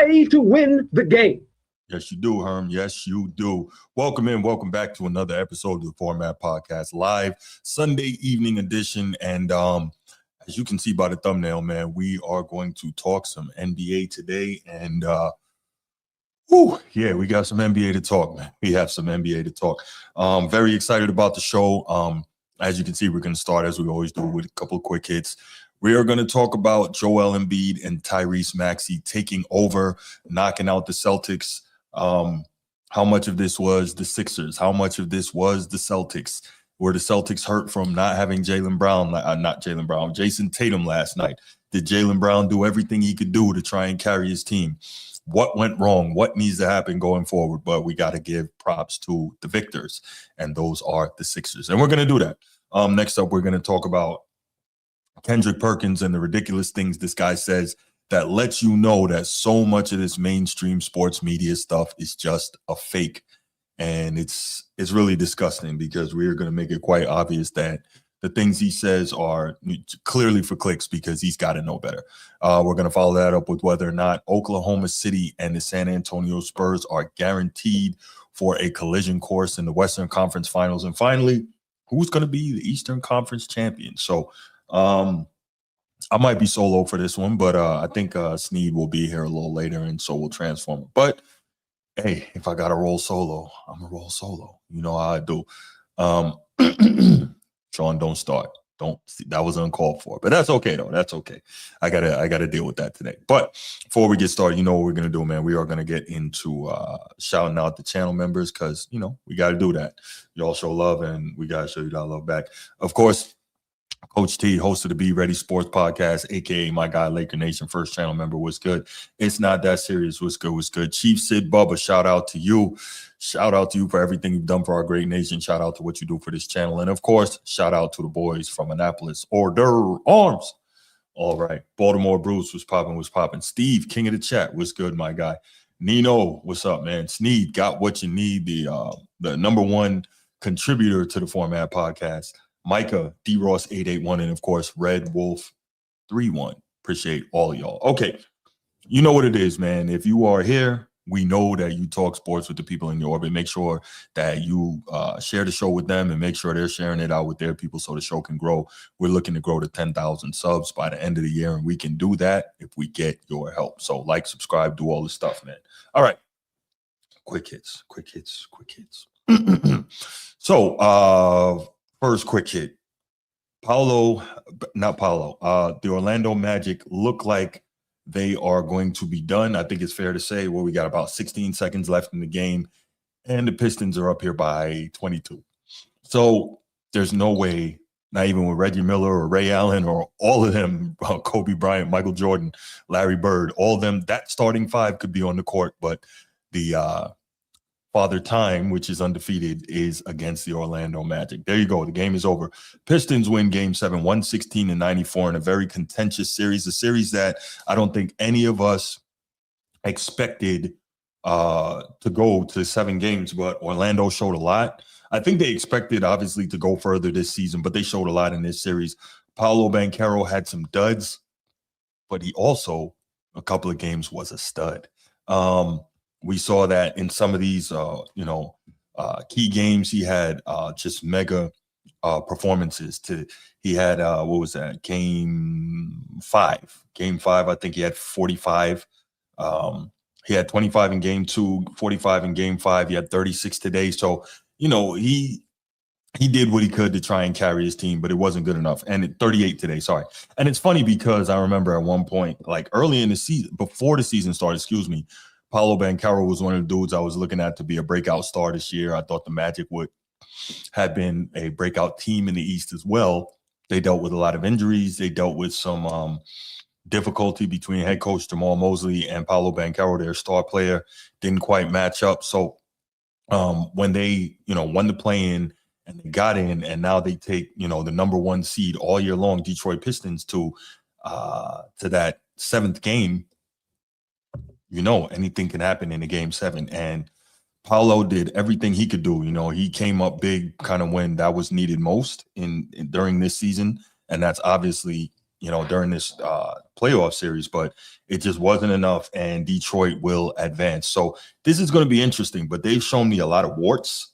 play to win the game. Yes, you do, Herm. Yes, you do. Welcome in. Welcome back to another episode of the Format Podcast, live Sunday evening edition. And as you can see by the thumbnail, man, we are going to talk some NBA today. And we got some NBA to talk, man. We have some NBA to talk. Very excited about the show. As you can see, we're going to start, as we always do, with a couple of quick hits. We are going to talk about Joel Embiid and Tyrese Maxey taking over, knocking out the Celtics. How much of this was the Sixers? How much of this was the Celtics? Were the Celtics hurt from not having Jason Tatum last night? Did Jaylen Brown do everything he could do to try and carry his team? What went wrong? What needs to happen going forward? But we got to give props to the victors, and those are the Sixers. And we're going to do that. Next up, we're going to talk about Kendrick Perkins and the ridiculous things this guy says that lets you know that so much of this mainstream sports media stuff is just a fake. And it's really disgusting, because we are going to make it quite obvious that the things he says are clearly for clicks, because he's got to know better. We're going to follow that up with whether or not Oklahoma City and the San Antonio Spurs are guaranteed for a collision course in the Western Conference Finals. And finally, who's going to be the Eastern Conference champion? So I might be solo for this one, but I think Sneed will be here a little later, and so we'll transform it. But hey, if I got to roll solo, I'm going to roll solo. You know how I do. Sean, don't start. That was uncalled for, but that's okay though. That's okay. I gotta deal with that today. But before we get started, you know what we're gonna do, man. We are gonna get into shouting out the channel members, because we gotta do that. Y'all show love, and we gotta show you that love back. Of course, Coach T, host of the Be Ready Sports Podcast, aka my guy Laker Nation, first channel member. What's good? It's not that serious. What's good? What's good? Chief Sid Bubba, shout out to you. Shout out to you for everything you've done for our great nation. Shout out to what you do for this channel. And of course, shout out to the boys from Annapolis. Order Arms. All right. Baltimore Bruce was popping. Steve, king of the chat. What's good, my guy? Nino, what's up, man? Sneed, got what you need. The number one contributor to the Format Podcast. Micah, D-Ross 881, and of course, Red Wolf 31. Appreciate all of y'all. Okay, you know what it is, man. If you are here, we know that you talk sports with the people in your orbit. Make sure that you share the show with them, and make sure they're sharing it out with their people so the show can grow. We're looking to grow to 10,000 subs by the end of the year, and we can do that if we get your help. So like, subscribe, do all this stuff, man. All right, quick hits. So, first quick hit. The Orlando Magic look like they are going to be done. I think it's fair to say, we got about 16 seconds left in the game, and the Pistons are up here by 22. So there's no way, not even with Reggie Miller or Ray Allen or all of them, Kobe Bryant, Michael Jordan, Larry Bird, all of them, that starting five could be on the court, but the Father Time, which is undefeated, is against the Orlando Magic. There you go. The game is over. Pistons win Game 7, 116-94 in a very contentious series, a series that I don't think any of us expected to go to 7 games, but Orlando showed a lot. I think they expected, obviously, to go further this season, but they showed a lot in this series. Paolo Banchero had some duds, but he also, a couple of games, was a stud. We saw that in some of these, key games. He had just mega performances. He had Game 5. Game 5, I think he had 45. He had 25 in Game 2, 45 in Game 5. He had 36 today. So he did what he could to try and carry his team, but it wasn't good enough. And 38 today, sorry. And it's funny, because I remember at one point, like early in the season, before the season started, Paolo Banchero was one of the dudes I was looking at to be a breakout star this year. I thought the Magic would have been a breakout team in the East as well. They dealt with a lot of injuries. They dealt with some difficulty between head coach Jamal Mosley and Paolo Banchero, their star player, didn't quite match up. So when they, won the play-in and they got in, and now they take, the number 1 seed all year long, Detroit Pistons, to that 7th game, anything can happen in a Game 7. And Paolo did everything he could do. He came up big kind of when that was needed most during this season. And that's obviously during this playoff series, but it just wasn't enough, and Detroit will advance. So this is going to be interesting, but they've shown me a lot of warts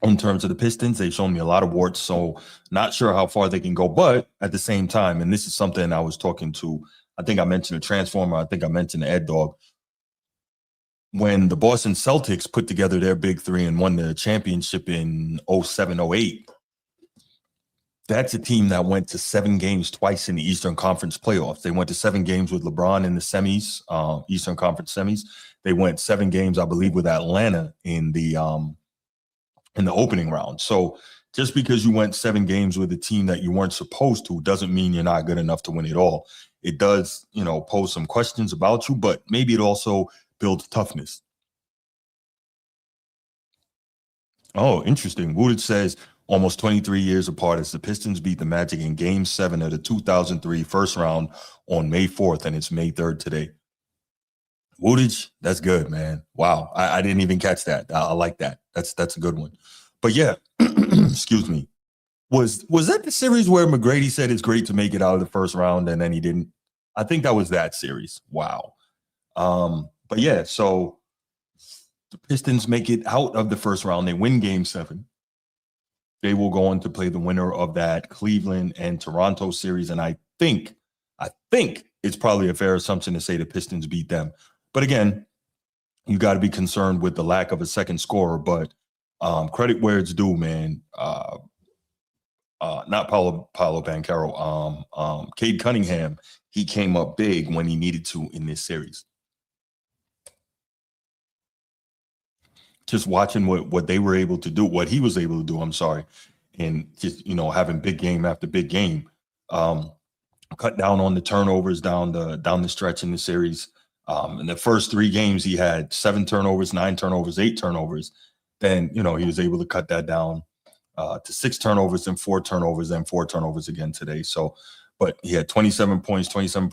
in terms of the Pistons. They've shown me a lot of warts, so not sure how far they can go. But at the same time, and this is something I was talking to, I think I mentioned the Transformer, I think I mentioned the Ed Dog. When the Boston Celtics put together their big three and won the championship in 07, 08, that's a team that went to 7 games twice in the Eastern Conference playoffs. They went to 7 games with LeBron in the semis, Eastern Conference semis. They went 7 games, I believe, with Atlanta in the opening round. So just because you went 7 games with a team that you weren't supposed to doesn't mean you're not good enough to win it all. It does, pose some questions about you, but maybe it also builds toughness. Oh, interesting. Woodage says almost 23 years apart as the Pistons beat the Magic in Game 7 of the 2003 first round on May 4th, and it's May 3rd today. Woodage, that's good, man. Wow, I didn't even catch that. I like that. That's a good one. But yeah, excuse me. Was that the series where McGrady said it's great to make it out of the first round and then he didn't? I think that was that series. Wow. But yeah, so the Pistons make it out of the first round. They win Game 7. They will go on to play the winner of that Cleveland and Toronto series. And I think it's probably a fair assumption to say the Pistons beat them. But again, you got to be concerned with the lack of a second scorer. But credit where it's due, man. Not Paolo Banchero. Cade Cunningham, he came up big when he needed to in this series. Just watching what they were able to do, what he was able to do, and just, having big game after big game, cut down on the turnovers down the stretch in the series. In the first 3 games, he had 7 turnovers, 9 turnovers, 8 turnovers. Then, he was able to cut that down to 6 turnovers and 4 turnovers and 4 turnovers again today. So, but he had 27 points, 25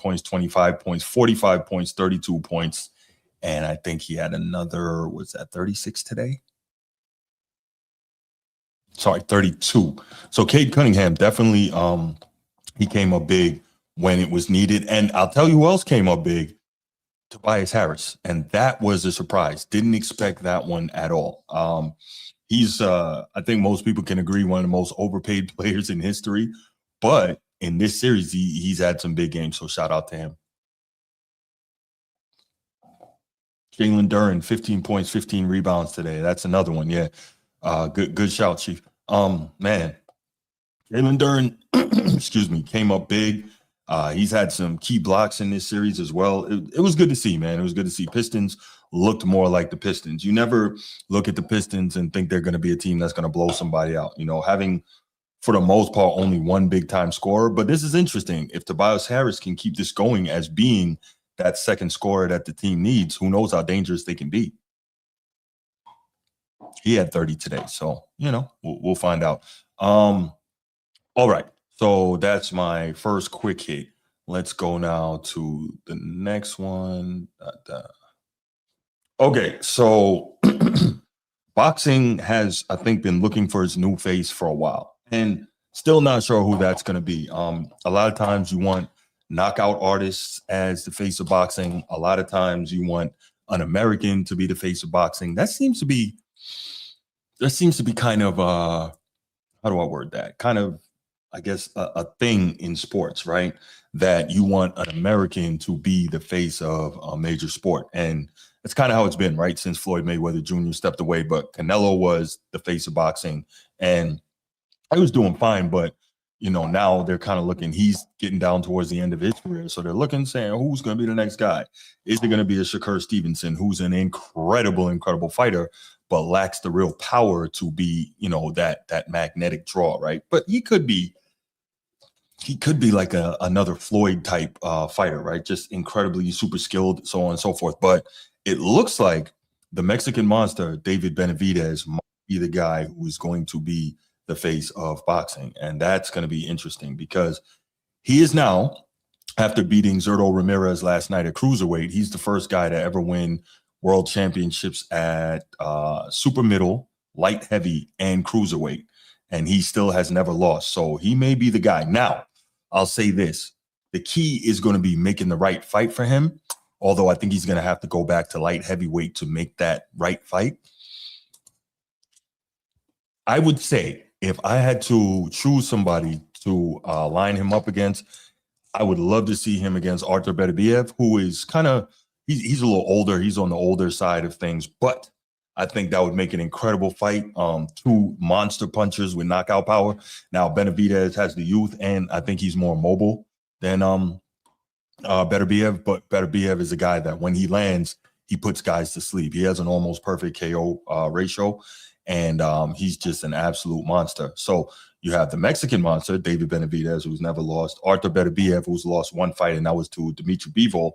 points, 45 points, 32 points. And I think he had another, was that 36 today? Sorry, 32. So Cade Cunningham definitely, he came up big when it was needed. And I'll tell you who else came up big, Tobias Harris. And that was a surprise. Didn't expect that one at all. He's, I think most people can agree, one of the most overpaid players in history. But in this series, he's had some big games. So shout out to him. Jalen Duren, 15 points, 15 rebounds today. That's another one. Yeah. Good shout, Chief. Man, Jalen Duren, excuse me, came up big. He's had some key blocks in this series as well. It was good to see, man. It was good to see. Pistons looked more like the Pistons. You never look at the Pistons and think they're going to be a team that's going to blow somebody out. Having, for the most part, only one big-time scorer. But this is interesting. If Tobias Harris can keep this going as being that second scorer that the team needs, who knows how dangerous they can be. He had 30 today, so, we'll find out. All right, so that's my first quick hit. Let's go now to the next one. Okay, so boxing has, I think, been looking for its new face for a while, and still not sure who that's going to be. A lot of times you want knockout artists as the face of boxing. A lot of times you want an American to be the face of boxing. That seems to be kind of how do I word that? Kind of, I guess, a thing in sports, right? That you want an American to be the face of a major sport. And it's kind of how it's been, right? Since Floyd Mayweather Jr. stepped away, but Canelo was the face of boxing and he was doing fine, but now they're kind of looking, he's getting down towards the end of his career. So they're looking, saying, who's going to be the next guy? Is it going to be a Shakur Stevenson, who's an incredible fighter, but lacks the real power to be, that magnetic draw, right? But he could be like another Floyd type fighter, right? Just incredibly super skilled, so on and so forth. But it looks like the Mexican monster, David Benavidez, might be the guy who is going to be the face of boxing. And that's going to be interesting because he is now, after beating Zurdo Ramirez last night at cruiserweight, he's the first guy to ever win world championships at super middle, light heavy, and cruiserweight. And he still has never lost. So he may be the guy. Now, I'll say this. The key is going to be making the right fight for him, although I think he's going to have to go back to light heavyweight to make that right fight. I would say if I had to choose somebody to line him up against, I would love to see him against Artur Beterbiev, who is kind of, he's a little older. He's on the older side of things, but I think that would make an incredible fight. Two monster punchers with knockout power. Now, Benavidez has the youth, and I think he's more mobile than Beterbiev, but Beterbiev is a guy that when he lands, he puts guys to sleep. He has an almost perfect KO ratio, and he's just an absolute monster. So you have the Mexican monster, David Benavidez, who's never lost, Artur Beterbiev, who's lost one fight, and that was to Dimitri Bivol.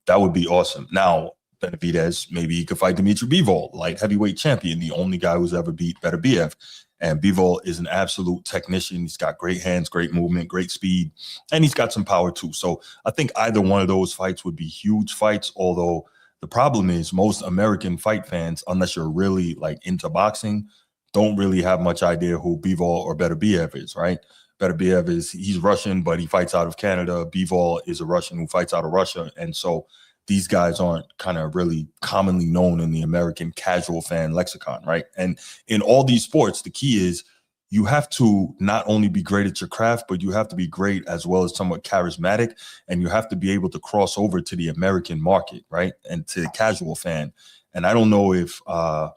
That would be awesome. Now, Benavidez, maybe he could fight Dimitri Bivol, light heavyweight champion, the only guy who's ever beat Beterbiev. And Bivol is an absolute technician. He's got great hands, great movement, great speed, and he's got some power too. So I think either one of those fights would be huge fights, although the problem is most American fight fans, unless you're really like into boxing, don't really have much idea who Bivol or Beterbiev is, right? Beterbiev he's Russian, but he fights out of Canada. Bivol is a Russian who fights out of Russia. And so these guys aren't kind of really commonly known in the American casual fan lexicon, right? And in all these sports, the key is you have to not only be great at your craft, but you have to be great as well as somewhat charismatic, and you have to be able to cross over to the American market, right? And to the casual fan. And I don't know if, I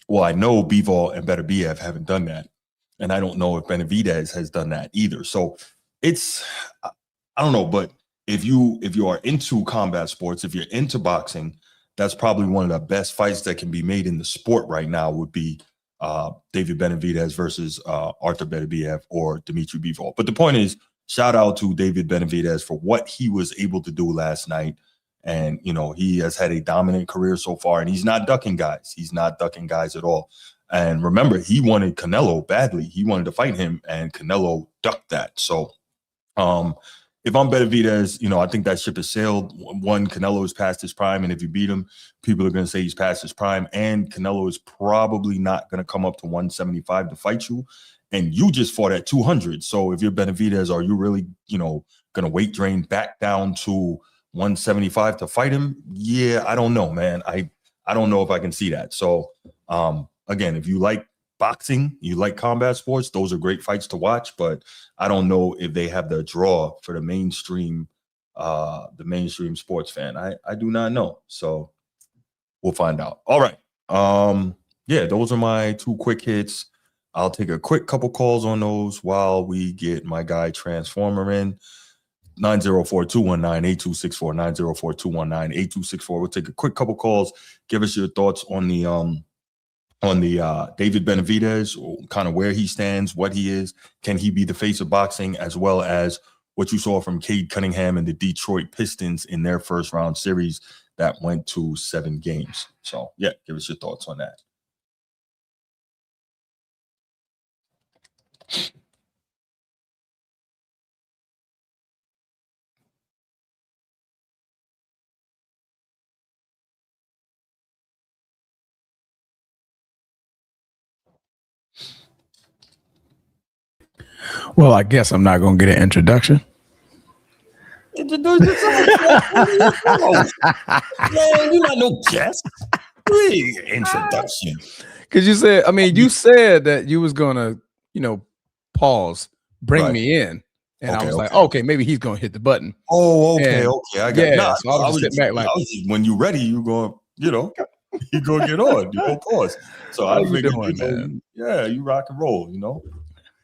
know Bivol and Beterbiev haven't done that. And I don't know if Benavidez has done that either. So it's, I don't know, but if you are into combat sports, if you're into boxing, that's probably one of the best fights that can be made in the sport right now would be David Benavidez versus Artur Beterbiev or Dimitri Bivol. But the point is, shout out to David Benavidez for what he was able to do last night. And, you know, he has had a dominant career so far, and he's not ducking guys. He's not ducking guys at all. And remember, he wanted Canelo badly. He wanted to fight him, and Canelo ducked that. So if I'm Benavidez, you know, I think that ship has sailed. One, Canelo is past his prime, and if you beat him, people are going to say he's past his prime, and Canelo is probably not going to come up to 175 to fight you, and you just fought at 200. So if you're Benavidez, are you really, you know, going to weight drain back down to 175 to fight him? Yeah, I don't know, man. I don't know if I can see that. So again, if you like boxing, you like combat sports, those are great fights to watch, but I don't know if they have the draw for the mainstream sports fan. I do not know. So we'll find out. All right. Yeah, those are my two quick hits. I'll take a quick couple calls on those while we get my guy Transformer in. 904-219-8264, 904-219-8264. We'll take a quick couple calls. Give us your thoughts on the David Benavidez, kind of where he stands, what he is. Can he be the face of boxing, as well as what you saw from Cade Cunningham and the Detroit Pistons in their first round series that went to 7 games. So yeah, give us your thoughts on that. Well, I guess I'm not going to get an introduction. Introduce yourself. Man, you're not no guest. Introduction. Because you said, you said that you was going to, pause, bring me in. And I was like, okay, maybe he's going to hit the button. Oh, okay, okay. I got it. Yeah, so I was sitting back like, when you're ready, you're going, you're going to get on. You go pause. So I figured, man? Yeah, you rock and roll,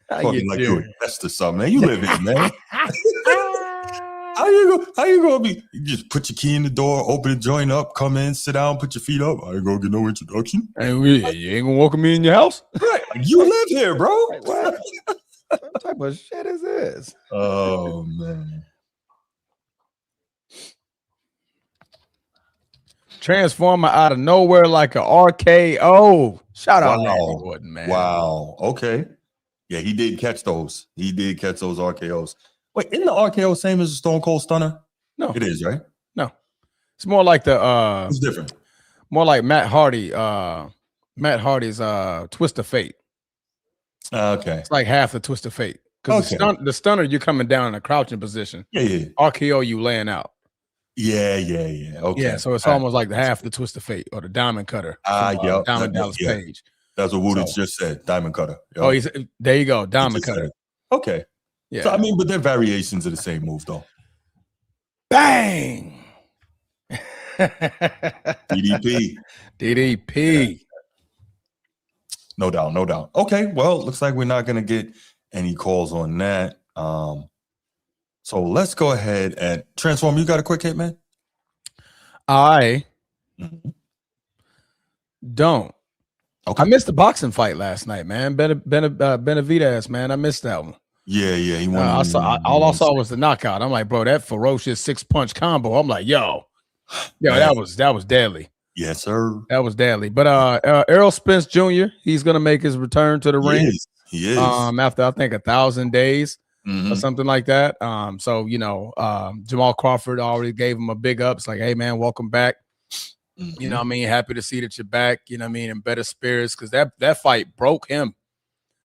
Talking like you're a guest or something, man. You live in, man. How you gonna be? You just put your key in the door, open the joint up, come in, sit down, put your feet up. I ain't gonna get no introduction. And you ain't gonna welcome me in your house? Right. You live here, bro. Like, what type of shit is this? Oh man. Transformer out of nowhere like an RKO. Shout out Randy Orton, man. Wow. Okay. Yeah, he did catch those. He did catch those RKOs. Wait, isn't the RKO same as a Stone Cold Stunner? No. It is, right? No. It's more like the it's different. More like Matt Hardy's Twist of Fate. Okay. It's like half the Twist of Fate. Because the stunner, you're coming down in a crouching position. Yeah. RKO, you laying out. Yeah. Okay. Yeah, so it's almost like the half the twist of fate or the diamond cutter. Diamond Dallas Page. That's what Woodage just said. Diamond cutter. Yep. Oh, there you go. Diamond cutter. Okay. Yeah. So, I mean, but they're variations of the same move, though. Bang. DDP. Yeah. No doubt. Okay, well, looks like we're not going to get any calls on that. So let's go ahead and Transform. You got a quick hit, man? I don't. Okay. I missed the boxing fight last night, man. Benavidez, man. I missed that one. Yeah. He won. All I saw was the knockout. I'm like, bro, that ferocious 6-punch combo. I'm like, yo, that was deadly. Yes, sir. That was deadly. But Errol Spence Jr., he's gonna make his return to the ring. He is. After I think 1,000 days or something like that. So Jamal Crawford already gave him a big up. It's like, hey man, welcome back. You know what I mean? Happy to see that you're back, you know what I mean, in better spirits, because that fight broke him.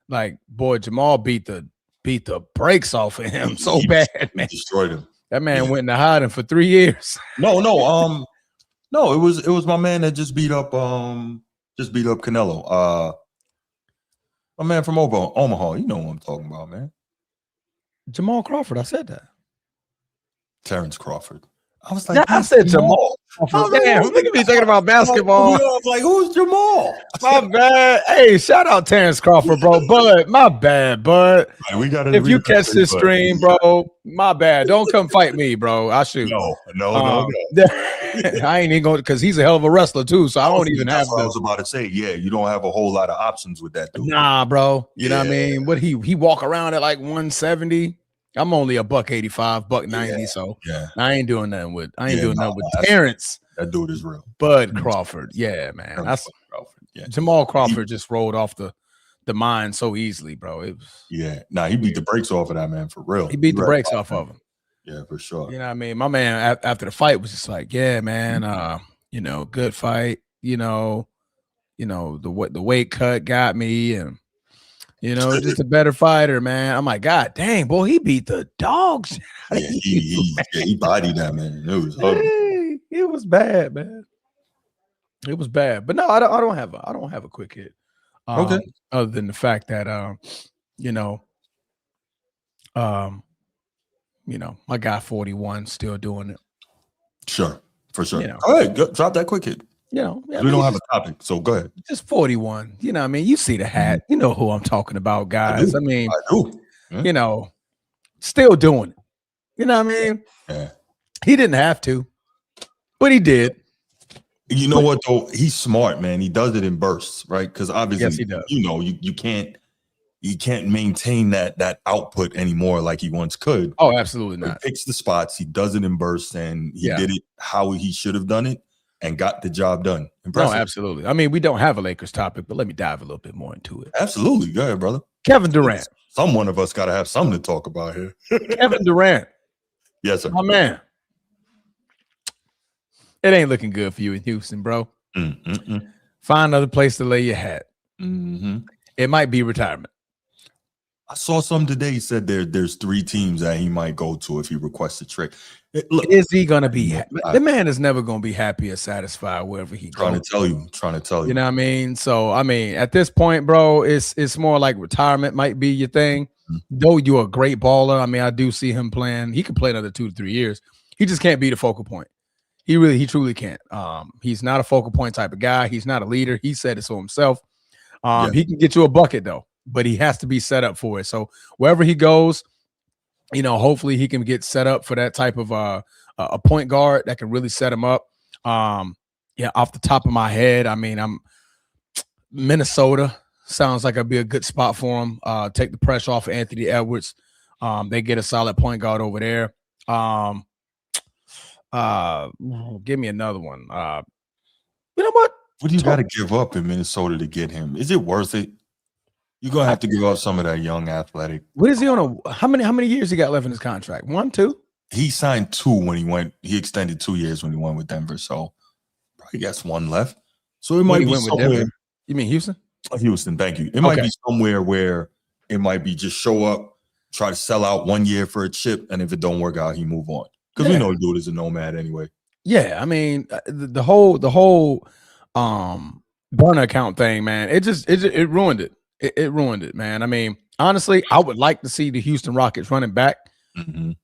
Like, boy, Jamal beat the brakes off of him so bad, man. Destroyed him. That man went into hiding for 3 years. No, it was my man that just beat up Canelo. My man from Omaha. You know what I'm talking about, man. Jamal Crawford, I said that. Terrence Crawford. I was like, I said Jamal. Damn, look at me thinking about basketball. I was like, who's Jamal? My bad. Hey, shout out Terrence Crawford, bro. Bud, my bad, Bud. Right, we gotta. If you catch this stream, bro, my bad. Don't come fight me, bro. I shoot. No. I ain't even going because he's a hell of a wrestler too. So I don't even have. What I was about to say. Yeah, you don't have a whole lot of options with that dude. Nah, bro. You know what I mean? What he walk around at like 170. I'm only a $185, $190, so I ain't doing nothing with Terrence. That dude is real. Bud Crawford, yeah, man. That's Jamal Crawford just rolled off the mind so easily, bro. It was he beat the brakes off of that man for real. He beat the brakes off of him. Yeah, for sure. You know what I mean? My man after the fight was just like, yeah, man, good fight. The weight cut got me and. Just a better fighter, man. I'm like, God dang, boy, he beat the dogs. He bodied that man. It was ugly. It was bad, man. It was bad, but no, I don't have a quick hit. Okay. Other than the fact that my guy 41 still doing it. Sure, for sure. All right, drop that quick hit. We don't have a topic, so go ahead. Just 41. You know what I mean? You see the hat. You know who I'm talking about, guys. I do. Yeah. Still doing it. You know what I mean? Yeah. He didn't have to, but he did. You know what, though? He's smart, man. He does it in bursts, right? Because obviously, yes, he does. You can't maintain that output anymore like he once could. Oh, absolutely not. He picks the spots. He does it in bursts, and he did it how he should have done it. And got the job done. Impressive. No, absolutely. I mean, we don't have a Lakers topic, but let me dive a little bit more into it. Absolutely. Go ahead, brother. Kevin Durant. Some one of us got to have something to talk about here. Kevin Durant. Yes, sir. My man. It ain't looking good for you in Houston, bro. Find another place to lay your hat. It might be retirement. I saw some today. He said there's 3 teams that he might go to if he requests a trade. Is he going to be happy? The man is never going to be happy or satisfied wherever he goes. Trying to tell you. You know what I mean? So, I mean, at this point, bro, it's more like retirement might be your thing. Though you're a great baller. I mean, I do see him playing. He can play another 2 to 3 years. He just can't be the focal point. He truly can't. He's not a focal point type of guy. He's not a leader. He said it so himself. He can get you a bucket, though. But he has to be set up for it. So wherever he goes, hopefully he can get set up for that type of a point guard that can really set him up. Off the top of my head, I mean, Minnesota sounds like it'd be a good spot for him. Take the pressure off of Anthony Edwards. They get a solid point guard over there. Give me another one. You know what? What do you got to give up in Minnesota to get him? Is it worth it? You're gonna have to give up some of that young athletic. What is he on how many years he got left in his contract? 1, 2? He signed 2 when he went. He extended 2 years when he went with Denver. So probably gets 1 left. So it might be somewhere. You mean Houston? Houston, thank you. It might be somewhere where it might be just show up, try to sell out 1 year for a chip, and if it don't work out, he move on. Because we know dude is a nomad anyway. Yeah, I mean the whole burner account thing, man. It ruined it. It ruined it, man. I mean, honestly, I would like to see the Houston Rockets running back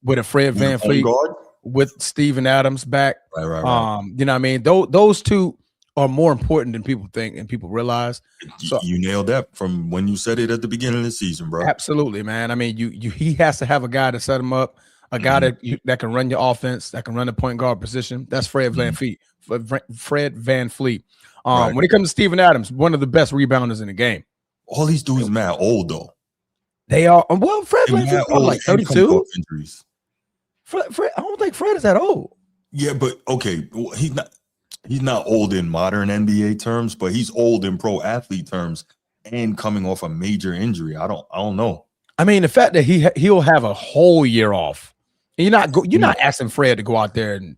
with a Fred VanVleet, with Steven Adams back. Right. You know what I mean? Those two are more important than people think and people realize. So you nailed that from when you said it at the beginning of the season, bro. Absolutely, man. I mean, he has to have a guy to set him up, a guy that can run your offense, that can run the point guard position. That's Fred VanVleet. Fred VanVleet. When it comes to Steven Adams, one of the best rebounders in the game. All these dudes mad old though. They are. Well, Fred VanVleet like 32. Injuries. Fred, I don't think Fred is that old. Yeah, but okay, he's not old in modern NBA terms, but he's old in pro athlete terms and coming off a major injury. I don't know. I mean, the fact that he'll have a whole year off. And you're not asking Fred to go out there and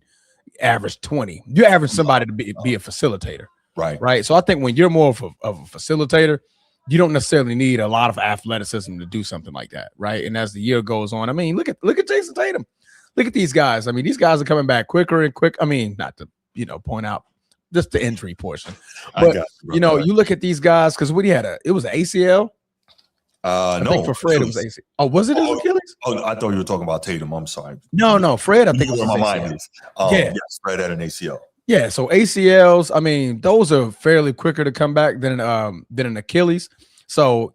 average 20. You're average somebody to be a facilitator. Right. So I think when you're more of a facilitator, you don't necessarily need a lot of athleticism to do something like that. Right. And as the year goes on, I mean, look at Jason Tatum. Look at these guys. I mean, these guys are coming back quicker and quick. I mean, not to point out just the injury portion, but you look at these guys because it was an ACL. I think for Fred it was ACL. Oh, was it his Achilles? Oh, I thought you were talking about Tatum. I'm sorry. No, Fred. I think it was where my ACL. mind is. Yes, Fred had an ACL. Yeah, so ACLs. I mean, those are fairly quicker to come back than an Achilles. So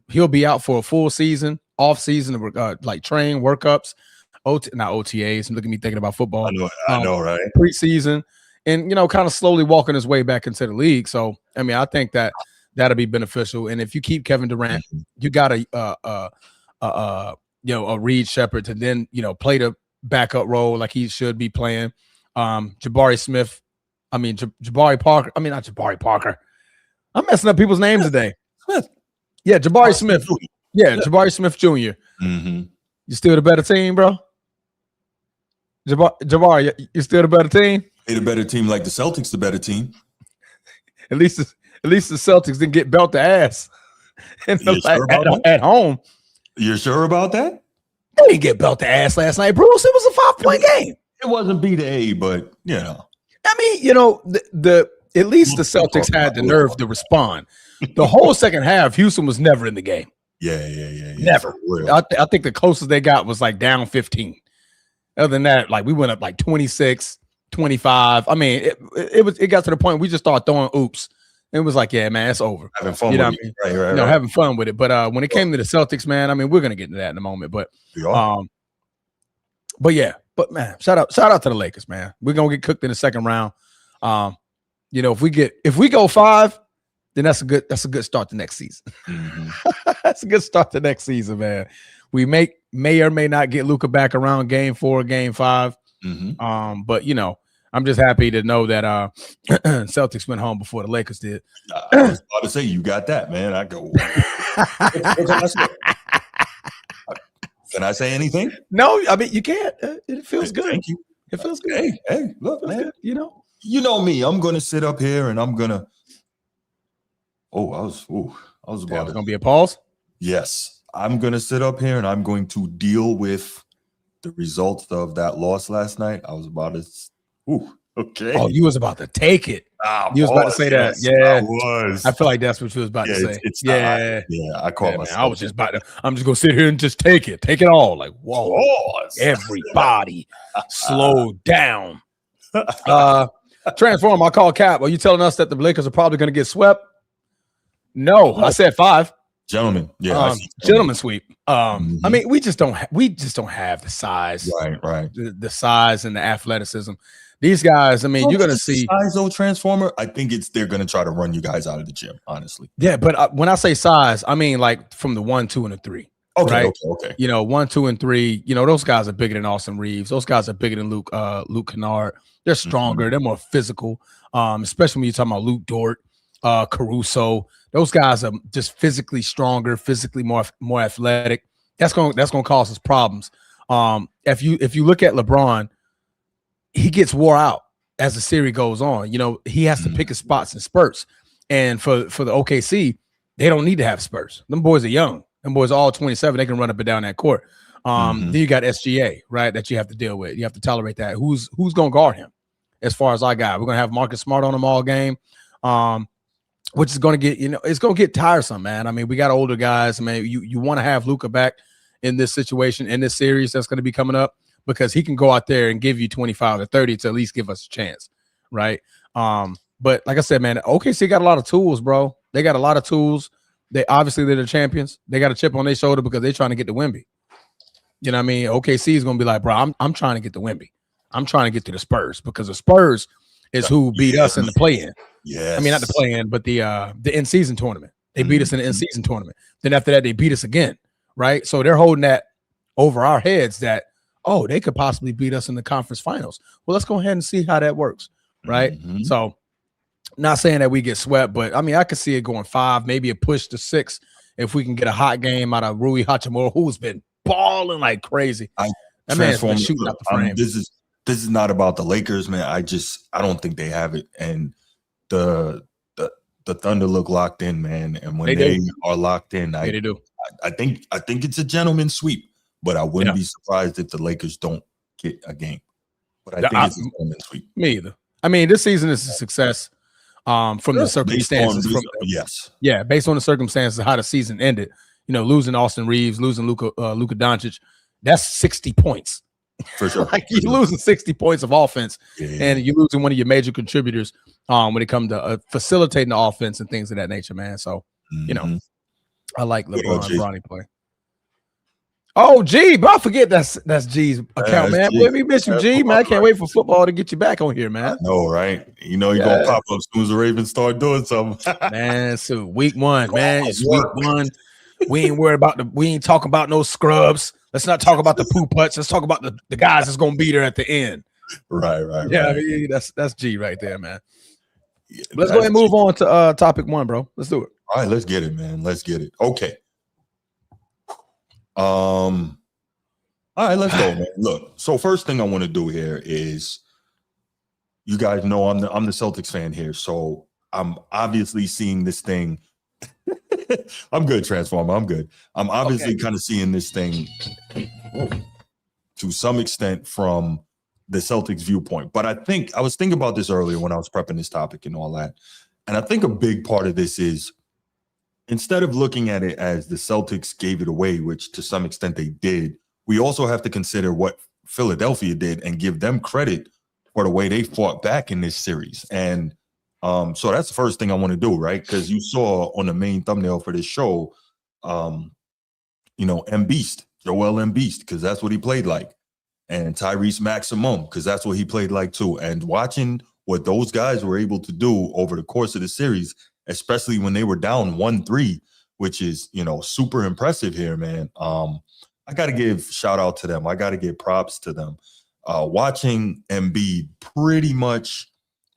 he'll be out for a full season, off season, like train workups. Not OTAs. Look at me thinking about football. I know, right? Preseason, and kind of slowly walking his way back into the league. So, I mean, I think that'll be beneficial. And if you keep Kevin Durant, you got a Reed Shepherd to then play the backup role like he should be playing. Jabari Smith. I mean, Jabari Parker. I mean, not Jabari Parker. I'm messing up people's names today. Smith. Yeah, Jabari Smith. Yeah, Jabari Smith Jr. You still the better team, bro? Jabari, you still the better team? They the better team, like the Celtics, the better team. At least the Celtics didn't get belt the ass at home. You're sure about that? They didn't get belt the ass last night, Bruce. It was a 5-point game. It wasn't B to A, but I mean, at least the Celtics had the nerve to respond. The whole second half, Houston was never in the game. Yeah. Never. I think the closest they got was like down 15. Other than that, like we went up like 26, 25. I mean, it got to the point we just started throwing oops. It was like, yeah, man, it's over. Having fun with it. Right. Having fun with it. But when it came to the Celtics, man, I mean, we're gonna get into that in a moment. But man, shout out to the Lakers, man. We're gonna get cooked in the second round. If we go 5, then that's a good start to next season. That's a good start to next season, man. We may or may not get Luka back around game 4, game 5. But I'm just happy to know that Celtics went home before the Lakers did. I was about to say, you got that, man. I go. Can I say anything? No, I mean you can't. It feels good. Thank you. It feels good. Hey, look, man. Good, You know me. I'm gonna sit up here and I'm gonna. I was about gonna be a pause. Yes. I'm going to sit up here and I'm going to deal with the results of that loss last night. I was about to, okay. Oh, you was about to take it. You was about to say that. Yeah. I feel like that's what you was about to say. I caught myself. I was just I'm just going to sit here and just take it. Take it all. Like, whoa. Everybody slow down. Transform, I call Cap. Are you telling us that the Lakers are probably going to get swept? No, I said 5. Gentlemen, gentlemen sweep. I mean, we just don't have the size, right. The size and the athleticism. These guys, I mean, you're gonna see size though. Transformer. I think they're gonna try to run you guys out of the gym. Honestly, yeah. But when I say size, I mean like from the 1, 2, and the 3. Okay. 1, 2, and 3. Those guys are bigger than Austin Reeves. Those guys are bigger than Luke Kennard. They're stronger. They're more physical. Especially when you're talking about Luke Dort, Caruso. Those guys are just physically stronger, physically more athletic. That's going to cause us problems. If you look at LeBron, he gets wore out as the series goes on. He has to pick his spots in spurts. And for the OKC, they don't need to have spurts. Them boys are young. Them boys all 27. They can run up and down that court. Then you got SGA, right, that you have to deal with. You have to tolerate that. Who's going to guard him? As far as I got, we're going to have Marcus Smart on him all game, which is going to get, it's going to get tiresome, man. I mean, we got older guys. I mean, you want to have Luka back in this situation, in this series that's going to be coming up, because he can go out there and give you 25 or 30 to at least give us a chance, right? But like I said, man, OKC got a lot of tools, bro. They got a lot of tools. They're the champions. They got a chip on their shoulder because they're trying to get to Wemby. You know what I mean? OKC is going to be like, bro, I'm trying to get to Wemby. I'm trying to get to the Spurs, because the Spurs is who beat us in the play-in. Yes. I mean, not the play-in, but the in-season tournament. They beat us in the in-season tournament. Then after that, they beat us again, right? So they're holding that over our heads that, oh, they could possibly beat us in the conference finals. Well, let's go ahead and see how that works, right? So not saying that we get swept, but, I mean, I could see it going 5, maybe a push to 6 if we can get a hot game out of Rui Hachimura, who's been balling like crazy. That man's been shooting out the frame. This is not about the Lakers, man. I don't think they have it. And the Thunder look locked in, man. And when they are locked in, they do. I think it's a gentleman's sweep, but I wouldn't be surprised if the Lakers don't get a game. But I think it's a gentleman's sweep. Me either. I mean, this season is a success from the circumstances. Based on the circumstances of how the season ended. Losing Austin Reeves, losing Luka Doncic, that's 60 points. For sure. Like you're losing 60 points of offense, and you're losing one of your major contributors when it comes to facilitating the offense and things of that nature, man. So, I like LeBron play. Oh, G, but I forget that's G's account, man. Boy, we miss you, G, man. I can't wait for football to get you back on here, man. No, right? You're gonna pop up as soon as the Ravens start doing something. Man, so week 1, man. It's week 1. We ain't worried about we ain't talking about no scrubs. Let's not talk about the poo putts. Let's talk about the guys that's gonna be there at the end. Right. Yeah, right. I mean, that's G right there, man. Let's go ahead and move on to topic 1, bro. Let's do it. All right, let's get it, man. Let's get it. Okay. All right, let's go, man. Look, so first thing I want to do here is, you guys know I'm the Celtics fan here, so I'm obviously seeing this thing. I'm good, Transformer. I'm good. I'm obviously kind of seeing this thing to some extent from the Celtics viewpoint. But I was thinking about this earlier when I was prepping this topic and all that. And I think a big part of this is, instead of looking at it as the Celtics gave it away, which to some extent they did, we also have to consider what Philadelphia did and give them credit for the way they fought back in this series. And so that's the first thing I want to do, right? Because you saw on the main thumbnail for this show, Embiid, Joel Embiid, because that's what he played like, and Tyrese Maxey, because that's what he played like too. And watching what those guys were able to do over the course of the series, especially when they were down 1-3, which is, super impressive here, man. I got to give shout out to them. I got to give props to them. Watching Embiid pretty much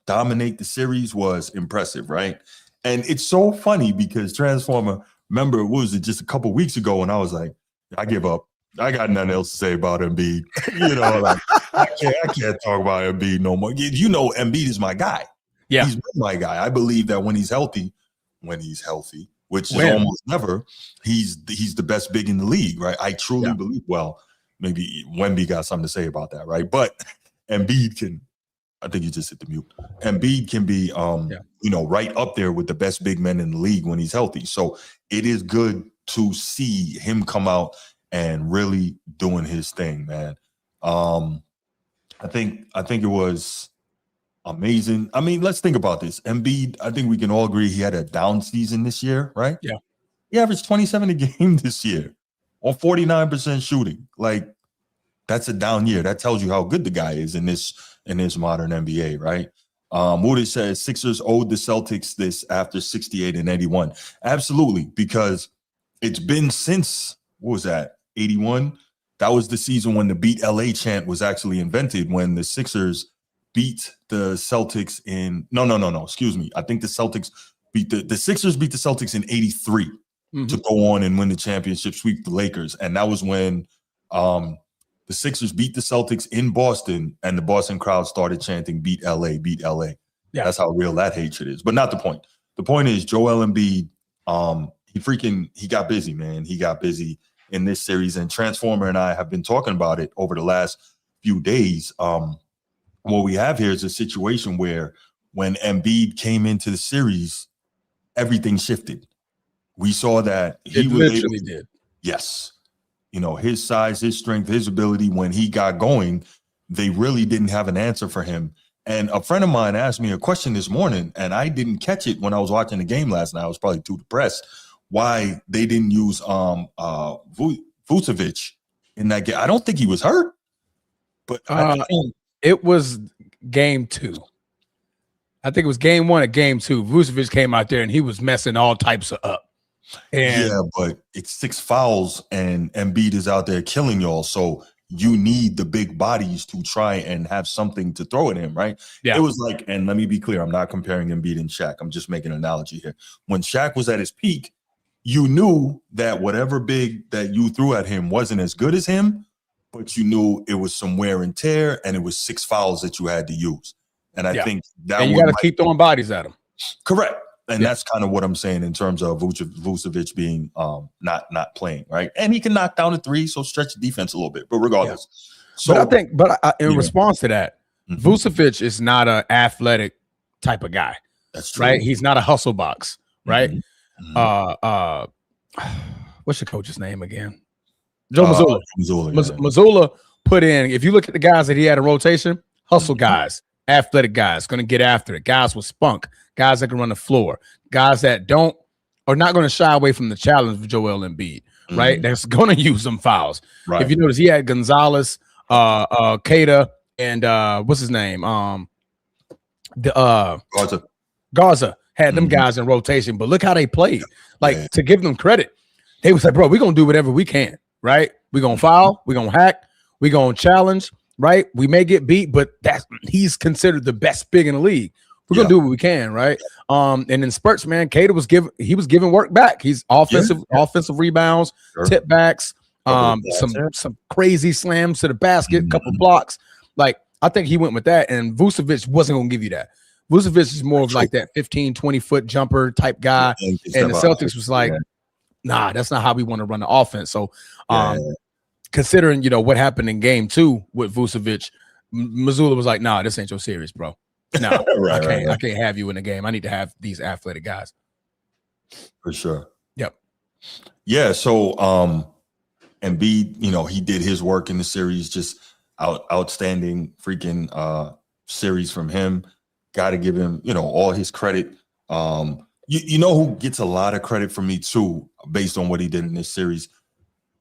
dominate the series was impressive, right? And it's so funny because, Transformer, remember, what was it, just a couple weeks ago, and I was like, I give up. I got nothing else to say about Embiid. I can't talk about Embiid no more. Embiid is my guy. Yeah, he's my guy. I believe that when he's healthy, which is almost never, he's the best big in the league, right? I truly believe. Well, maybe Wemby got something to say about that, right? But Embiid can. I think you just hit the mute. Embiid can be, right up there with the best big men in the league when he's healthy. So it is good to see him come out and really doing his thing, man. I think it was amazing. I mean, let's think about this. Embiid, I think we can all agree he had a down season this year, right? Yeah. He averaged 27 a game this year on 49% shooting. Like, that's a down year. That tells you how good the guy is in this modern NBA, right? Moody says Sixers owed the Celtics this after 68 and 81. Absolutely, because it's been since, what was that, 81? That was the season when the Beat LA chant was actually invented, when the Sixers beat the Celtics in, no, excuse me. I think the Celtics the Sixers beat the Celtics in 83 to go on and win the championship, sweep the Lakers. And that was when the Sixers beat the Celtics in Boston, and the Boston crowd started chanting, beat LA, beat LA. Yeah. That's how real that hatred is. But not the point. The point is, Joel Embiid, he got busy, man. He got busy in this series, and Transformer and I have been talking about it over the last few days. What we have here is a situation where when Embiid came into the series, everything shifted. We saw that he literally did. Yes. His size, his strength, his ability, when he got going, they really didn't have an answer for him. And a friend of mine asked me a question this morning, and I didn't catch it when I was watching the game last night. I was probably too depressed. Why they didn't use Vucevic in that game. I don't think he was hurt, but I think it was game 2. I think it was game 1 at game 2. Vucevic came out there and he was messing all types of up. And yeah, but it's 6 fouls and Embiid is out there killing y'all. So you need the big bodies to try and have something to throw at him, right? Yeah. It was like, and let me be clear, I'm not comparing Embiid and Shaq. I'm just making an analogy here. When Shaq was at his peak, you knew that whatever big that you threw at him wasn't as good as him, but you knew it was some wear and tear, and it was 6 fouls that you had to use. And I think that you got to keep throwing bodies at him. Correct. And that's kind of what I'm saying in terms of Vucevic being not playing, right? And he can knock down a 3, so stretch the defense a little bit. But regardless, so but I think, in response to that, Vucevic is not an athletic type of guy. That's true, right? He's not a hustle box, right? What's your coach's name again? Joe Mazzulla. Mazzulla put in. If you look at the guys that he had in rotation, hustle guys, athletic guys, going to get after it, guys with spunk, guys that can run the floor, guys that are not going to shy away from the challenge of Joel Embiid, right? That's going to use some fouls. Right. If you notice, he had Gonzalez, Keita, and what's his name? Garza had them guys in rotation, but look how they played. Like, to give them credit, they was like, bro, we're going to do whatever we can, right? We're going to foul, we're going to hack, we're going to challenge, right? We may get beat, but he's considered the best big in the league. We're gonna do what we can, right? And in spurts, man, Keita was giving work back. He's offensive rebounds, tip backs, some crazy slams to the basket, couple blocks. Like, I think he went with that, and Vucevic wasn't gonna give you that. Vucevic is more of like that 15, 20-foot jumper type guy, and the Celtics was like, nah, that's not how we want to run the offense. So, considering what happened in game 2 with Vucevic, Mazzulla was like, nah, this ain't your series, bro. No, I can't have you in the game. I need to have these athletic guys. For sure. Yep. Yeah. So Embiid, he did his work in the series, just outstanding freaking series from him. Got to give him, all his credit. You know who gets a lot of credit from me too, based on what he did in this series,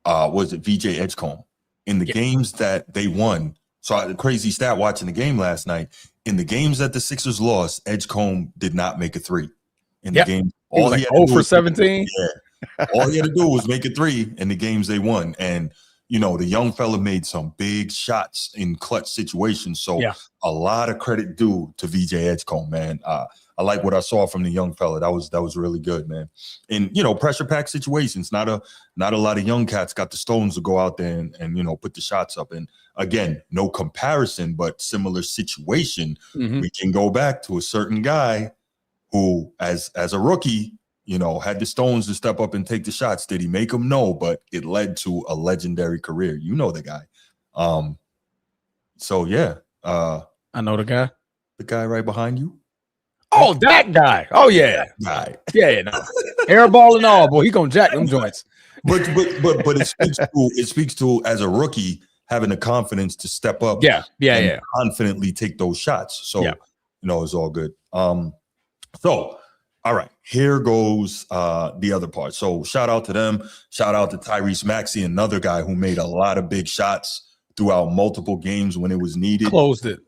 was it VJ Edgecombe. In the games that they won. So I had a crazy stat watching the game last night. In the games that the Sixers lost, Edgecombe did not make a 3. In the game, all he had to do for 17. All he had to do was make a 3 in the games they won. And the young fella made some big shots in clutch situations. So a lot of credit due to VJ Edgecombe, man. I like what I saw from the young fella. That was really good, man. And pressure pack situations. Not a lot of young cats got the stones to go out there and put the shots up. And again, no comparison, but similar situation. We can go back to a certain guy who, as a rookie, had the stones to step up and take the shots. Did he make them? No, but it led to a legendary career. You know the guy. So yeah. I know the guy. The guy right behind you. Oh, that guy. Oh yeah. Right. Yeah, no. Airball and all, boy. He gonna jack them joints. But it speaks to as a rookie having the confidence to step up, and confidently take those shots. So it's all good. So all right, here goes the other part. So shout out to them. Shout out to Tyrese Maxey, another guy who made a lot of big shots throughout multiple games when it was needed. Closed it.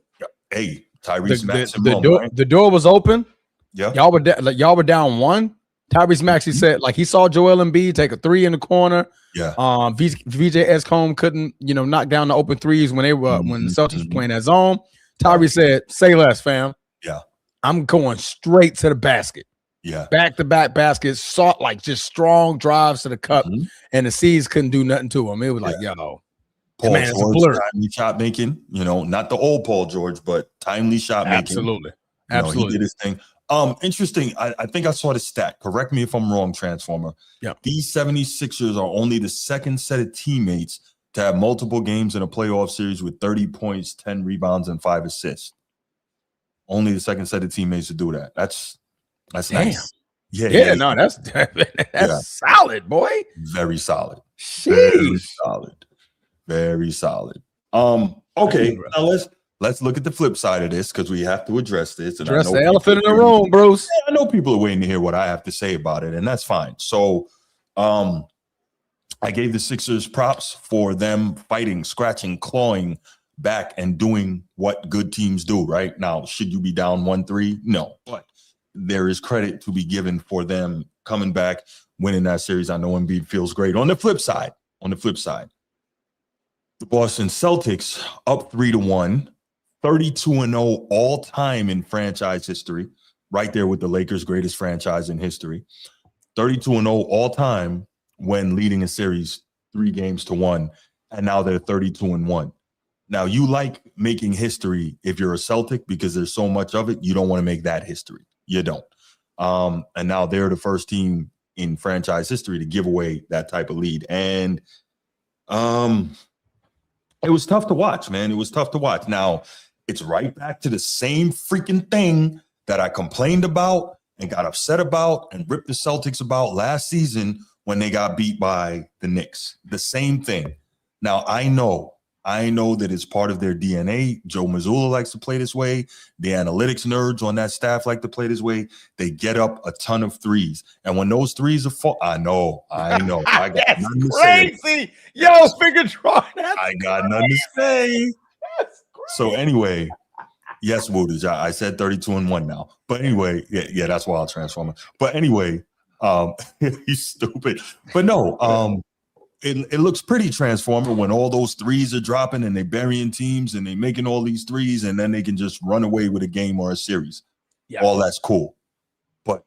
Hey, Tyrese Maxey. The door was open. Yeah, y'all were down 1. Tyrese Maxey said, like, he saw Joel Embiid take a 3 in the corner. Yeah. VJ Edgecombe couldn't, knock down the open threes when when the Celtics were playing that zone. Tyrese said, "Say less, fam. Yeah, I'm going straight to the basket. Yeah, back-to-back baskets, like just strong drives to the cup, and the C's couldn't do nothing to him. It was like, yo, Paul George, timely shot making. Not the old Paul George, but timely shot making. Absolutely. He did his thing. Interesting. I think I saw the stat. Correct me if I'm wrong, Transformer. Yeah. These 76ers are only the second set of teammates to have multiple games in a playoff series with 30 points, 10 rebounds, and 5 assists. Only the second set of teammates to do that. That's nice. Yeah, no, that's solid, boy. Very solid. Sheesh. Very solid. Okay, now let's look at the flip side of this because we have to address this. And address the elephant in the room, Bruce. I know people are waiting to hear what I have to say about it, and that's fine. So, I gave the Sixers props for them fighting, scratching, clawing back, and doing what good teams do. Right now, should you be down 1-3? No, but there is credit to be given for them coming back, winning that series. I know Embiid feels great. On the flip side, the Boston Celtics up 3-1, 32-0 all time in franchise history, right there with the Lakers' greatest franchise in history. 32-0 all time when leading a series 3-1, and now they're 32-1. Now, you like making history if you're a Celtic because there's so much of it. You don't want to make that history. You don't. And now they're the first team in franchise history to give away that type of lead. And it was tough to watch, man. It was tough to watch. Now, it's right back to the same freaking thing that I complained about and got upset about and ripped the Celtics about last season when they got beat by the Knicks. The same thing. Now, I know that it's part of their DNA. Joe Mazzulla likes to play this way. The analytics nerds on that staff like to play this way. They get up a ton of threes. And when those threes are I know. I got That's nothing crazy. to say. Yo, Fingertron. I got nothing to say. So anyway, yes, Woodage. I said 32-1 now. But anyway, yeah, that's Wild Transformer. But anyway, he's stupid. But no, it looks pretty Transformer when all those threes are dropping and they burying teams and they making all these threes and then they can just run away with a game or a series. Yeah. All that's cool. But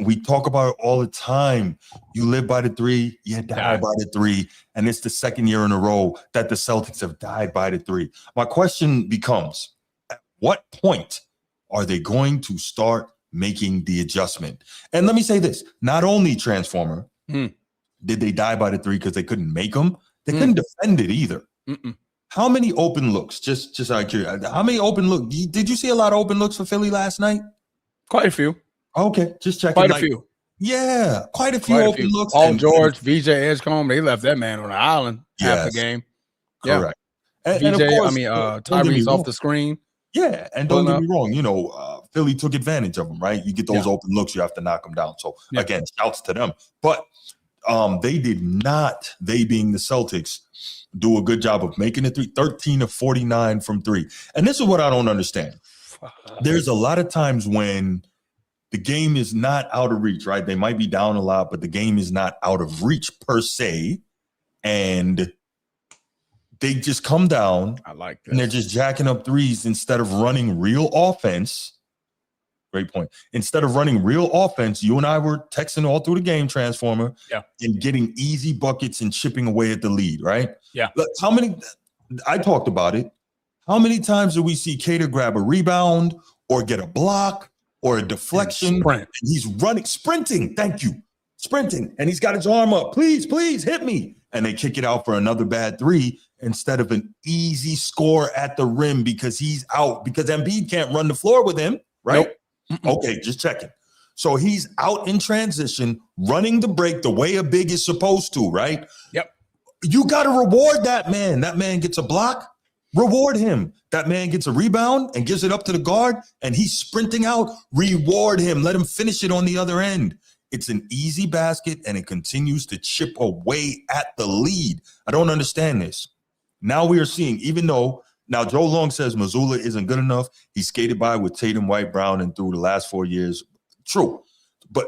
we talk about it all the time. You live by the three, you die by the three. And it's the second year in a row that the Celtics have died by the three. My question becomes, at what point are they going to start making the adjustment? And let me say this, not only Transformer, did they die by the three because they couldn't make them? They couldn't defend it either. How many open looks? Just out of curiosity, how many open looks? Did you see a lot of open looks for Philly last night? Quite a few. Okay, just checking. Quite a few. Yeah, quite a few open looks. Paul George, VJ Edgecombe, they left that man on the island half the game. Correct. And VJ, of course, Tyrese off the screen. Yeah, and don't get me wrong, Philly took advantage of them, right? You get those open looks, you have to knock them down. So again, shouts to them. But they did not, they being the Celtics, do a good job of making it 13 of 49 from three. And this is what I don't understand. There's a lot of times when the game is not out of reach, right? They might be down a lot, but the game is not out of reach per se. And they just come down. I like this. And they're just jacking up threes instead of running real offense. Great point. Instead of running real offense, you and I were texting all through the game, Transformer, and getting easy buckets and chipping away at the lead, right? Yeah. Look, I talked about it. How many times do we see Cater grab a rebound or get a block or a deflection? And he's sprinting. Thank you. Sprinting. And he's got his arm up. Please, hit me. And they kick it out for another bad three instead of an easy score at the rim because he's out, because Embiid can't run the floor with him, right? Nope. Okay, just checking. So he's out in transition, running the break the way a big is supposed to, right? Yep. You got to reward that man. That man gets a block. Reward him. That man gets a rebound and gives it up to the guard, and he's sprinting out. Reward him. Let him finish it on the other end. It's an easy basket, and it continues to chip away at the lead. I don't understand this. Now we are seeing, even though now Joe Long says Mazzulla isn't good enough, he skated by with Tatum, White, Brown, and through the last 4 years. True. But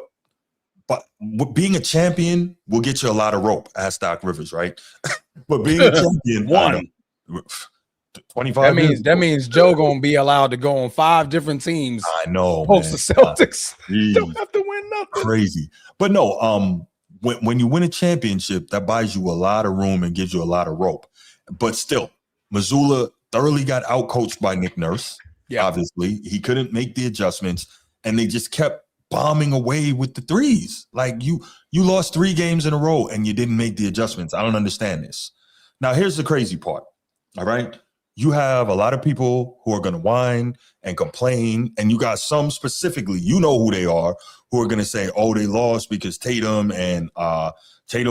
being a champion will get you a lot of rope, ask Doc Rivers, right? But being a champion, 25 that means Joe gonna be allowed to go on 5 different teams. I know, post the Celtics. Don't have to win nothing. Crazy. But no, when you win a championship, that buys you a lot of room and gives you a lot of rope. But still, Mazzulla thoroughly got outcoached by Nick Nurse. Yeah. Obviously, he couldn't make the adjustments. and they just kept bombing away with the threes. Like you lost 3 games in a row and you didn't make the adjustments. I don't understand this. Now, here's the crazy part. All right. You have a lot of people who are going to whine and complain, and you got some specifically, you know who they are, who are going to say, oh, they lost because Tatum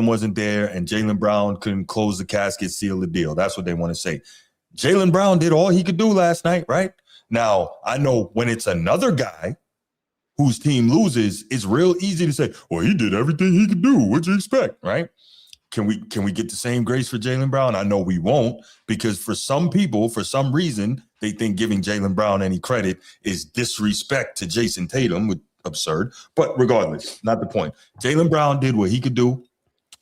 wasn't there and Jaylen Brown couldn't close the casket, seal the deal. That's what they want to say. Jaylen Brown did all he could do last night, right? Now, I know when it's another guy whose team loses, it's real easy to say, well, he did everything he could do. What'd you expect, right? Can we get the same grace for Jaylen Brown? I know we won't, because for some people, for some reason, they think giving Jaylen Brown any credit is disrespect to Jason Tatum, which absurd. But regardless, not the point. Jaylen Brown did what he could do.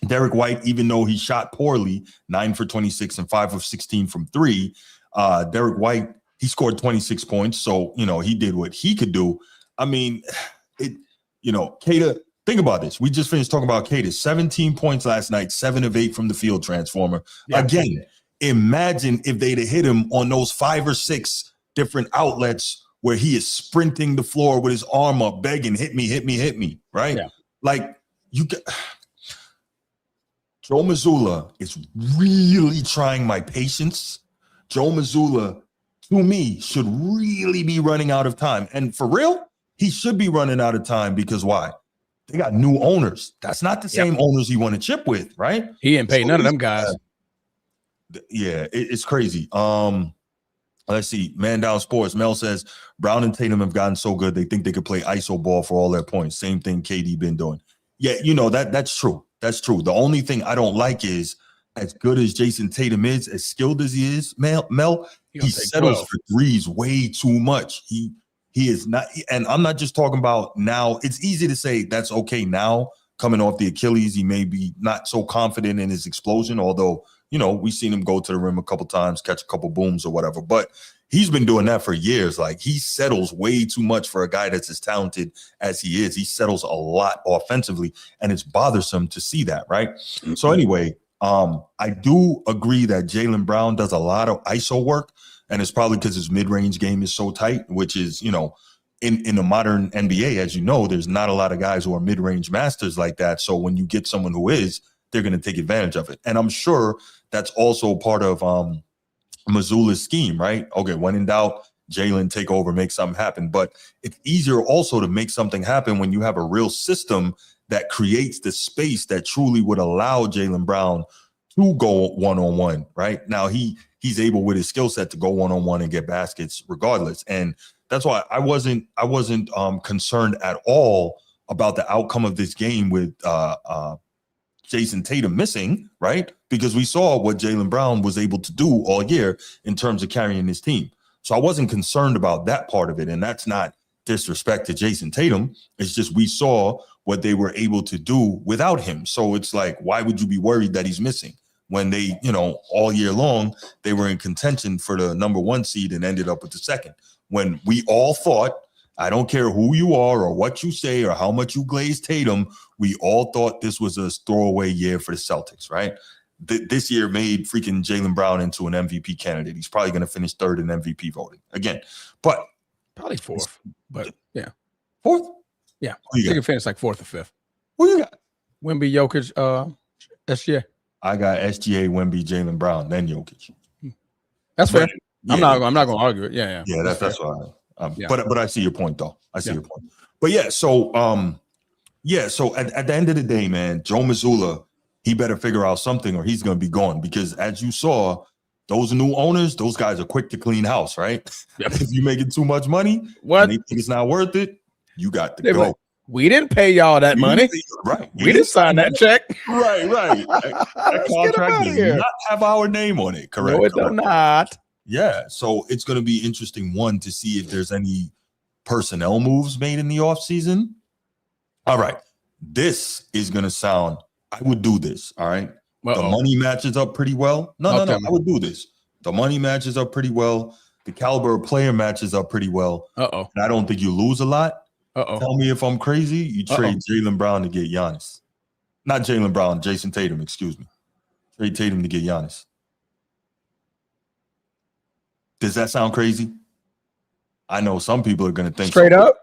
Derek White, even though he shot poorly, 9 for 26 and 5 of 16 from 3, Derek White, he scored 26 points. So, he did what he could do. I mean, Kata, think about this. We just finished talking about Kata. 17 points last night, 7 of 8 from the field transformer. Yeah. Again, imagine if they'd have hit him on those 5 or 6 different outlets where he is sprinting the floor with his arm up, begging, hit me, right? Yeah. Like, Joe Mazzulla is really trying my patience. Joe Mazzulla, to me, should really be running out of time. And for real, he should be running out of time because why? They got new owners. That's not the same owners he want to chip with, right? He ain't paid none of them guys. Yeah, it's crazy. Let's see. Man Down Sports. Mel says, Brown and Tatum have gotten so good, they think they could play ISO ball for all their points. Same thing KD been doing. Yeah, that's true. That's true. The only thing I don't like is, as good as Jason Tatum is, as skilled as he is, Mel, he settles 12 for threes way too much. He is not, and I'm not just talking about now. It's easy to say that's okay now, coming off the Achilles. He may be not so confident in his explosion, although, we've seen him go to the rim a couple times, catch a couple booms or whatever. But he's been doing that for years. Like, he settles way too much for a guy that's as talented as he is. He settles a lot offensively, and it's bothersome to see that, right? Mm-hmm. So anyway, I do agree that Jaylen Brown does a lot of ISO work, and it's probably because his mid-range game is so tight, which is, in the modern NBA, as you know, there's not a lot of guys who are mid-range masters like that. So when you get someone who is, they're going to take advantage of it. And I'm sure that's also part of Mazzulla's scheme, right? Okay, when in doubt, Jaylen, take over, make something happen. But it's easier also to make something happen when you have a real system that creates the space that truly would allow Jaylen Brown to go one-on-one, right? Now, he's able with his skill set to go one-on-one and get baskets regardless. And that's why I wasn't concerned at all about the outcome of this game with Jason Tatum missing, right? Because we saw what Jaylen Brown was able to do all year in terms of carrying his team. So I wasn't concerned about that part of it. And that's not disrespect to Jason Tatum. It's just we saw what they were able to do without him. So it's like, why would you be worried that he's missing when they, all year long, they were in contention for the number 1 seed and ended up with the 2nd? When we all thought, I don't care who you are or what you say or how much you glaze Tatum, we all thought this was a throwaway year for the Celtics, right? This year made freaking Jaylen Brown into an MVP candidate. He's probably going to finish 3rd in MVP voting again, but probably 4th. But yeah, 4th. Yeah, I think it finished like 4th or 5th. Who you got? Wemby, Jokic, SGA. I got SGA, Wemby, Jaylen Brown, then Jokic. That's fair. Yeah, I'm not going to argue it. Yeah. That's why. But I see your point, though. I see your point. But so at the end of the day, man, Joe Mazzulla, he better figure out something or he's going to be gone, because as you saw, those new owners, those guys are quick to clean house, right? Yep. If you're making too much money, and they think it's not worth it, you got to go. Like, we didn't pay y'all that money. Right. We didn't sign that check. Right. That contract does not have our name on it, correct? No, it does not. Yeah, so it's going to be interesting, one, to see if there's any personnel moves made in the offseason. All right, this is going to sound, I would do this, all right? The money matches up pretty well. No, I would do this. The money matches up pretty well. The caliber of player matches up pretty well. And I don't think you lose a lot. Tell me if I'm crazy. You trade Jaylen Brown to get Giannis. Not Jaylen Brown, Jason Tatum, excuse me. Trade Tatum to get Giannis. Does that sound crazy? I know some people are going to think straight up.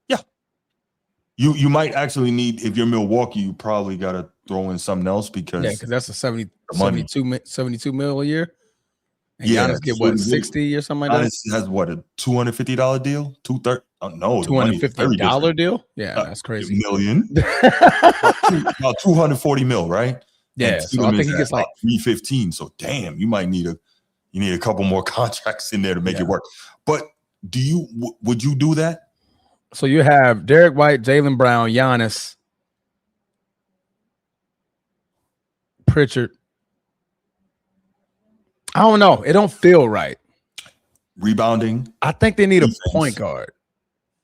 Yeah. You might actually need, if you're Milwaukee, you probably got to throw in something else because that's a 72 mil a year. And Giannis get so 60 or something like that? Giannis has what, a $250 deal? $230? Oh, no, $250 deal? Yeah, that's crazy. Million. About 240 mil, right? Yeah, so I think he gets like 315. So damn, you might need a couple more contracts in there to make it work. But would you do that? So you have Derek White, Jaylen Brown, Giannis, Pritchard. I don't know. It don't feel right. Rebounding. I think they need a point guard.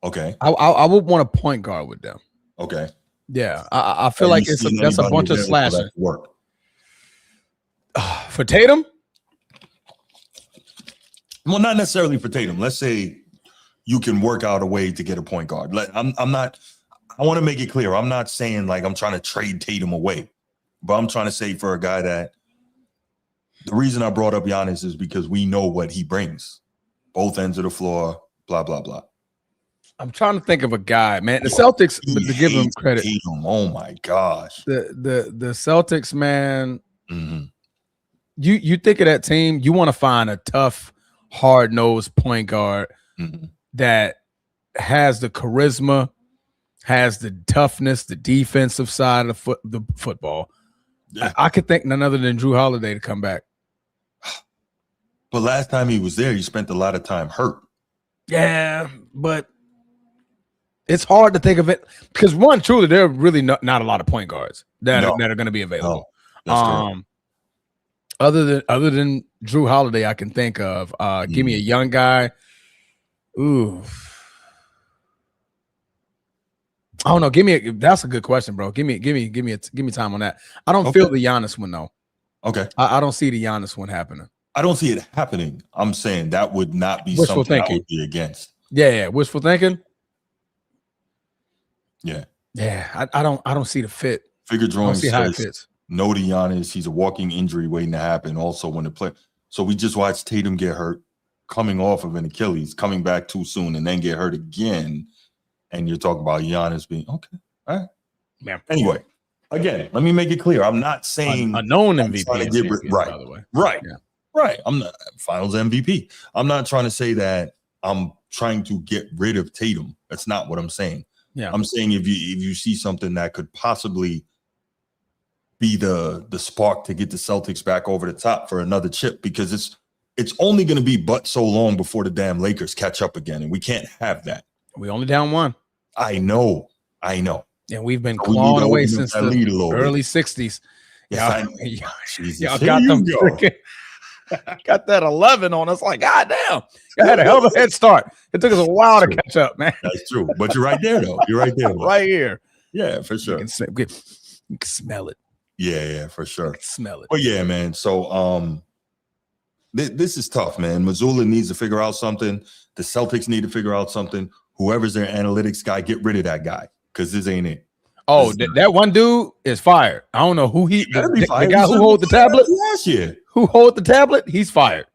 Okay. I would want a point guard with them. Okay. Yeah. I feel like that's a bunch of slashing. Work. For Tatum? Well, not necessarily for Tatum. Let's say you can work out a way to get a point guard. I want to make it clear. I'm not saying like I'm trying to trade Tatum away, but I'm trying to say for a guy that the reason I brought up Giannis is because we know what he brings. Both ends of the floor, blah, blah, blah. I'm trying to think of a guy, man. The Celtics, but to give him credit. Tatum. Oh my gosh. The Celtics, man. Mm-hmm. You think of that team, you want to find a tough, hard-nosed point guard that has the charisma, has the toughness, the defensive side of the football. Yeah. I could think none other than Jrue Holiday to come back. But last time he was there, he spent a lot of time hurt. Yeah, but it's hard to think of it because truly, there are really not a lot of point guards that are going to be available. No, other than Jrue Holiday, I can think of. Give me a young guy. Ooh. I don't know. That's a good question, bro. Give me time on that. I don't feel the Giannis one though. Okay. I don't see the Giannis one happening. I don't see it happening. I'm saying that would not be wishful something thinking. I would be against. Yeah, wishful thinking. Yeah. Yeah. I don't see the fit. Figure drawing says no to Giannis. He's a walking injury waiting to happen. Also, when the play. So we just watched Tatum get hurt, coming off of an Achilles, coming back too soon, and then get hurt again. And you're talking about Giannis being okay. All right. Yeah. Anyway, again, let me make it clear. I'm not saying a known MVP. Right. By the way. Right. Yeah. Right. I'm not finals MVP. I'm not trying to say that I'm trying to get rid of Tatum. That's not what I'm saying. Yeah. I'm saying if you see something that could possibly be the spark to get the Celtics back over the top for another chip, because it's only going to be but so long before the damn Lakers catch up again, and we can't have that. We only down one. I know. And we've been clawing away since the early 60s. Yes, y'all got them freaking got that 11 on us. Like, God damn, you had a hell of a head start. It took us a while to catch up, man. That's true. But you're right there, though. You're right there. Right here. Yeah, for sure. You can smell it. Yeah, for sure. Smell it. But yeah, man. So this is tough, man. Missoula needs to figure out something. The Celtics need to figure out something. Whoever's their analytics guy, get rid of that guy, because this ain't it. Oh, that one dude is fired. I don't know who the guy who hold the tablet last year. Who hold the tablet? He's fired.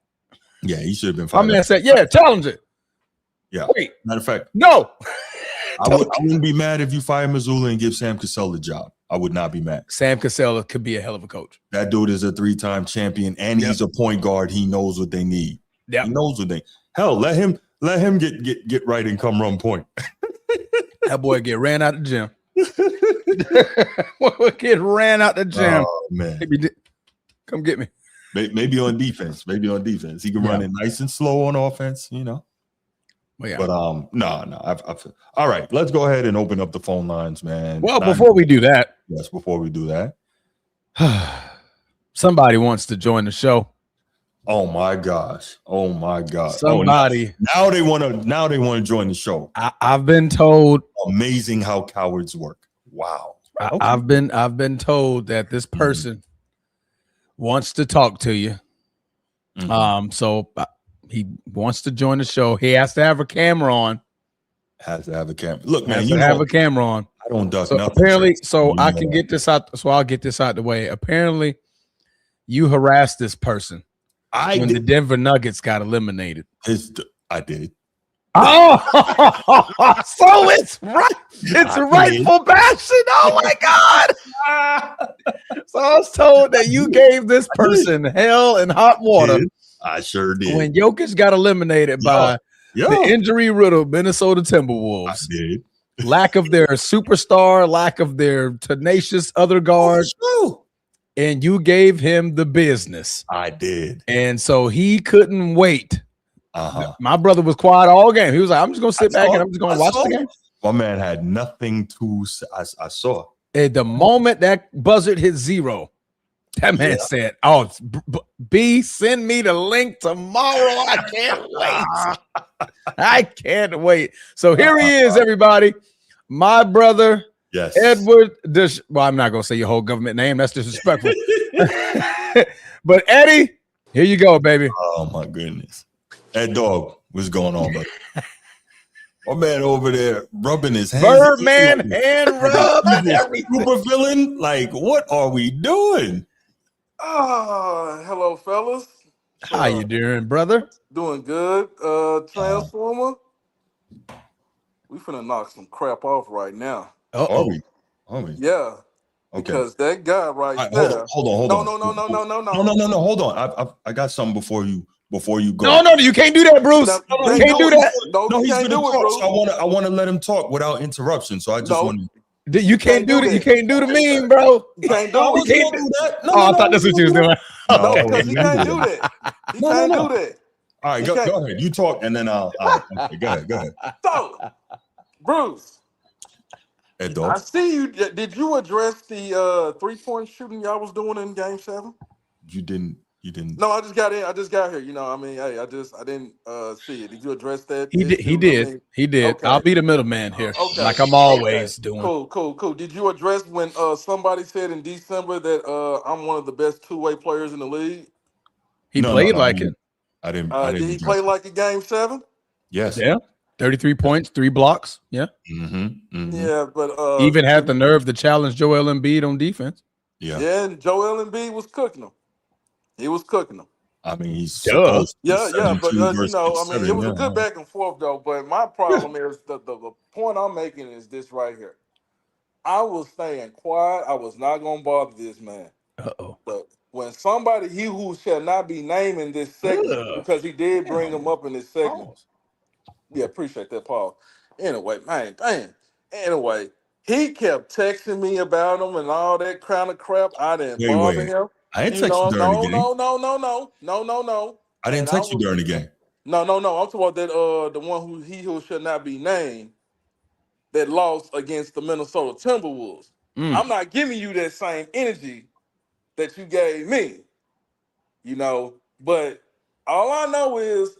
Yeah, he should have been fired. My man said, "Yeah, challenge it." Yeah. Wait. Matter of fact, no. I wouldn't be mad if you fire Missoula and give Sam Cassell the job. I would not be mad. Sam Cassell could be a hell of a coach. That dude is a 3-time champion, and he's a point guard. He knows what they need. Yeah, he knows what they. Hell, let him get right and come run point. That boy get ran out the gym. Get ran out the gym. Oh man, come get me. Maybe on defense. He can run it nice and slow on offense. Well, yeah. But no. I feel, all right. Let's go ahead and open up the phone lines, man. Well, before we do that, somebody wants to join the show. Oh my gosh. Somebody. Now they want to join the show. I've been told. Amazing how cowards work. Wow. Okay. I've been told that this person wants to talk to you. Mm-hmm. So he wants to join the show. He has to have a camera on. Look, man, have a camera on. I don't duck so nothing. Apparently, I can get this out. So I'll get this out the way. Apparently, you harassed this person when the Denver Nuggets got eliminated. I did. Oh, so it's right. It's rightful passion. Oh my God. So I was told that you gave this person hell and hot water. I sure did. When Jokic got eliminated by the injury-riddled Minnesota Timberwolves. I did. Lack of their superstar, lack of their tenacious other guard. And you gave him the business. I did. And so he couldn't wait. My brother was quiet all game. He was like, I'm just going to sit back and I'm just going to watch the game. My man had nothing to say. I saw. At the moment that buzzard hit 0, that man said, oh, B, send me the link tomorrow. I can't wait. I can't wait. So here he is, everybody. My brother, Edward. Well, I'm not going to say your whole government name. That's disrespectful. But Eddie, here you go, baby. Oh, my goodness. Ed Dog, what's going on, buddy? My man over there rubbing his hands. Birdman hand rub. Super villain. Like, what are we doing? Hello, fellas. How you doing, brother? Doing good. Transformer. We finna knock some crap off right now. Are we? Yeah. Okay. Because that guy right there. Hold on. No. Hold on. I got something before you go. No, you can't do that, Bruce. You can't do that. No, he's gonna talk. Bruce. So I want to let him talk without interruption. So I just want to. You can't do that. You can't do the meme, bro. You can't do it. Can't do that. I thought that's what you was doing. No, because he can't do that. He can't do that. All right, go ahead. You talk, and then I'll okay, go ahead. So, Bruce, I see you. Did you address the 3-point shooting y'all was doing in Game 7? You didn't. No, I just got here. You know, I mean, hey, I didn't see it. Did you address that? He did. Okay. I'll be the middleman here, like I'm always doing. Cool. Did you address when somebody said in December that I'm one of the best two-way players in the league? He played like it. I didn't. Did he play like a Game 7? Yes. Yeah. 33 points, 3 blocks. Yeah. Yeah, but even had the nerve to challenge Joel Embiid on defense. Yeah, and Joel Embiid was cooking him. He was cooking them. I mean, he's but you know, I mean, it was a good back and forth though. But my problem is the point I'm making is this right here. I was staying quiet. I was not gonna bother this man. But when somebody who shall not be named in this segment, because he did bring him up in this segment. Yeah, appreciate that, Paul. Anyway, man, Anyway, he kept texting me about him and all that kind of crap. I didn't bother him. I didn't text you during the game. No. I didn't text you during the game. No. I'm talking about that the one who should not be named that lost against the Minnesota Timberwolves. I'm not giving you that same energy that you gave me. You know, but all I know is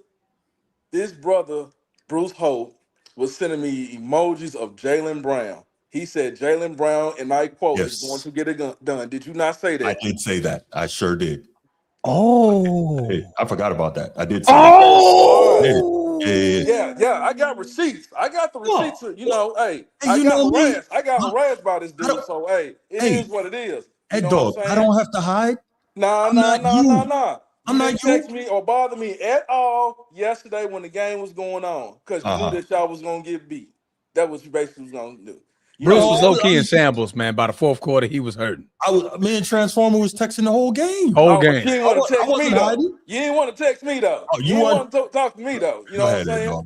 this brother, Bruce Holt, was sending me emojis of Jaylen Brown. He said Jaylen Brown, and I quote, is going to get it done. Did you not say that? I did say that. I sure did. Oh. Hey, I forgot about that. I did say that. Yeah. I got receipts. I got the receipts. You know, hey, I got harassed by this dude. So, hey, it is what it is. Hey, dog, I don't have to hide. Nah. I'm not text me or bother me at all yesterday when the game was going on because you knew that y'all was going to get beat. That was basically what you was going to do. Bruce was low-key in shambles, man. By the fourth quarter, he was hurting. Me and Transformer was texting the whole game. You didn't want to text me, though. You didn't want to text me, though. You didn't want to talk to me, though. You know what I'm saying? No.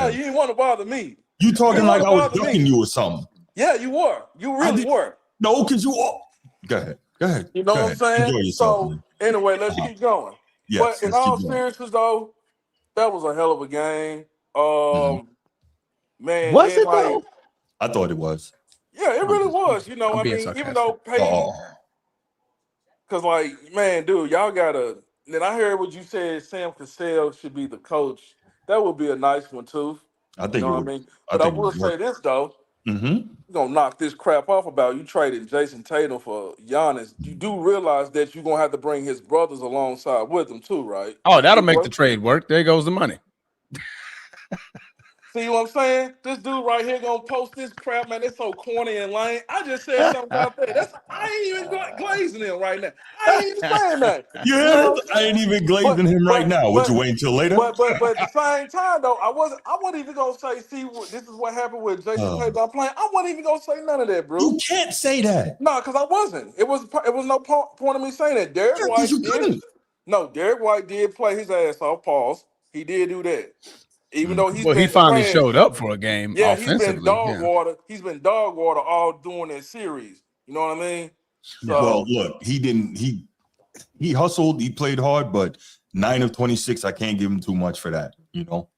You didn't want to bother me. You talking like I was ducking you or something. Yeah, you were. You really were. No, because you are. Go ahead. You know what I'm saying? Enjoy yourself, anyway, let's keep going. Yes, but in all seriousness, though, that was a hell of a game. Man. Was it, though? I thought it was. Yeah, it really was. You know, I mean, even though Peyton, because like, man, dude, y'all gotta. Then I heard what you said. Sam Cassell should be the coach. That would be a nice one too. I think. You know what I mean? But I will say this though. You're gonna knock this crap off about you trading Jason Tatum for Giannis. You do realize that you're gonna have to bring his brothers alongside with him too, right? Oh, that'll make the trade work. There goes the money. See what I'm saying? This dude right here gonna post this crap, man. It's so corny and lame. I just said something about that. I ain't even glazing him right now. I ain't even saying that. You You heard know? it? I ain't even glazing him right now. Would you wait until later? But at the same time though, I wasn't even gonna say, see, this is what happened with Jason Tatum. I'm playing. I wasn't even gonna say none of that, bro. You can't say that. No, because I wasn't. It was no point of me saying that. Derek White did. No, Derek White did play his ass off. Pause. He did do that. Even though he finally showed up for a game offensively. He's been dog water. He's been dog water all during that series. You know what I mean? So, well, look, he didn't. He hustled. He played hard, but 9 of 26. I can't give him too much for that. You know.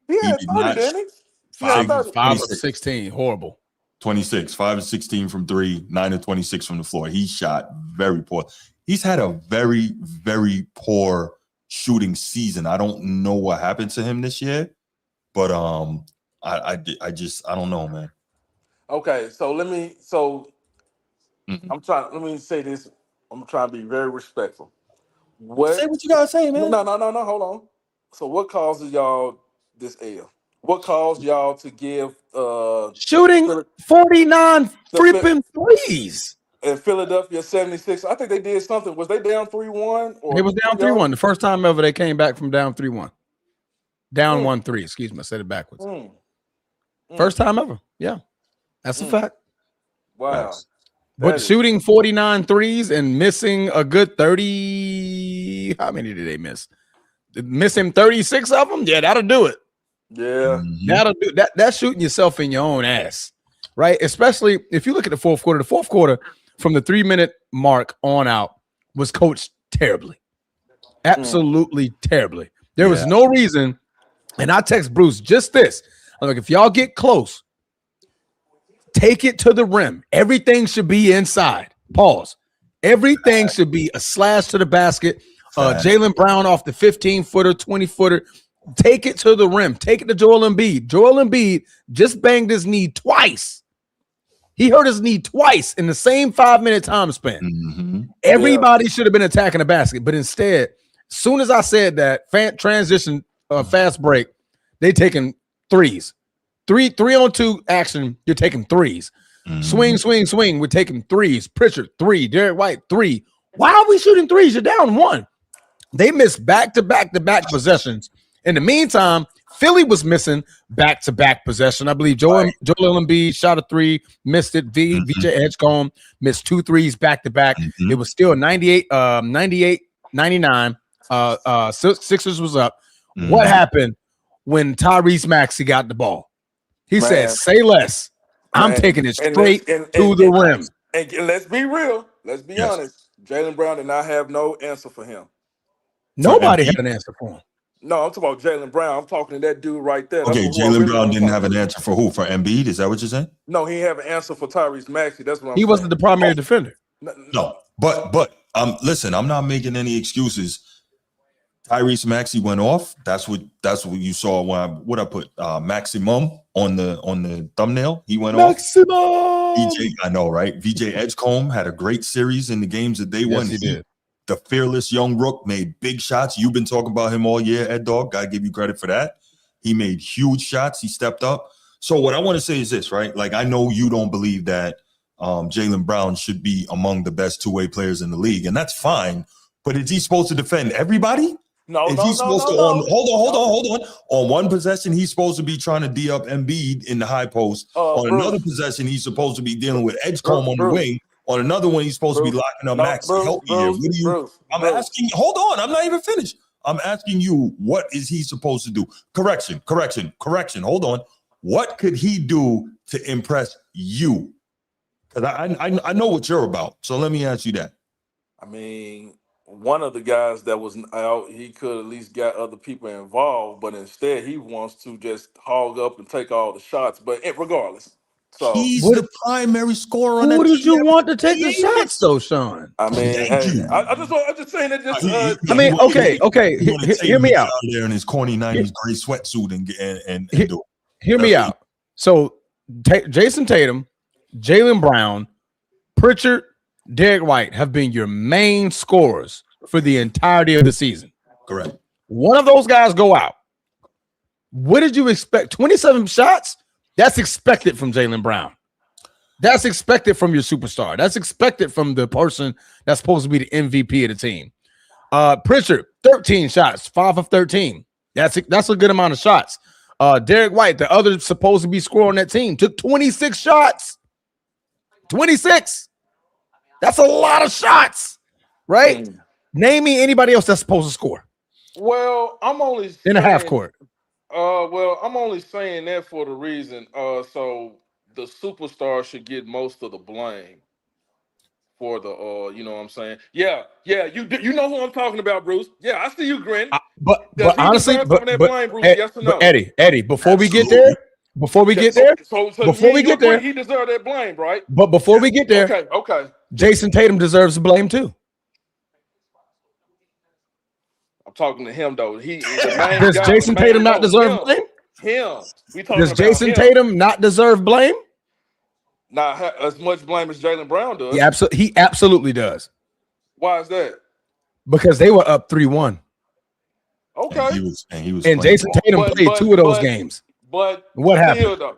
He had 30, didn't he? 5 of 16. Horrible. 26. 5 of 16 from 3. 9 of 26 from the floor. He shot very poor. He's had a very, very poor shooting season. I don't know what happened to him this year. But I don't know, man. Okay, so let me say this. I'm trying to be very respectful. Say what you gotta say, man. No, hold on. So what causes y'all this L? What caused y'all to give shooting 49 flipping threes? And Philadelphia 76. I think they did something. Was they down 3-1? They was down 3-1. The first time ever they came back from down 3-1. Down 1-3. Excuse me. I said it backwards. First time ever. Yeah. That's a fact. Wow. But shooting 49 threes and missing a good 30. How many did they miss? Missing 36 of them? Yeah, that'll do it. Yeah. That'll do that. That's shooting yourself in your own ass. Right? Especially if you look at the fourth quarter. The fourth quarter from the 3-minute mark on out was coached terribly. Absolutely terribly. There was no reason. And I text Bruce just this. I'm like, if y'all get close, take it to the rim. Everything should be inside. Pause. Everything should be a slash to the basket. Jaylen Brown off the 15-footer, 20-footer. Take it to the rim. Take it to Joel Embiid. Joel Embiid just banged his knee twice. He hurt his knee twice in the same 5-minute time span. Everybody should have been attacking the basket. But instead, as soon as I said that, transition fast break, they taking threes. 3-on-2 action, you're taking threes. Swing. We're taking threes. Pritchard, 3. Derek White, 3. Why are we shooting threes? You're down 1. They missed back-to-back possessions. In the meantime, Philly was missing back-to-back possession. I believe Joel Embiid shot a 3, missed it. VJ Edgecombe missed 2 threes back-to-back. It was still 98-99. Sixers was up. What happened when Tyrese Maxey got the ball? He said, say less. I'm taking it straight to the rim. And let's be real. Let's be honest. Jaylen Brown did not have no answer for him. Nobody had an answer for him. No, I'm talking about Jaylen Brown. I'm talking to that dude right there. Okay, Jaylen Brown didn't have an answer for who? For Embiid? Is that what you're saying? No, he didn't have an answer for Tyrese Maxey. That's what I'm saying. He wasn't the primary defender. No, but listen, I'm not making any excuses. Tyrese Maxey went off. That's what you saw when I put maximum on the thumbnail. He went off. VJ, I know, right? VJ Edgecombe had a great series in the games that they won. He did. The fearless young rook made big shots. You've been talking about him all year, Ed Dog. Gotta give you credit for that. He made huge shots. He stepped up. So what I want to say is this, right? Like, I know you don't believe that Jaylen Brown should be among the best two-way players in the league, and that's fine. But is he supposed to defend everybody? No. Hold on. On one possession, he's supposed to be trying to D up Embiid in the high post. On another possession, he's supposed to be dealing with Edgecombe on the wing. On another one, he's supposed to be locking up Max. Help me here. I'm asking. Hold on. I'm not even finished. I'm asking you, what is he supposed to do? Correction. Hold on. What could he do to impress you? Because I know what you're about. So let me ask you that. I mean, one of the guys that was out, he could at least got other people involved, but instead he wants to just hog up and take all the shots. But regardless, so he's the primary scorer. Who did you want to take the shots, though, Sean? I mean, I'm just saying that. Hear me out. There in his corny '90s gray sweatsuit and hear me out. So Jason Tatum, Jaylen Brown, Pritchard, Derek White have been your main scorers for the entirety of the season. Correct. One of those guys go out. What did you expect? 27 shots? That's expected from Jaylen Brown. That's expected from your superstar. That's expected from the person that's supposed to be the MVP of the team. Pritchard, 13 shots, 5 of 13. That's a good amount of shots. Derek White, the other supposed to be scorer on that team, took 26 shots. 26. That's a lot of shots, right? Name me anybody else that's supposed to score. Well, I'm only in a half court. I'm only saying that for the reason. So the superstar should get most of the blame for the you know what I'm saying? Yeah, you know who I'm talking about, Bruce. Yeah, I see you grin. But honestly, but Blame, Bruce, yes or no? But Eddie, before we get there, he deserved that blame, right? But before we get there, okay. Jason Tatum deserves the blame too. I'm talking to him though. Does Jason Tatum not deserve blame? Does Jason Tatum not deserve blame? Not as much blame as Jaylen Brown does. He absolutely does. Why is that? Because they were up 3-1. Okay. And he was Jason Tatum played 2 of those games. But what happened?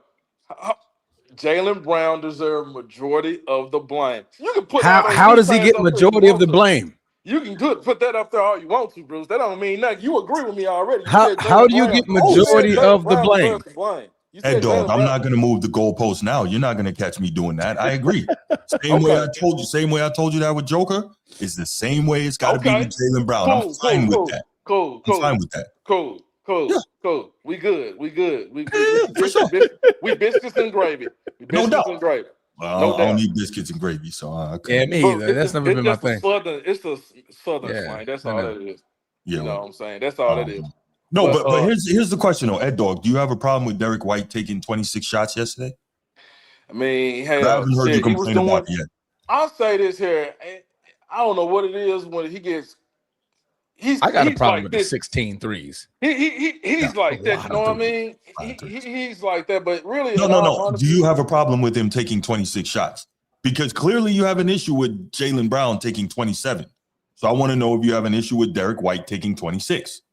Jaylen Brown deserved majority of the blame. You can put how does he get majority of the blame? You can put that up there all you want to, Bruce. That don't mean nothing. You agree with me already. How do you get majority of the blame? Ed Dog, I'm not going to move the goalpost now. You're not going to catch me doing that. I agree. Same way I told you that with Joker. It's the same way it's got to be with Jaylen Brown. I'm fine with that. Cool. Fine with that. Cool. Yeah. Cool. We good. We biscuits and gravy. No doubt. And gravy. Well, I don't need biscuits and gravy, so yeah, me either. That's never been my thing. It's the southern slang. That's all that is. Yeah, you know what I'm saying? That's all that is. No, but here's the question though, Ed Dog. Do you have a problem with Derek White taking 26 shots yesterday? I mean, hey, I haven't heard you complain about it yet. I'll say this here. I don't know what it is when he gets. I got a problem with the 16 threes. He's like that. You know what I mean? He's like that. But really, no. Do you have a problem with him taking 26 shots? Because clearly you have an issue with Jaylen Brown taking 27. So I want to know if you have an issue with Derek White taking 26.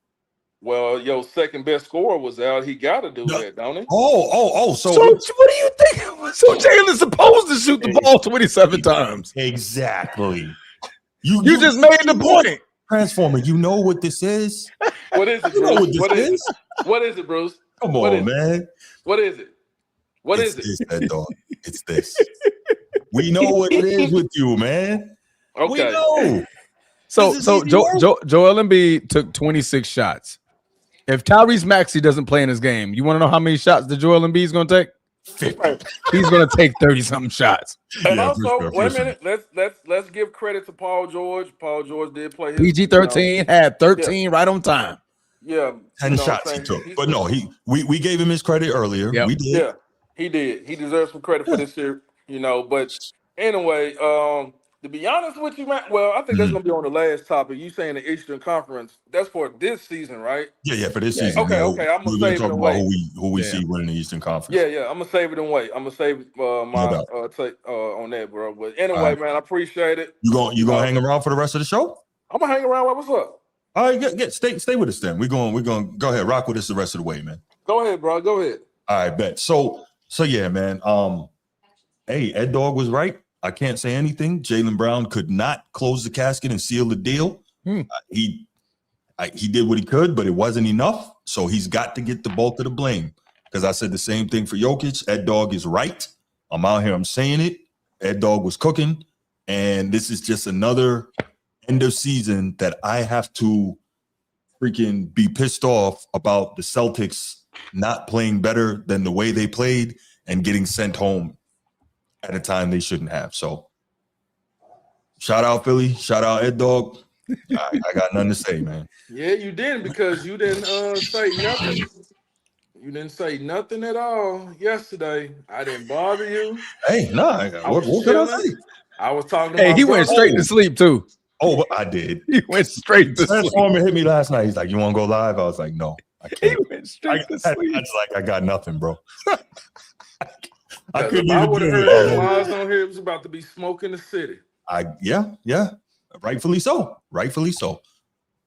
Well, your second best scorer was out. He got to do that, don't he? So what do you think? So Jaylen's supposed to shoot the ball 27 times. Exactly. You just made the point. Transformer, you know what this is? What is it, Bruce? What is it, Bruce? Come on, man. What is it? It's this, Ed Dog. It's this. We know what it is with you, man. Okay. We know. So Joel Embiid took 26 shots. If Tyrese Maxey doesn't play in his game, you want to know how many shots the Joel Embiid is going to take? 50. He's going to take 30-something shots. And also, wait a minute. Let's give credit to Paul George. Paul George did play his PG-13, had 13 right on time. Yeah. 10 shots he took. But no, we gave him his credit earlier. Yep. We did. Yeah, he did. He deserves some credit for this year, But anyway, to be honest with you, man, well, I think that's going to be on the last topic. You saying the Eastern Conference, that's for this season, right? Yeah, for this season. Okay. I'm going to save it away. Who we see winning the Eastern Conference. Yeah, I'm going to save it and wait. I'm going to save my take on that, bro. But anyway, man, I appreciate it. You gonna hang around for the rest of the show? I'm going to hang around. What's up? All right, stay with us then. We're going to go ahead, rock with us the rest of the way, man. Go ahead, bro. Go ahead. All right, bet. So yeah, man. Hey, Ed Dog was right. I can't say anything. Jaylen Brown could not close the casket and seal the deal. He did what he could, but it wasn't enough. So he's got to get the bulk of the blame. Because I said the same thing for Jokic. Ed Dog is right. I'm out here. I'm saying it. Ed Dog was cooking. And this is just another end of season that I have to freaking be pissed off about the Celtics not playing better than the way they played and getting sent home at a time they shouldn't have. So shout out Philly, shout out Ed Dog. I got nothing to say, man. Yeah, you didn't, because you didn't say nothing. You didn't say nothing at all yesterday. I didn't bother you. Hey, what can I say? I was talking about he went straight to sleep too. Oh, I did. He went straight to sleep. Transformer hit me last night. He's like, "You want to go live?" I was like, "No, I can't." He went straight to sleep. That's like I got nothing, bro. I couldn't. I would have heard Miles on here. It was about to be smoke in the city. Yeah, rightfully so.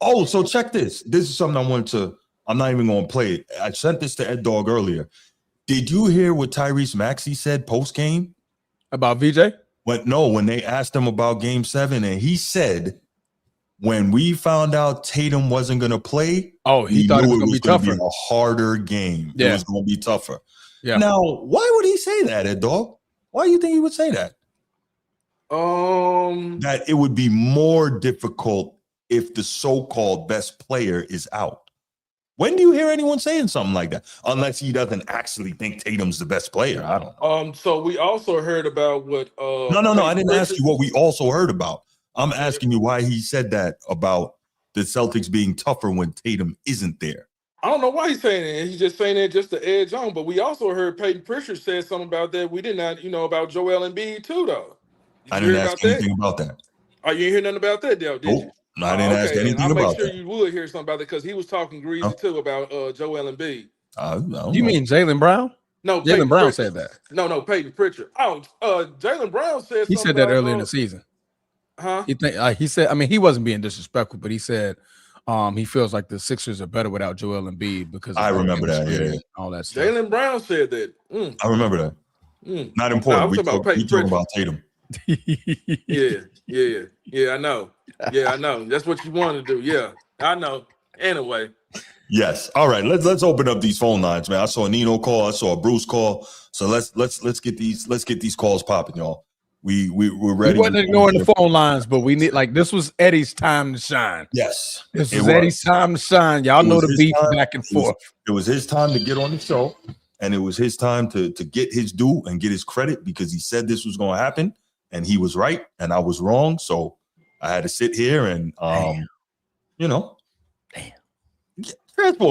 Oh, so check this. This is something I wanted to I'm not even going to play it. I sent this to Ed Dog earlier. Did you hear what Tyrese Maxey said post-game? About VJ? When they asked him about Game 7, and he said, when we found out Tatum wasn't going to play, he thought it was going to be tougher. A harder game. Yeah. It was going to be tougher. Yeah. Now, why would he say that, Ed Dog? Why do you think he would say that? That it would be more difficult if the so-called best player is out. When do you hear anyone saying something like that? Unless he doesn't actually think Tatum's the best player. I don't know. So we also heard about what No, I didn't ask you what we also heard about. I'm asking you why he said that about the Celtics being tougher when Tatum isn't there. I don't know why he's saying it. He's just saying it just to edge on. But we also heard Peyton Pritchard said something about that. We did not, about Joel Embiid too, though. I didn't ask anything about that. Oh, you didn't hear nothing about that, did you? No, I didn't ask anything about that. I'll make sure you would hear something about that because he was talking greasy too about Joel Embiid. You mean Jaylen Brown? No, Jaylen Brown said that. No, Peyton Pritchard. Jaylen Brown said he said that earlier in the season. Huh? He said, I mean, he wasn't being disrespectful, but he said he feels like the Sixers are better without Joel Embiid because I remember that. Yeah. All that stuff. Jaylen Brown said that. I remember that. Not important. We talking about Tatum. Yeah, I know. That's what you want to do. Yeah, I know. Anyway. Yes. All right. Let's open up these phone lines, man. I saw a Nino call. I saw a Bruce call. So let's get these calls popping, y'all. We're ready. We wasn't ignoring the phone lines, but we need this was Eddie's time to shine. Yes. This was Eddie's time to shine. Y'all know the beef back and forth. It was his time to get on the show, and it was his time to get his due and get his credit because he said this was going to happen, and he was right, and I was wrong. So I had to sit here and transform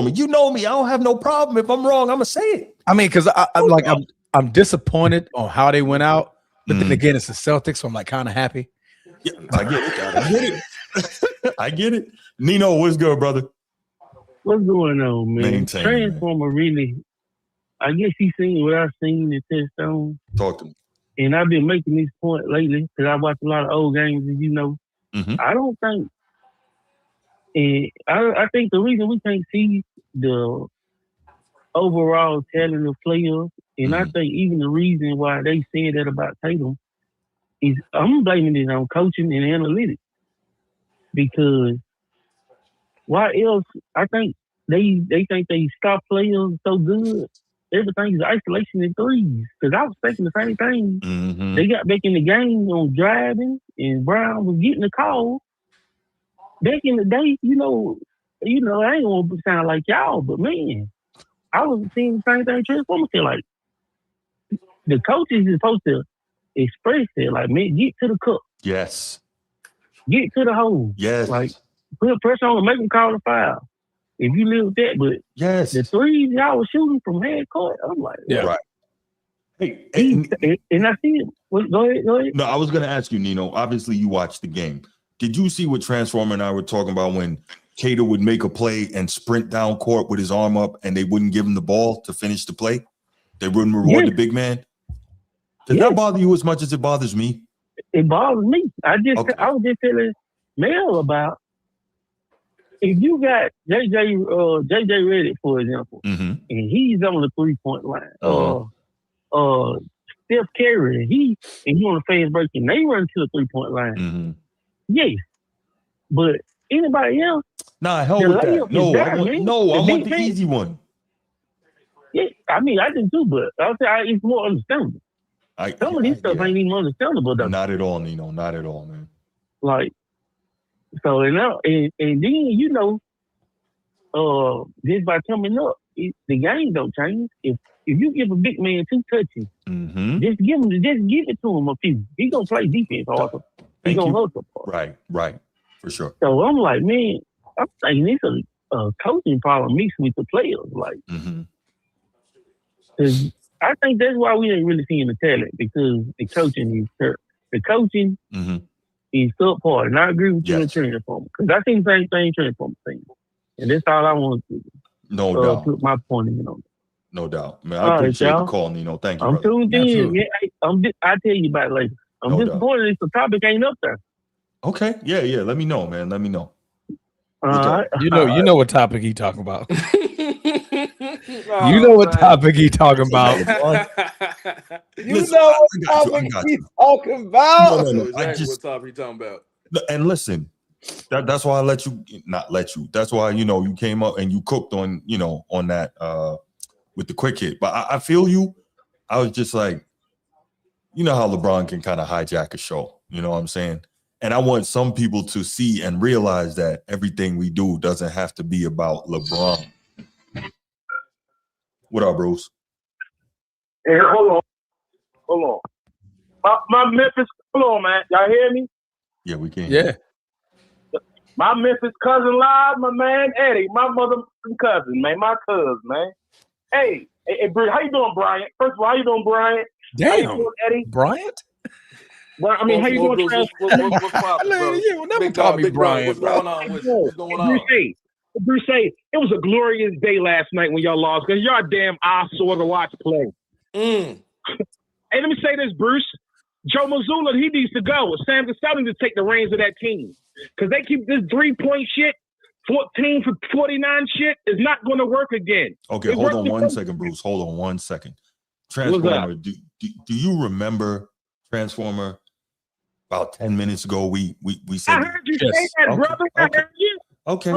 me. You know me. I don't have no problem if I'm wrong. I'm gonna say it. I mean, because I'm disappointed on how they went out. But then again, it's the Celtics, so I'm kind of happy. Yeah, I get it. I get it. Nino, what's good, brother? What's going on, man? Transformer really, I guess he's seen what I've seen and touched on. Talk to me. And I've been making this point lately because I watch a lot of old games, as you know. I don't think, and I think the reason we can't see the overall talent of players, and I think even the reason why they said that about Tatum is I'm blaming it on coaching and analytics. Because why else? I think they think they stop players so good. Everything is isolation and threes. Because I was thinking the same thing. They got back in the game on driving, and Brown was getting the call. Back in the day, I ain't gonna sound like y'all, but man, I was seeing the same thing Transformer said. Like, the coaches is supposed to express it. Like, man, get to the cup. Yes. Get to the hole. Yes. Like, put pressure on and make them call the foul. If you live with that, but yes, the threes y'all was shooting from half court, I'm like, yeah, right. Hey, and I see it. Go ahead. No, I was gonna ask you, Nino. Obviously, you watched the game. Did you see what Transformer and I were talking about when Cater would make a play and sprint down court with his arm up, and they wouldn't give him the ball to finish the play? They wouldn't reward the big man. Does that bother you as much as it bothers me? It bothers me. I was just telling Mel about if you got JJ Redick, for example, and he's on the 3-point line. Steph Curry, he on the fast break and they run to the 3-point line. Yes, but anybody else? Nah, hell with that. No, I want the easy one. Yeah, I mean, I do too, but I'll say it's more understandable. Some of these stuff ain't even understandable, though. Not at all, Nino. Not at all, man. Like, so, and then, just by coming up, the game don't change. If you give a big man 2 touches, just give it to him a few. He gonna play defense also. He gonna hustle. Right, for sure. So I'm like, man, I'm thinking it's a coaching problem mixed with the players, like. Because I think that's why we ain't really seeing the talent, because the coaching is subpar. And I agree with you in Transformer, because I think the same thing Transformer saying. And that's all I want to do. No doubt. Put my point in on it. No doubt. Man, I appreciate the call, Nino. Thank you, I'm tuned in. Yeah, I'll tell you about it later. I'm disappointed if the topic ain't up there. Okay. Yeah. Let me know, man. Let me know. You know what topic he talking about. You know what topic he talking about. You know what topic he's talking about. No. Exactly what topic he talking about. And listen, that's why I not let you. That's why, you came up and you cooked on, on that with the quick hit. But I feel you. I was just like, you know how LeBron can kind of hijack a show. You know what I'm saying? And I want some people to see and realize that everything we do doesn't have to be about LeBron. What up, Bruce? Hey, hold on. My Memphis, hold on, man. Y'all hear me? Yeah, we can. Yeah. My Memphis cousin live, my man Eddie, my mother cousin, man, my cousin, man. Hey, how you doing, Bryant? First of all, how you doing, Bryant? Damn, how you doing, Eddie? Bryant? Well, I mean, how you doing, What's poppin', bro? Yeah, well, never call me Bryant. What's going on? What's going on? Bruce, it was a glorious day last night when y'all lost because y'all damn eyesore to watch play. Hey, let me say this, Bruce. Joe Mazzulla, he needs to go. Sam Castelli to take the reins of that team because they keep this 3-point shit, 14 for 49 shit is not going to work again. Okay, hold on 1 second, Bruce. Hold on 1 second. Transformer, do you remember Transformer? About 10 minutes ago, we said. I heard you say that, brother. I heard you. Okay,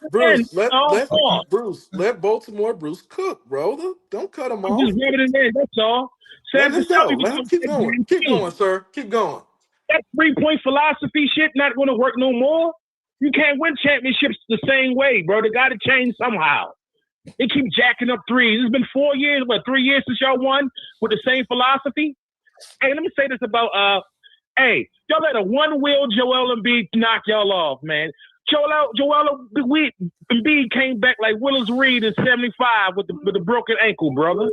Bruce, let Baltimore Bruce cook, bro. Don't cut him off. Just rub it in there. That's all. Let him go. Let him keep going. Keep going, sir. Keep going. That 3-point philosophy shit not going to work no more. You can't win championships the same way, bro. They got to change somehow. They keep jacking up threes. It's been 4 years, 3 years since y'all won with the same philosophy. Hey, let me say this about y'all let a one-wheel Joel Embiid knock y'all off, man. Joel Embiid came back like Willis Reed in 75 with the broken ankle, brother.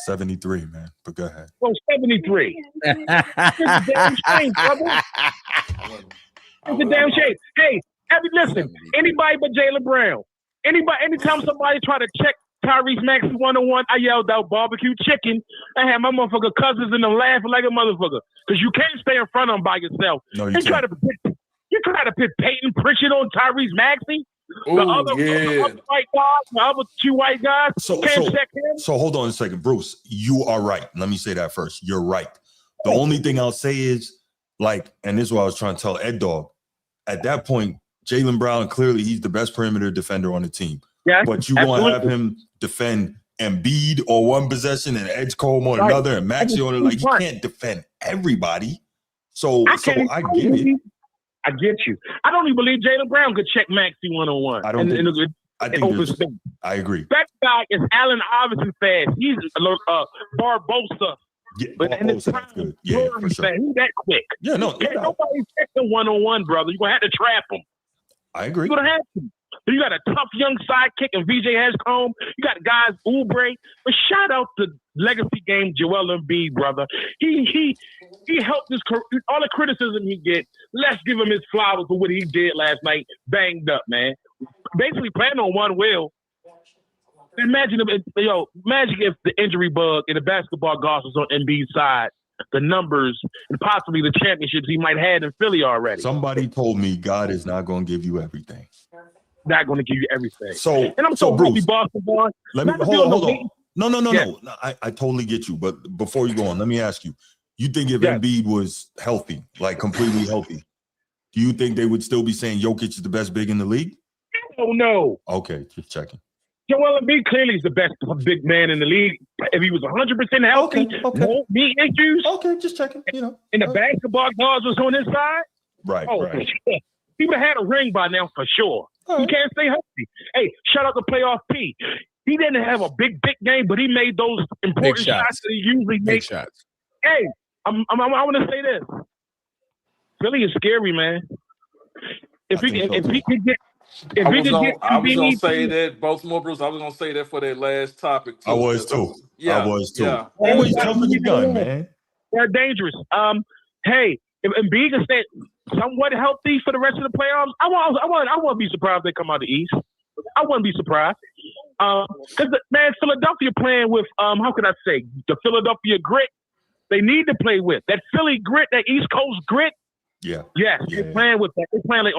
73, man. But go ahead. Oh, 73. It's a damn shame, brother. It's a damn shame. Hey, listen, anybody but Jaylen Brown. Anytime somebody try to check Tyrese Maxey 1-on-1, I yelled out barbecue chicken. I had my motherfucker cousins in them laughing like a motherfucker. Because you can't stay in front of them by yourself. No, you can't. You try to put Peyton Pritchard on Tyrese Maxey. The other white guys, the other two white guys can't check him. So hold on a second, Bruce. You are right. Let me say that first. You're right. The only thing I'll say is, and this is what I was trying to tell Ed Dog. At that point, Jaylen Brown, clearly he's the best perimeter defender on the team. Yeah, but you want to have him defend Embiid on one possession and Edgecombe on another and Maxey on it. You can't defend everybody. So I get it. I get you. I don't even believe Jaylen Brown could check Maxey 1-on-1. I agree. That guy is Allen Iverson fast. He's Barbosa. Yeah, Barbosa, that's good. Yeah, for sure. He's that quick. Yeah, nobody check the 1-on-1, brother. You're going to have to trap him. I agree. You're going to have to. You got a tough young sidekick and VJ Edgecombe. You got guys Oubre. But shout out to legacy game Joel Embiid, brother. He helped this. All the criticism he get, let's give him his flowers for what he did last night. Banged up, man. Basically playing on one wheel. Imagine if the injury bug in the basketball gods was on Embiid's side. The numbers and possibly the championships he might have in Philly already. Somebody told me God is not going to give you everything. Not going to give you everything. So, and I'm so Bruce, Boston boy. Let me hold on. No. I totally get you. But before you go on, let me ask you. You think if Embiid was healthy, like completely healthy, do you think they would still be saying Jokic is the best big in the league? Oh, no. Okay, just checking. Joel Embiid clearly is the best big man in the league. If he was 100% healthy, no knee issues. Okay, just checking. And the basketball gods was on his side. Right. For sure. He would have had a ring by now for sure. He can't stay healthy. Hey, shout out to Playoff P. He didn't have a big game, but he made those important shots that he usually makes. Shots. Hey, I want to say this. Philly is scary, man. If he could get. I was going to say that, Baltimore Bruce, I was going to say that for that last topic, too. I was, too. Yeah. Always jumping the gun, man. They're dangerous. Hey, if Embiid can stay somewhat healthy for the rest of the playoffs, I won't be surprised if they come out of the East. I wouldn't be surprised. Because, man, Philadelphia playing with, how can I say, the Philadelphia grit they need to play with. That Philly grit, that East Coast grit. Yeah. Yes, they're playing with that. They're playing like,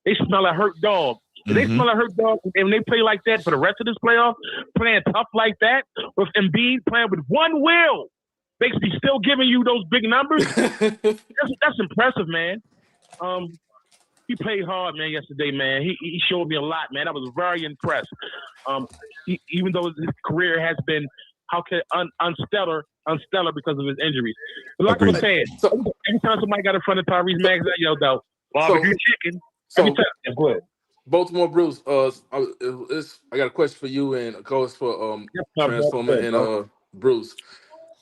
they smell a hurt dog. If they smell a hurt dog and they play like that for the rest of this playoff, playing tough like that, with Embiid playing with one will, basically still giving you those big numbers, that's impressive, man. He played hard, man, yesterday, man. He showed me a lot, man. I was very impressed. Even though his career has been unstellar because of his injuries. But like I was saying, every time somebody got in front of Tyrese Maxey, yo, though, barbecue chicken. Every time. Yeah, go ahead. Baltimore Bruce, I got a question for you and of course for Transformer and Bruce.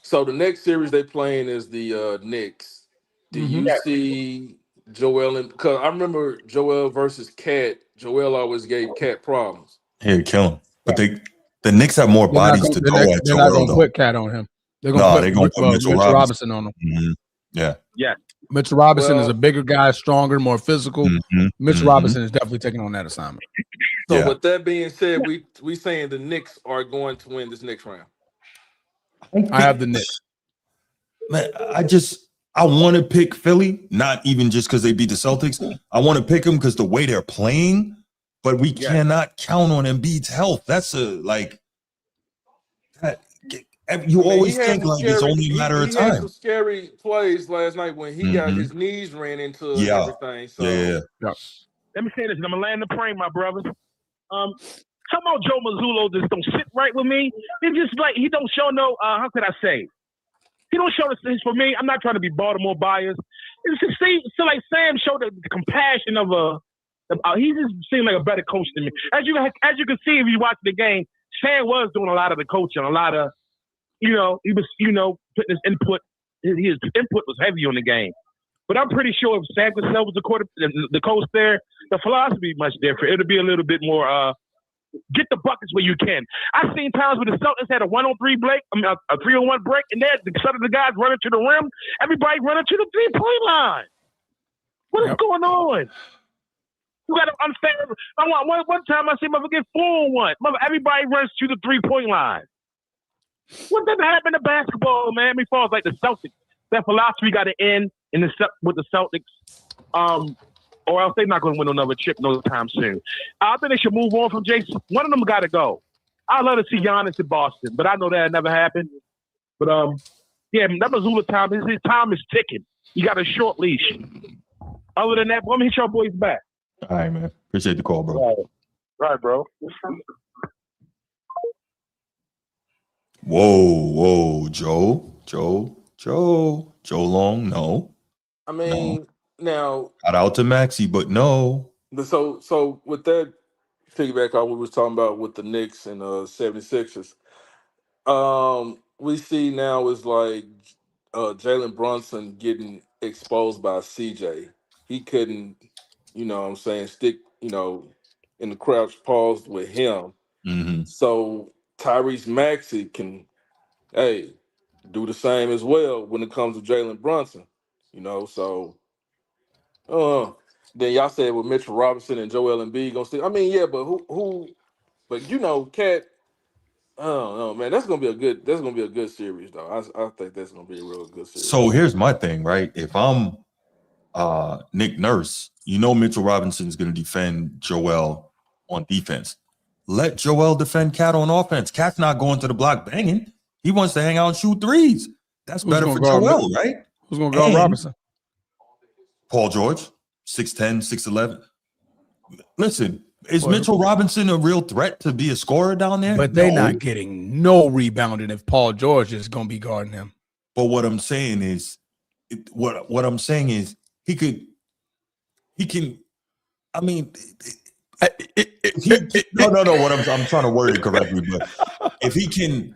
So the next series they playing is the Knicks. Do you see Joel? Because I remember Joel versus Cat. Joel always gave Cat problems. He'd kill him. But the Knicks have more bodies to throw at Joel. They're not going to put Cat on him. They're going to put Mitchell Robinson on him. Mm-hmm. Yeah. Mitchell Robinson is a bigger guy, stronger, more physical. Mitchell Robinson is definitely taking on that assignment. So with that being said, we saying the Knicks are going to win this next round. I have the Knicks. Man, I want to pick Philly, not even just because they beat the Celtics. I want to pick them because the way they're playing, but we cannot count on Embiid's health. That's you always think like it's only a matter of time. He had some scary plays last night when he got his knees ran into everything. So let me say this, and I'm gonna land the plane, my brothers. Talking about Joe Mazzulla just don't sit right with me. It's just like he don't show no. How could I say? He don't show this for me. I'm not trying to be Baltimore biased. It's just so like Sam showed the compassion of he just seemed like a better coach than me. As you can see if you watch the game, Sam was doing a lot of the coaching, a lot of. He was, putting his input. His input was heavy on the game. But I'm pretty sure if Sam Cassell was the coach there, the philosophy much different. It'll be a little bit more, get the buckets where you can. I've seen times where the Celtics had a 1-on-3 break, a 3-on-1 break, and they had some of the guys running to the rim. Everybody running to the 3-point line. What is going on? You got an unfair. One time I see motherfucker get 4-on-1. Everybody runs to the 3-point line. What doesn't happen to basketball, man? As far as like the Celtics, that philosophy got to end with the Celtics, or else they're not going to win another chip no time soon. I think they should move on from Jason. One of them got to go. I'd love to see Giannis in Boston, but I know that never happened. But that Mazzulla time, his time is ticking. You got a short leash. Other than that, let me hit your boys back. All right, man. Appreciate the call, bro. All right, bro. Whoa, Joe Long, no. I mean, now shout out to Maxey, but no. So with that piggyback on what we was talking about with the Knicks and 76ers, we see now is like Jalen Brunson getting exposed by CJ. He couldn't, stick, in the crouch pause with him. So Tyrese Maxey can, do the same as well when it comes to Jalen Brunson, So, then y'all said with Mitchell Robinson and Joel Embiid gonna stay. I mean, yeah, but who? But Cat. I don't know, man. That's gonna be a good series, though. I think that's gonna be a real good series. So here's my thing, right? If I'm Nick Nurse, Mitchell Robinson's gonna defend Joel on defense. Let Joel defend Cat on offense. Cat's not going to the block banging. He wants to hang out and shoot threes. That's better for Joel, right? Who's going to guard Robinson? Paul George, 6'10", 6'11". Listen, is Mitchell Robinson a real threat to be a scorer down there? But they're not getting no rebounding if Paul George is going to be guarding him. But what I'm saying is, he can. I mean. No. What I'm trying to word it correctly, but if he can,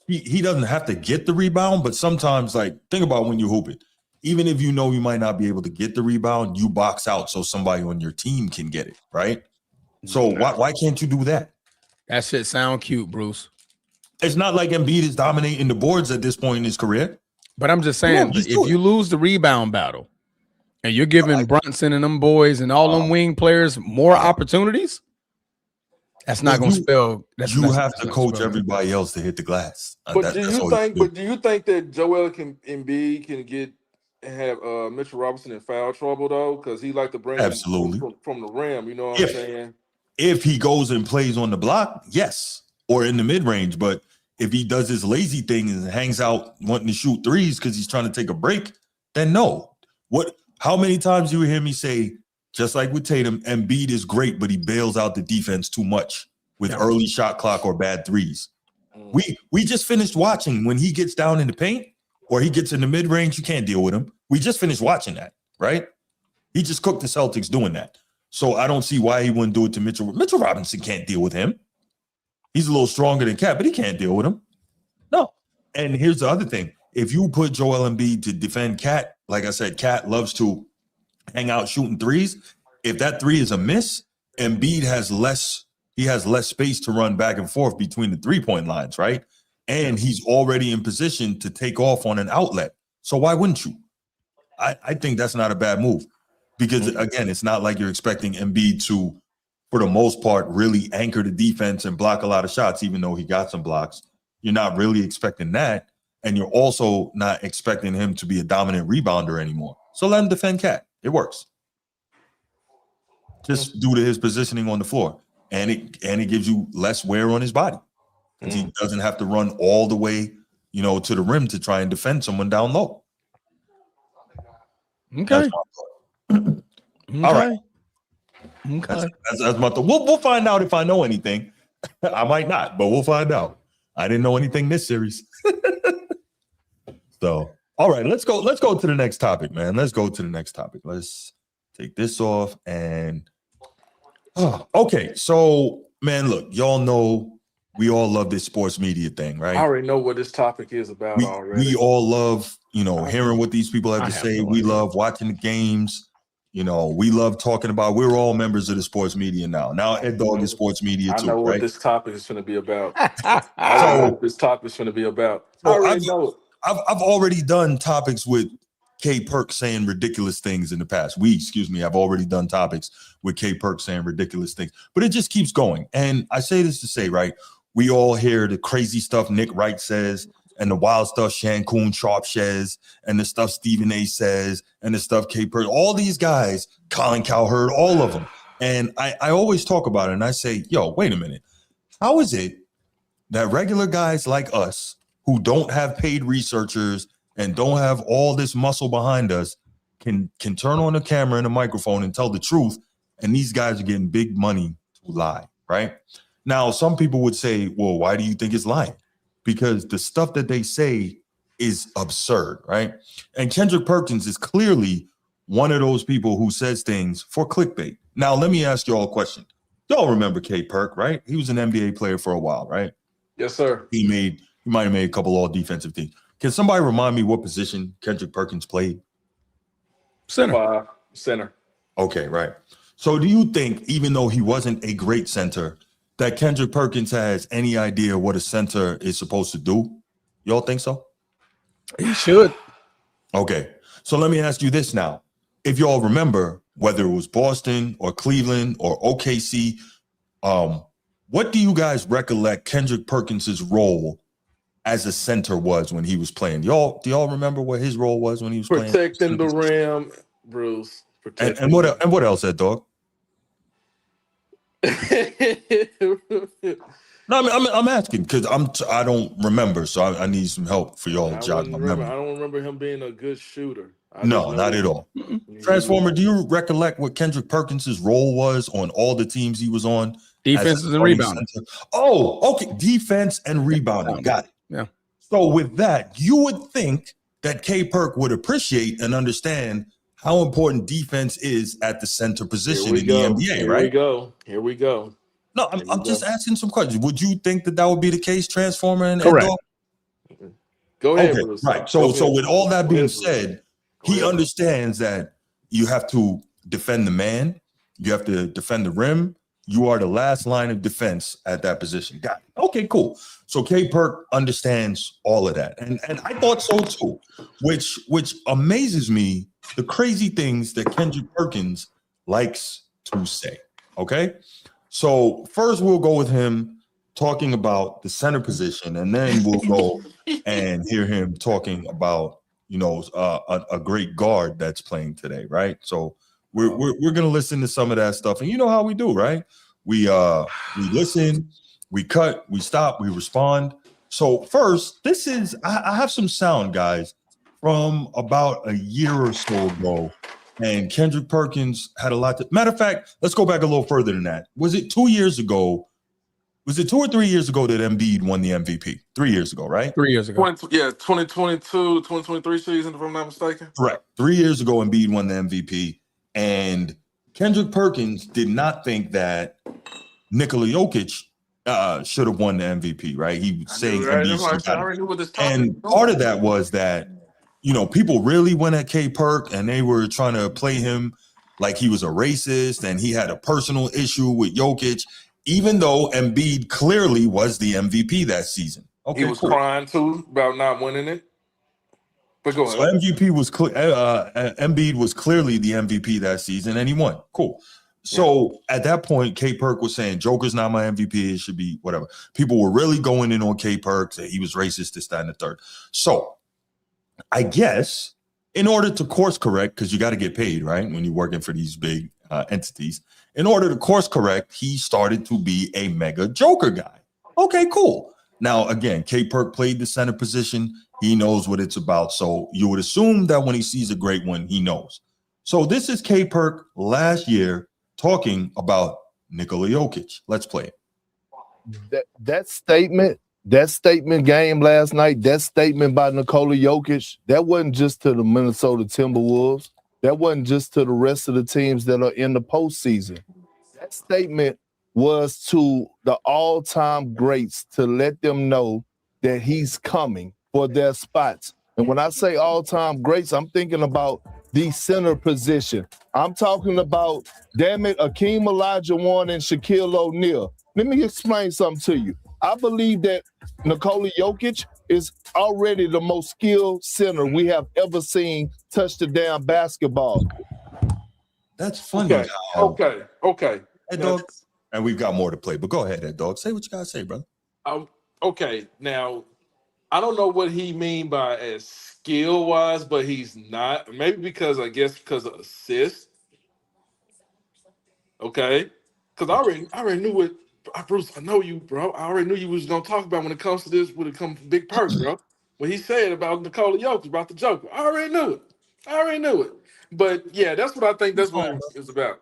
he doesn't have to get the rebound. But sometimes, like, think about when you hoop it. Even if you might not be able to get the rebound, you box out so somebody on your team can get it, right? So why can't you do that? That shit sound cute, Bruce. It's not like Embiid is dominating the boards at this point in his career. But I'm just saying, if you lose the rebound battle, and you're giving Brunson and them boys and all them wing players more opportunities, that's not going to spell. You have to coach everybody else to hit the glass. But do you think that Joel Embiid can have Mitchell Robinson in foul trouble though? Because he like to bring absolutely from the rim. You know what I'm saying? If he goes and plays on the block, yes, or in the mid-range. But if he does his lazy thing and hangs out wanting to shoot threes because he's trying to take a break, then no. How many times do you hear me say, just like with Tatum, Embiid is great, but he bails out the defense too much with early shot clock or bad threes. We just finished watching when he gets down in the paint or he gets in the mid-range, you can't deal with him. We just finished watching that, right? He just cooked the Celtics doing that. So I don't see why he wouldn't do it to Mitchell. Mitchell Robinson can't deal with him. He's a little stronger than Cat, but he can't deal with him. No. And here's the other thing. If you put Joel Embiid to defend Cat, like I said, Cat loves to hang out shooting threes. If that three is a miss, Embiid has less space to run back and forth between the three-point lines, right? And he's already in position to take off on an outlet. So why wouldn't you? I think that's not a bad move because, again, it's not like you're expecting Embiid to, for the most part, really anchor the defense and block a lot of shots, even though he got some blocks. You're not really expecting that. And you're also not expecting him to be a dominant rebounder anymore. So let him defend Cat. It works. Just due to his positioning on the floor. And it gives you less wear on his body. Because he doesn't have to run all the way, to the rim to try and defend someone down low. Okay. All right. Okay. That's my thought. We'll find out if I know anything. I might not, but we'll find out. I didn't know anything this series. So, all right, let's go to the next topic, man. Let's go to the next topic. Let's take this off and okay. So, man, look, y'all know we all love this sports media thing, right? I already know what this topic is about already. We all love, hearing what these people have to say. We love watching the games. We love talking about. We're all members of the sports media now. Now, Ed Dog is sports media too. I know what right? this topic is going to be about. I know what this topic is going to be about. I already know it. I've already done topics with K Perk saying ridiculous things in the past. I've already done topics with K Perk saying ridiculous things, but it just keeps going. And I say this to say, right, we all hear the crazy stuff Nick Wright says and the wild stuff Shankoon Sharp says and the stuff Stephen A says and the stuff K Perk, all these guys, Colin Cowherd, all of them. And I always talk about it and I say, yo, wait a minute. How is it that regular guys like us who don't have paid researchers and don't have all this muscle behind us can turn on the camera and a microphone and tell the truth, and these guys are getting big money to lie, right? Now, some people would say, well, why do you think it's lying? Because the stuff that they say is absurd, right? And Kendrick Perkins is clearly one of those people who says things for clickbait. Now, let me ask you all a question. Y'all remember K Perk, right? He was an NBA player for a while, right? Yes, sir. He might have made a couple all-defensive teams. Can somebody remind me what position Kendrick Perkins played? Center. Center. Okay, right. So do you think, even though he wasn't a great center, that Kendrick Perkins has any idea what a center is supposed to do? Y'all think so? He should. Okay. So let me ask you this now. If y'all remember, whether it was Boston or Cleveland or OKC, what do you guys recollect Kendrick Perkins' role as a center was when he was playing? Do y'all remember what his role was when he was playing? Protecting the rim, Bruce. And what else, that dog? No, I'm asking because I don't remember, so I need some help for y'all jog my memory. I don't remember him being a good shooter. No, not at all. Transformer, do you recollect what Kendrick Perkins' role was on all the teams he was on? Defense and rebounding. Oh, okay. Defense and rebounding. Got it. Yeah. So with that, you would think that K Perk would appreciate and understand how important defense is at the center position in the NBA, right? Here we go. No, I'm just asking some questions. Would you think that would be the case, Transformer? And correct. Go ahead. Okay, right. So with all that being said, he understands that you have to defend the man. You have to defend the rim. You are the last line of defense at that position. Got it. Okay, cool. So K Perk understands all of that. And I thought so too, which amazes me, the crazy things that Kendrick Perkins likes to say. Okay. So first we'll go with him talking about the center position, and then we'll go and hear him talking about, a great guard that's playing today, right? So we're going to listen to some of that stuff, and you know how we do, right? We listen, we cut, we stop, we respond. So first, this is I have some sound, guys, from about a year or so ago. And Kendrick Perkins had a lot to. Matter of fact, let's go back a little further than that. Was it 2 years ago? Was it 2 or 3 years ago that Embiid won the MVP? 3 years ago, right? 3 years ago. 2022, 2023 season, if I'm not mistaken. Correct. 3 years ago, Embiid won the MVP. And Kendrick Perkins did not think that Nikola Jokic should have won the MVP, right? He was saying Embiid should have. And part of that was that, people really went at K Perk and they were trying to play him like he was a racist and he had a personal issue with Jokic, even though Embiid clearly was the MVP that season. Okay, he was crying too about not winning it. But go ahead. So Embiid was clearly the MVP that season and he won. Cool. So at that point, K Perk was saying, Joker's not my MVP. It should be whatever. People were really going in on K Perk, that he was racist, this, that, and the third. So I guess in order to course correct, because you got to get paid, right? When you're working for these big entities, in order to course correct, he started to be a mega Joker guy. Okay, cool. Now, again, K Perk played the center position. He knows what it's about. So you would assume that when he sees a great one, he knows. So this is K Perk last year talking about Nikola Jokic. Let's play it. That statement game last night, that statement by Nikola Jokic, that wasn't just to the Minnesota Timberwolves. That wasn't just to the rest of the teams that are in the postseason. That statement was to the all-time greats to let them know that he's coming for their spots. And when I say all-time greats, I'm thinking about the center position. I'm talking about, damn it, Akeem Olajuwon and Shaquille O'Neal. Let me explain something to you. I believe that Nikola Jokic is already the most skilled center we have ever seen touch the damn basketball. That's funny. Okay. Hey, dog. And we've got more to play, but go ahead, Ed Dog. Say what you gotta say, brother. Okay. Now, I don't know what he mean by as skill-wise, but he's not. Maybe because of assists. Okay. Because I already knew what Bruce, I know you, bro. I already knew you was gonna talk about when it comes to this, when it comes to Big Perk, bro. When he said about Nikola Jokic, about the Joker. I already knew it. But yeah, that's what I think that's what it's about.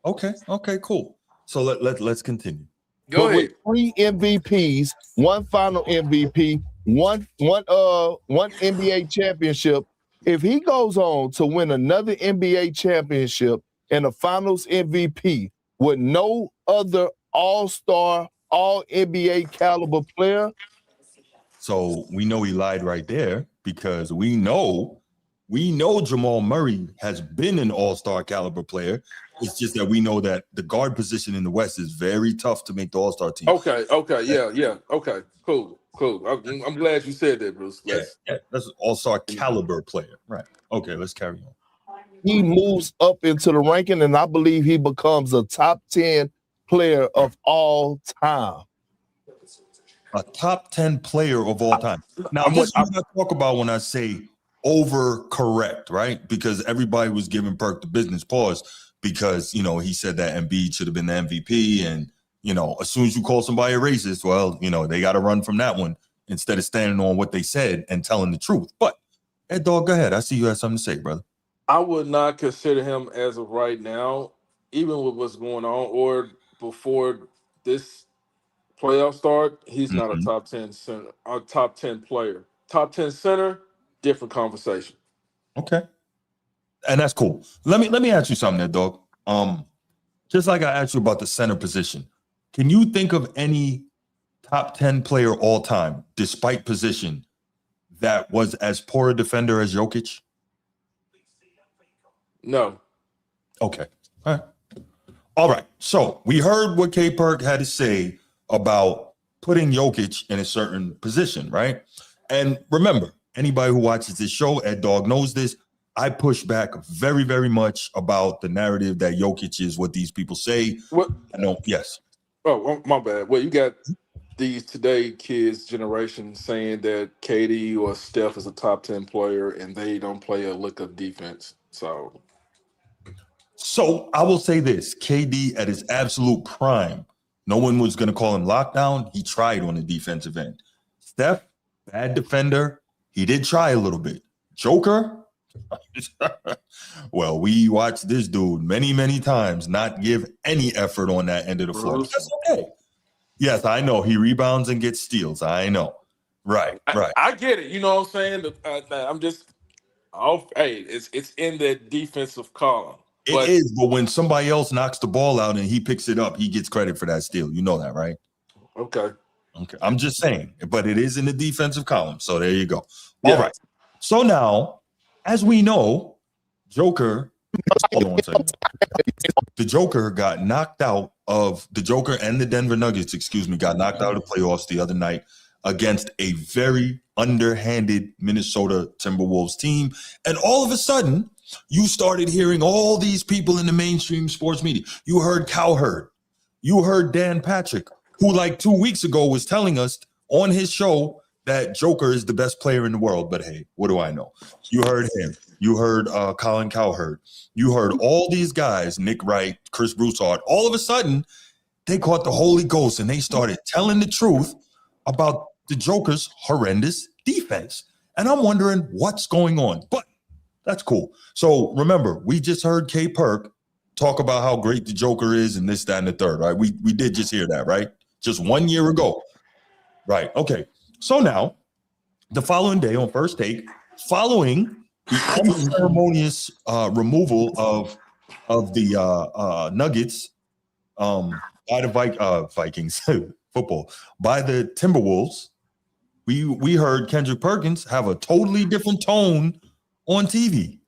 Okay, cool. So let's continue. Go ahead. With 3 MVPs, 1 final MVP, one NBA championship. If he goes on to win another NBA championship and a finals MVP with no other all-star, all-NBA caliber player. So we know he lied right there because we know Jamal Murray has been an all-star caliber player. It's just that we know that the guard position in the West is very tough to make the all-star team. Okay, yeah. Okay, cool. I'm glad you said that, Bruce. That's an all-star caliber player. Right. Okay, let's carry on. He moves up into the ranking, and I believe he becomes a top 10 player of all time. A top 10 player of all time. Now, what I talk about when I say overcorrect, right? Because everybody was giving Perk the business pause because, he said that Embiid should have been the MVP. And, as soon as you call somebody a racist, well, they got to run from that one instead of standing on what they said and telling the truth. But, Ed Dog, go ahead. I see you have something to say, brother. I would not consider him as of right now, even with what's going on or before this playoff start, he's not a top 10 center, a top 10 player. Top 10 center, different conversation. Okay. And that's cool. Let me ask you something there, dog. Just like I asked you about the center position, can you think of any top 10 player all time, despite position, that was as poor a defender as Jokic? No. Okay. All right. So we heard what K Perk had to say about putting Jokic in a certain position, right? And remember, anybody who watches this show, Ed Dog knows this. I push back very, very much about the narrative that Jokic is what these people say. What? I know. Yes. Oh, my bad. Well, you got these today kids generation saying that KD or Steph is a top 10 player and they don't play a lick of defense. So So I will say this: KD at his absolute prime, no one was going to call him lockdown. He tried on the defensive end. Steph, bad defender. He did try a little bit. Joker, well, we watched this dude many, many times not give any effort on that end of the floor. That's okay. Yes, I know. He rebounds and gets steals. I know. Right. I get it. You know what I'm saying? I'm just, hey, it's in the defensive column. It is, but when somebody else knocks the ball out and he picks it up, he gets credit for that steal. You know that, right? Okay. I'm just saying, but it is in the defensive column. So there you go. Yeah. All right. So now, as we know, Joker, the Joker got knocked out of the Joker and the Denver Nuggets, got knocked out of the playoffs the other night against a very underhanded Minnesota Timberwolves team. And all of a sudden, you started hearing all these people in the mainstream sports media. You heard Cowherd. You heard Dan Patrick, who like 2 weeks ago was telling us on his show that Joker is the best player in the world. But hey, what do I know? You heard him. You heard Colin Cowherd. You heard all these guys, Nick Wright, Chris Broussard. All of a sudden, they caught the Holy Ghost and they started telling the truth about the Joker's horrendous defense. And I'm wondering what's going on. But that's cool. So remember, we just heard K Perk talk about how great the Joker is and this, that, and the third, right? We did just hear that, right? Just 1 year ago. Right. Okay. So now, the following day on First Take, following the unceremonious removal of the Nuggets by the Vikings football by the Timberwolves, we heard Kendrick Perkins have a totally different tone on TV.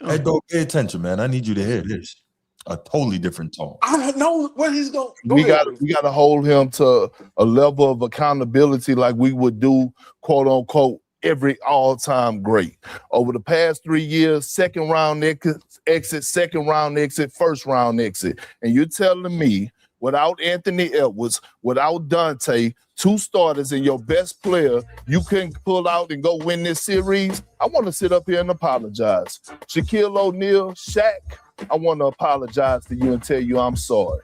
Hey, don't pay attention, man. I need you to hear this. A totally different tone. I don't know what he's going. We got to hold him to a level of accountability like we would do, quote unquote, every all-time great. Over the past 3 years, second round exit, second round exit, first round exit. And you're telling me without Anthony Edwards, without Dante, two starters and your best player, you can pull out and go win this series? I want to sit up here and apologize. Shaquille O'Neal, Shaq, I want to apologize to you and tell you I'm sorry.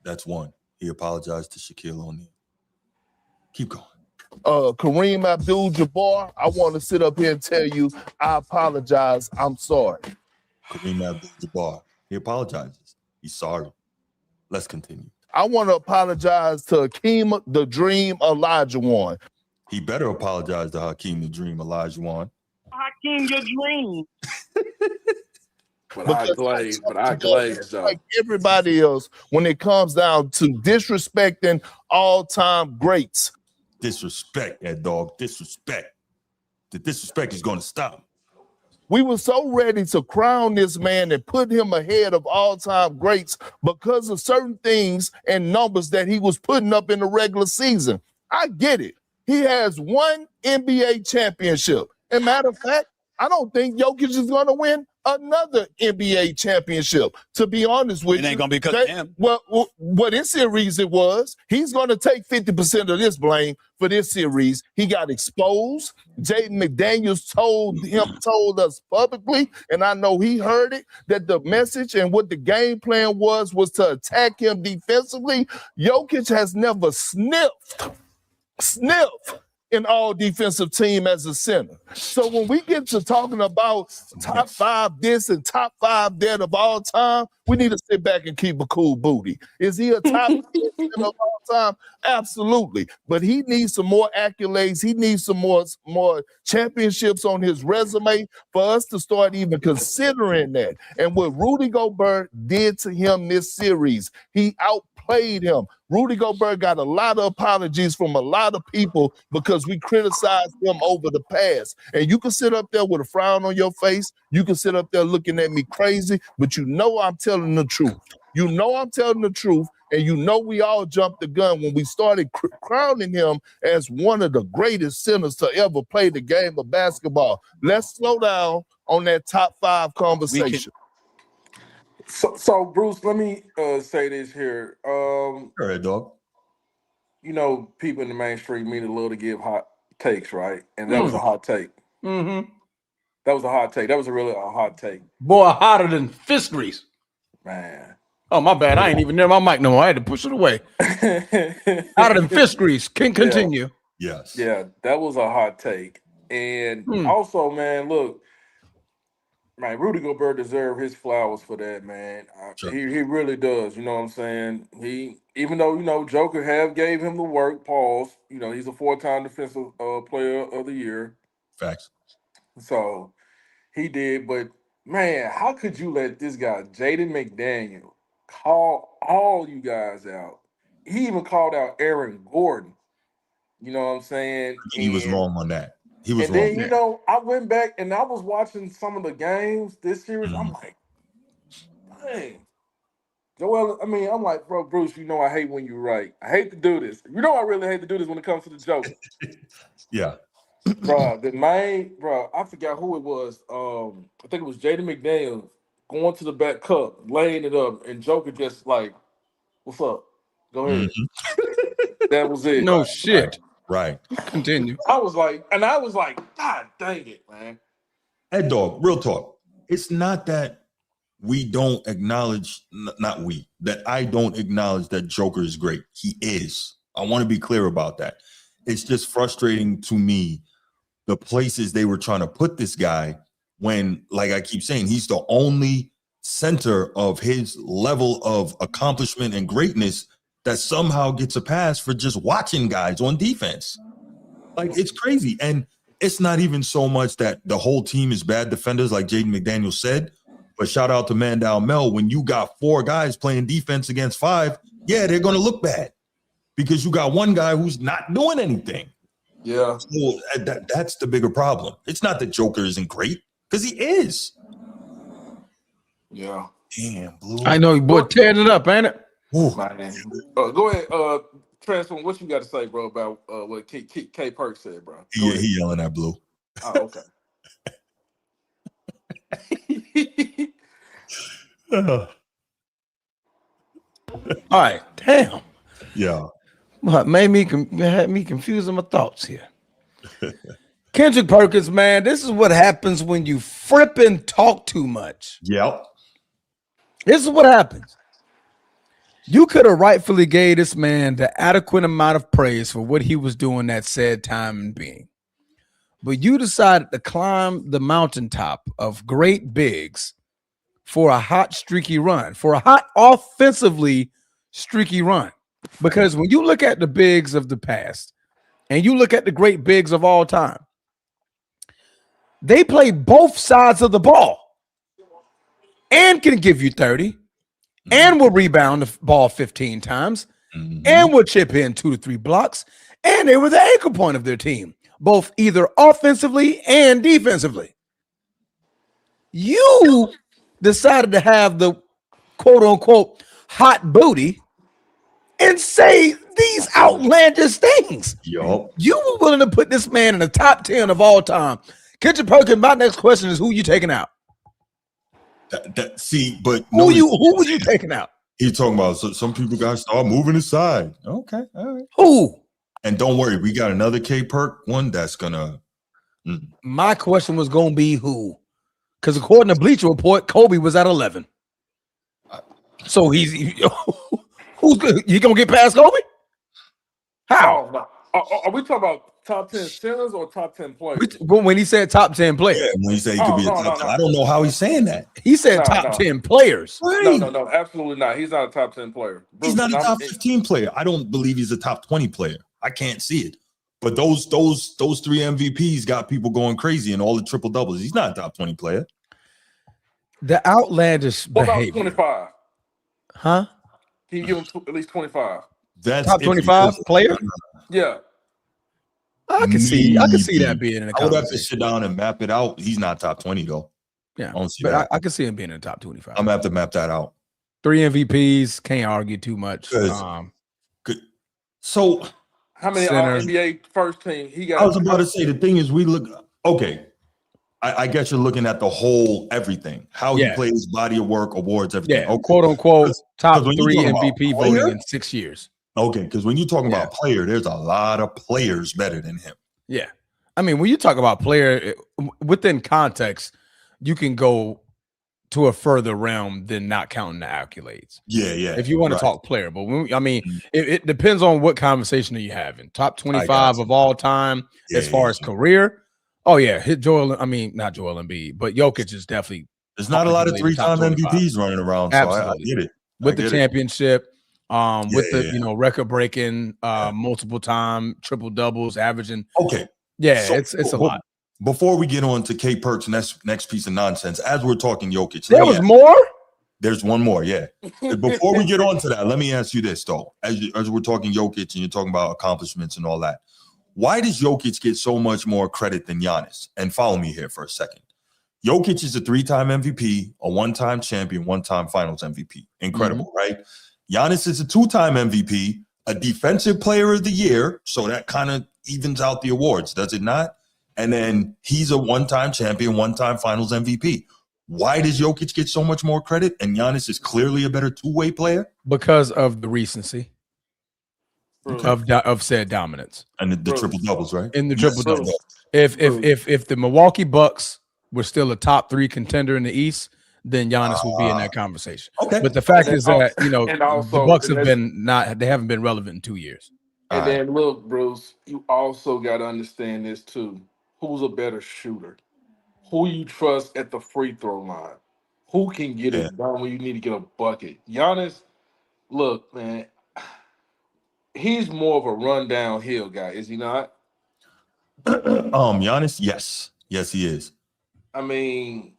That's one. He apologized to Shaquille O'Neal. Keep going. Kareem Abdul-Jabbar, I want to sit up here and tell you I apologize. I'm sorry. Kareem Abdul-Jabbar, he apologizes. He's sorry. Let's continue. I want to apologize to Hakeem the Dream Olajuwon. He better apologize to Hakeem the Dream Olajuwon. Hakeem your dream. But I glazed though. Like everybody else, when it comes down to disrespecting all-time greats. Disrespect, that dog. Disrespect. The disrespect is going to stop. We were so ready to crown this man and put him ahead of all-time greats because of certain things and numbers that he was putting up in the regular season. I get it. He has one NBA championship. And matter of fact, I don't think Jokic is going to win another NBA championship. To be honest with you. It ain't going to be because of him. Well, what this series it was, he's going to take 50% of this blame for this series. He got exposed. Jaden McDaniels told us publicly, and I know he heard it, that the message and what the game plan was to attack him defensively. Jokic has never sniffed an all defensive team as a center. So when we get to talking about top five this and top five that of all time, we need to sit back and keep a cool booty. Is he a top 10 center of all time? Absolutely. But he needs some more accolades. He needs some more championships on his resume for us to start even considering that. And what Rudy Gobert did to him this series, he outplayed him. Rudy Gobert got a lot of apologies from a lot of people because we criticized him over the past. And you can sit up there with a frown on your face. You can sit up there looking at me crazy, but you know I'm telling the truth. You know I'm telling the truth, and you know we all jumped the gun when we started crowning him as one of the greatest centers to ever play the game of basketball. Let's slow down on that top five conversation. So Bruce, let me say this here. All right, dog. You know, people in the mainstream media love to give hot takes, right? And that was a hot take. Mm-hmm. That was a hot take. That was really a hot take. Boy, hotter than fist grease. Man. Oh, my bad. I ain't even near my mic no more. I had to push it away. Out of them fish grease. Can continue. Yes. Yeah, that was a hot take. And also, man, look, man, Rudy Gobert deserved his flowers for that, man. Sure. He really does. You know what I'm saying? Even though, Joker have gave him the work, pause. He's a 4-time defensive player of the year. Facts. So he did, but man, how could you let this guy, Jaden McDaniel, call all you guys out? He even called out Aaron Gordon. You know what I'm saying? He was wrong on that. He was wrong. And then, I went back and I was watching some of the games this series. I'm like, dang. Joel, I'm like, bro, Bruce, I hate when you're right. I hate to do this. I really hate to do this when it comes to the Joker. Yeah. Bro, I forgot who it was. I think it was Jaden McDaniel going to the back cup, laying it up, and Joker just like, what's up? Go ahead. That was it. No shit. Right. Continue. I was like, God dang it, man. Hey, dog, real talk. It's not that we don't acknowledge, that I don't acknowledge that Joker is great. He is. I want to be clear about that. It's just frustrating to me the places they were trying to put this guy when, like I keep saying, he's the only center of his level of accomplishment and greatness that somehow gets a pass for just watching guys on defense. Like, it's crazy. And it's not even so much that the whole team is bad defenders, like Jaden McDaniel said, but shout out to Mandel Mel. When you got 4 guys playing defense against 5, yeah, they're going to look bad because you got one guy who's not doing anything. Yeah. So that's the bigger problem. It's not that Joker isn't great, because he is. Yeah. Damn, Blue. I know, boy, tearing it up, ain't it? Go ahead, Transform. What you got to say, bro, about what K Perk said, bro? He yelling at Blue. Oh, okay. All right, damn. Yeah. What had me confusing my thoughts here. Kendrick Perkins, man, this is what happens when you frippin' talk too much. Yep. This is what happens. You could have rightfully gave this man the adequate amount of praise for what he was doing that said time and being. But you decided to climb the mountaintop of great bigs for a hot, streaky run, for a hot, offensively streaky run. Because when you look at the bigs of the past and you look at the great bigs of all time, they play both sides of the ball and can give you 30 and will rebound the ball 15 times and will chip in 2 to 3 blocks. And they were the anchor point of their team, both either offensively and defensively. You decided to have the quote unquote hot booty and say these outlandish things. Yup. You were willing to put this man in the top 10 of all time. Kendrick Perkins, my next question is who you taking out? Who were you taking out? He's talking about some people got to start moving aside. Okay, all right. Who? And don't worry, we got another K Perk one that's gonna. My question was gonna be who, because according to Bleacher Report, Kobe was at 11. So he's you gonna get past Kobe? How? Are we talking about top 10 centers or top 10 players? When he said top 10 players, yeah, when he said he could be a top 10, I don't know how he's saying that. He said top 10 players. Right. No, absolutely not. He's not a top 10 player. He's not a top 15 player. I don't believe he's a top 20 player. I can't see it. But those 3 MVPs got people going crazy and all the triple doubles. He's not a top 20 player. The outlandish behavior. 25? Huh? Can you give him at least 25? That's top 25 player? Yeah. I can see that being in the I would have to sit down and map it out. He's not top 20 though. Yeah, but I can see him being in the top 25. I'm gonna have to map that out. 3 MVPs, can't argue too much. So how many NBA first team he got? I was about to say the thing is we look okay. I guess you're looking at the whole everything, how he plays, body of work, awards, everything. Yeah, quote unquote top 3 MVP voting in 6 years. Okay, because when you're talking about player, there's a lot of players better than him. Yeah. I mean, when you talk about player within context, you can go to a further realm than not counting the accolades. Yeah. If you want to talk player, but it depends on what conversation are you having. Top 25 of all time as far as career. Oh yeah, hit Joel. I mean, not Joel Embiid, but Jokic is definitely. There's not a lot of 3-time MVPs running around, so I get it. With the championship, with the record breaking, multiple time triple doubles, averaging. Okay, yeah, it's a lot. Before we get on to K Perk's next piece of nonsense, as we're talking Jokic, there was more. There's one more, yeah. Before we get on to that, let me ask you this though: as we're talking Jokic and you're talking about accomplishments and all that, why does Jokic get so much more credit than Giannis? And follow me here for a second. Jokic is a 3-time MVP, a 1-time champion, 1-time Finals MVP. Incredible, right? Giannis is a 2-time MVP, a Defensive Player of the Year, so that kind of evens out the awards, does it not? And then he's a 1-time champion, 1-time Finals MVP. Why does Jokic get so much more credit and Giannis is clearly a better two-way player? Because of the recency of said dominance. And the triple doubles, right? In the triple doubles. If the Milwaukee Bucks were still a top 3 contender in the East, then Giannis would be in that conversation. Okay. But the fact is that, the Bucks haven't been relevant in 2 years. And then look, Bruce, you also got to understand this too. Who's a better shooter? Who you trust at the free throw line? Who can get it done when you need to get a bucket? Giannis, look, man, he's more of a run downhill guy, is he not? Giannis, yes, he is. I mean,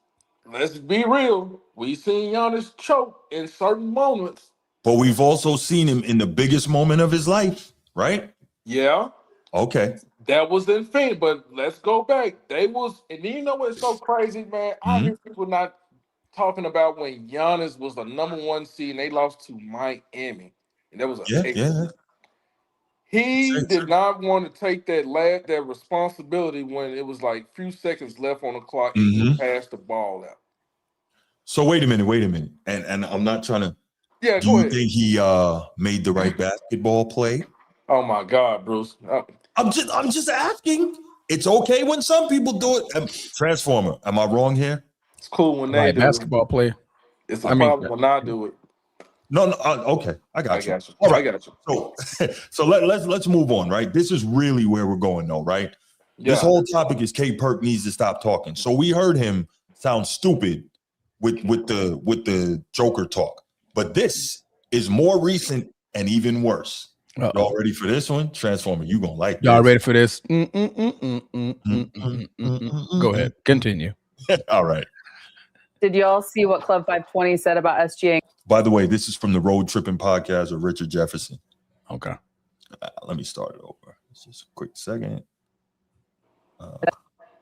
let's be real. We've seen Giannis choke in certain moments. But we've also seen him in the biggest moment of his life, right? Yeah. Okay. That was in Phoenix, but let's go back. And you know what's so crazy, man? I hear people not talking about when Giannis was the #1 seed and they lost to Miami. And that was He did not want to take that responsibility when it was like few seconds left on the clock and he passed the ball out. So wait a minute. And I'm not trying to. Yeah, do you think he made the right basketball play? Oh my God, Bruce. I'm just asking. It's okay when some people do it. Transformer, am I wrong here? It's cool when they do basketball player. It's a problem when I do it. No, okay, I got you. All right, I got you. So let's move on, right? This is really where we're going, though, right? Yeah. This whole topic is K Perk needs to stop talking. So we heard him sound stupid with the Joker talk, but this is more recent and even worse. Y'all ready for this one? Transformer, you gonna like this. Y'all ready for this? Go ahead. Continue. All right. Did y'all see what Club 520 said about SGA? By the way, this is from the Road Tripping Podcast with Richard Jefferson. Okay. Let me start it over. Just a quick second. All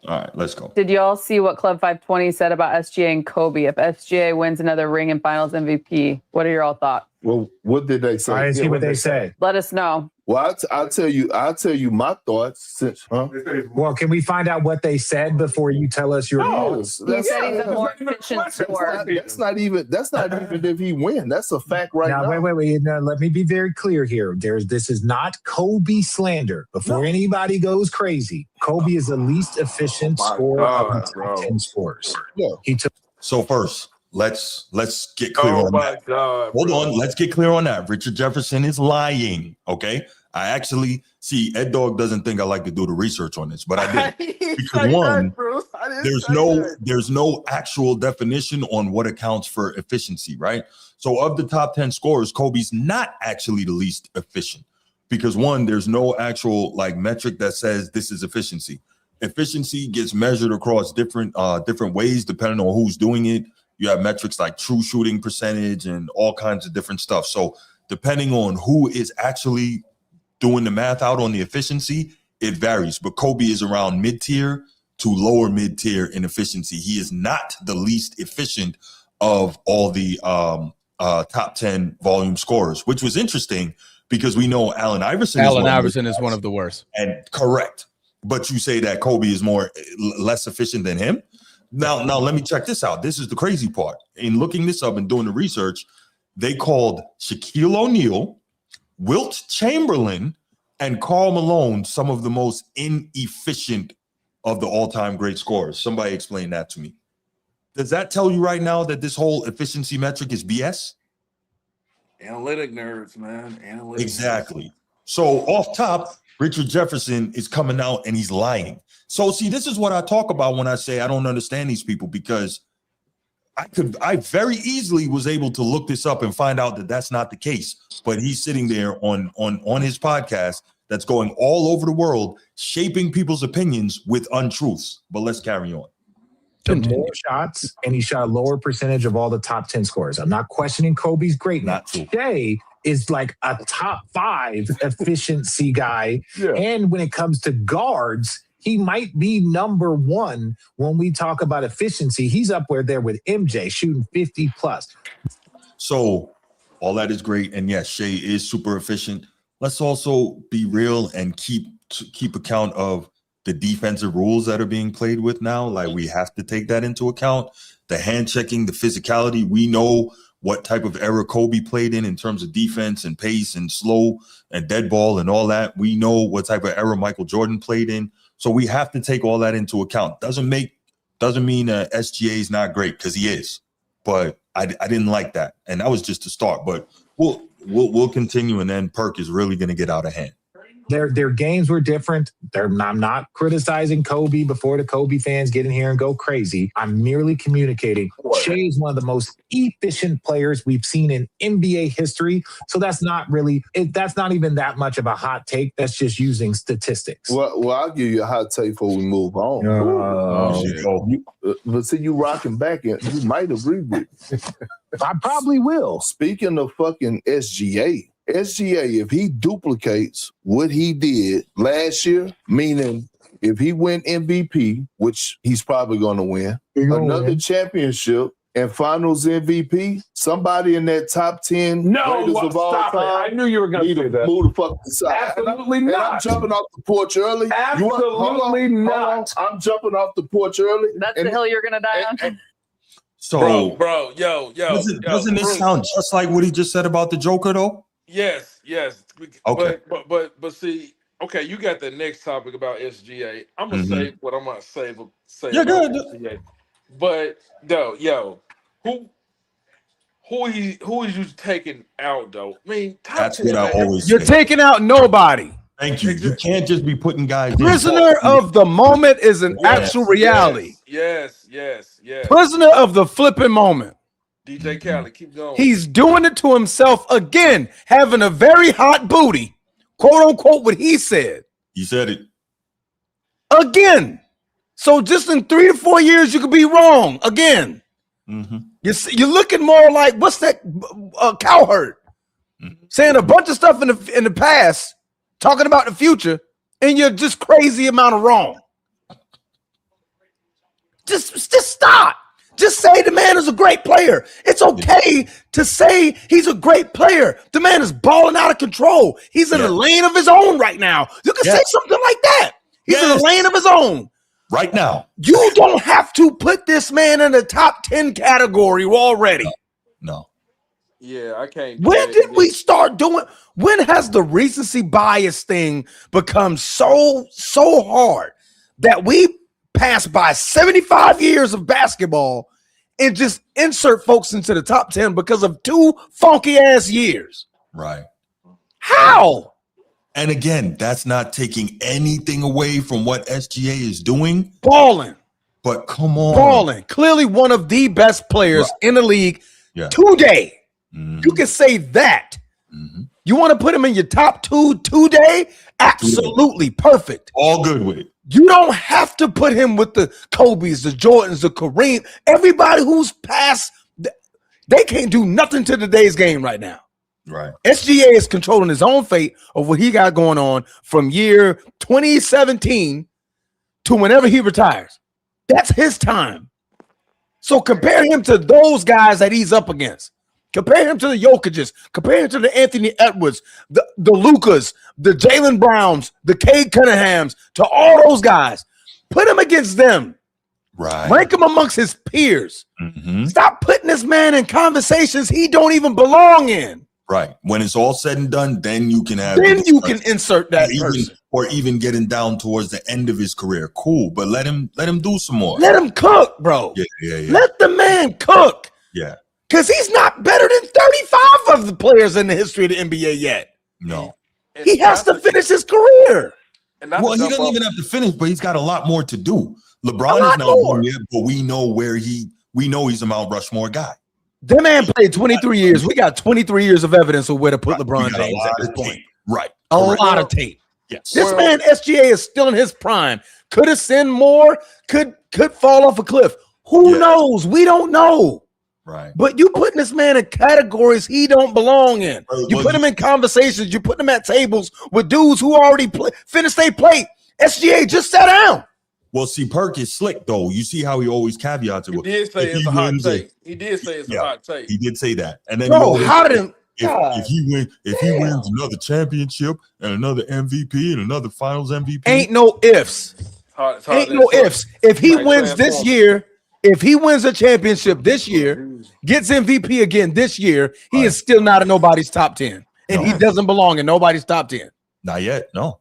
right, let's go. Did y'all see what Club 520 said about SGA and Kobe? If SGA wins another ring and Finals MVP, what are your all thoughts? Well, what did they say? I didn't see what they said. Let us know. Well, I'll tell you my thoughts. Well, can we find out what they said before you tell us your thoughts? He said he's a more efficient scorer. That's not even if he wins. That's a fact right now. Wait. No, let me be very clear here. This is not Kobe slander. Before anybody goes crazy, Kobe is the least efficient scorer of the top 10 scorers. Yeah. So first, let's get clear on that. God, hold on, let's get clear on that. Richard Jefferson is lying. Okay. I actually see Ed Dog doesn't think I like to do the research on this, but I did. Because one, there's no actual definition on what accounts for efficiency, right? So of the top 10 scorers, Kobe's not actually the least efficient because one, there's no actual metric that says this is efficiency. Efficiency gets measured across different ways depending on who's doing it. You have metrics like true shooting percentage and all kinds of different stuff. So depending on who is actually doing the math out on the efficiency, it varies. But Kobe is around mid-tier to lower mid-tier in efficiency. He is not the least efficient of all the top 10 volume scorers, which was interesting because we know Allen Iverson is one of the worst. And correct. But you say that Kobe is less efficient than him? Now, let me check this out. This is the crazy part. In looking this up and doing the research, they called Shaquille O'Neal, Wilt Chamberlain, and Karl Malone some of the most inefficient of the all-time great scorers. Somebody explain that to me. Does that tell you right now that this whole efficiency metric is BS? Analytic nerds, man. Exactly. So off top, Richard Jefferson is coming out and he's lying. So see, this is what I talk about when I say I don't understand these people, because I very easily was able to look this up and find out that that's not the case. But he's sitting there on his podcast that's going all over the world, shaping people's opinions with untruths. But let's carry on. More shots, and he shot a lower percentage of all the top 10 scorers. I'm not questioning Kobe's greatness. Shea is like a top 5 efficiency guy. Yeah. And when it comes to guards, he might be number 1 when we talk about efficiency. He's up there with MJ shooting 50 plus. So all that is great. And yes, Shea is super efficient. Let's also be real and keep account of the defensive rules that are being played with now. Like, we have to take that into account. The hand checking, the physicality. We know what type of era Kobe played in terms of defense and pace and slow and dead ball and all that. We know what type of era Michael Jordan played in. So we have to take all that into account. Doesn't mean SGA is not great, because he is. But I didn't like that, and that was just the start. But we'll continue, and then Perk is really going to get out of hand. Their games were different. I'm not criticizing Kobe before the Kobe fans get in here and go crazy. I'm merely communicating. Shea is one of the most efficient players we've seen in NBA history. So that's not even that much of a hot take. That's just using statistics. Well, I'll give you a hot take before we move on. But see, you rocking back, and you might agree with me. I probably will. Speaking of fucking SGA, if he duplicates what he did last year, meaning if he win MVP, which he's probably going to win, another championship and finals MVP, somebody in that top 10 greatest of all time. I knew you were going to say that. Move the fuck aside. Absolutely not. And I'm jumping off the porch early. Absolutely not. I'm jumping off the porch early. That's the hill you're going to die on. So, bro, doesn't this sound just like what he just said about the Joker, though? Yes. Okay. But see, okay, you got the next topic about SGA. I'm gonna say what I'm gonna say yeah, about good. SGA. But who is you taking out though? I mean, that's what I always You're taking out nobody. Thank you. You can't just be putting guys. Prisoner of the moment is an actual reality. Yes. Prisoner of the flipping moment. DJ Khaled, keep going. He's doing it to himself again, having a very hot booty, quote unquote, what he said. He said it. Again. So just in 3 to 4 years, you could be wrong again. Mm-hmm. You're looking more like, what's that, Cowherd? Mm-hmm. Saying a bunch of stuff in the past, talking about the future, and you're just crazy amount of wrong. Just stop. Just say the man is a great player. It's okay to say he's a great player. The man is balling out of control. He's in a lane of his own right now. You can say something like that. He's in a lane of his own. Right now. You don't have to put this man in the top 10 category already. No. Yeah, I can't. When did we start doing? When has the recency bias thing become so hard that we pass by 75 years of basketball and just insert folks into the top 10 because of 2 funky ass years? Right. How? And again, that's not taking anything away from what SGA is doing. Balling. But come on. Balling. Clearly one of the best players in the league today. Mm-hmm. You can say that. Mm-hmm. You want to put him in your top 2 today? Absolutely perfect. All good with it. You don't have to put him with the Kobe's, the Jordans, the Kareem. Everybody who's past, they can't do nothing to today's game right now. Right. SGA is controlling his own fate of what he got going on from year 2017 to whenever he retires. That's his time. So compare him to those guys that he's up against. Compare him to the Jokic's. Compare him to the Anthony Edwards, the Lucas, the Jaylen Browns, the Cade Cunninghams, to all those guys. Put him against them. Right. Rank him amongst his peers. Mm-hmm. Stop putting this man in conversations he don't even belong in. Right. When it's all said and done, then you can have. Then you can insert that person. Or even getting down towards the end of his career. Cool, but let him do some more. Let him cook, bro. Yeah. Let the man cook. Yeah. Because he's not better than 35 of the players in the history of the NBA yet. No. He has to finish his career. Well, he doesn't even have to finish, but he's got a lot more to do. LeBron is not done yet, but we know he's a Mount Rushmore guy. That man played 23 years. We got 23 years of evidence of where to put LeBron James at this point. Right. A lot of tape. Yes. This man, SGA, is still in his prime. Could ascend more, could fall off a cliff. Who knows? We don't know. Right. But you putting this man in categories he don't belong in. You put him in conversations. You put him at tables with dudes who already finished their plate. SGA, just sat down. Well, see, Perk is slick, though. You see how he always caveats it. He did say it's a hot take. He did say it's a hot take. He did say that. And then how did him? If he wins another championship and another MVP and another Finals MVP, ain't no ifs. Ain't no ifs. If he wins this year, if he wins a championship this year, gets MVP again this year, he is still not in nobody's top 10. And he doesn't belong in nobody's top 10. Not yet, no.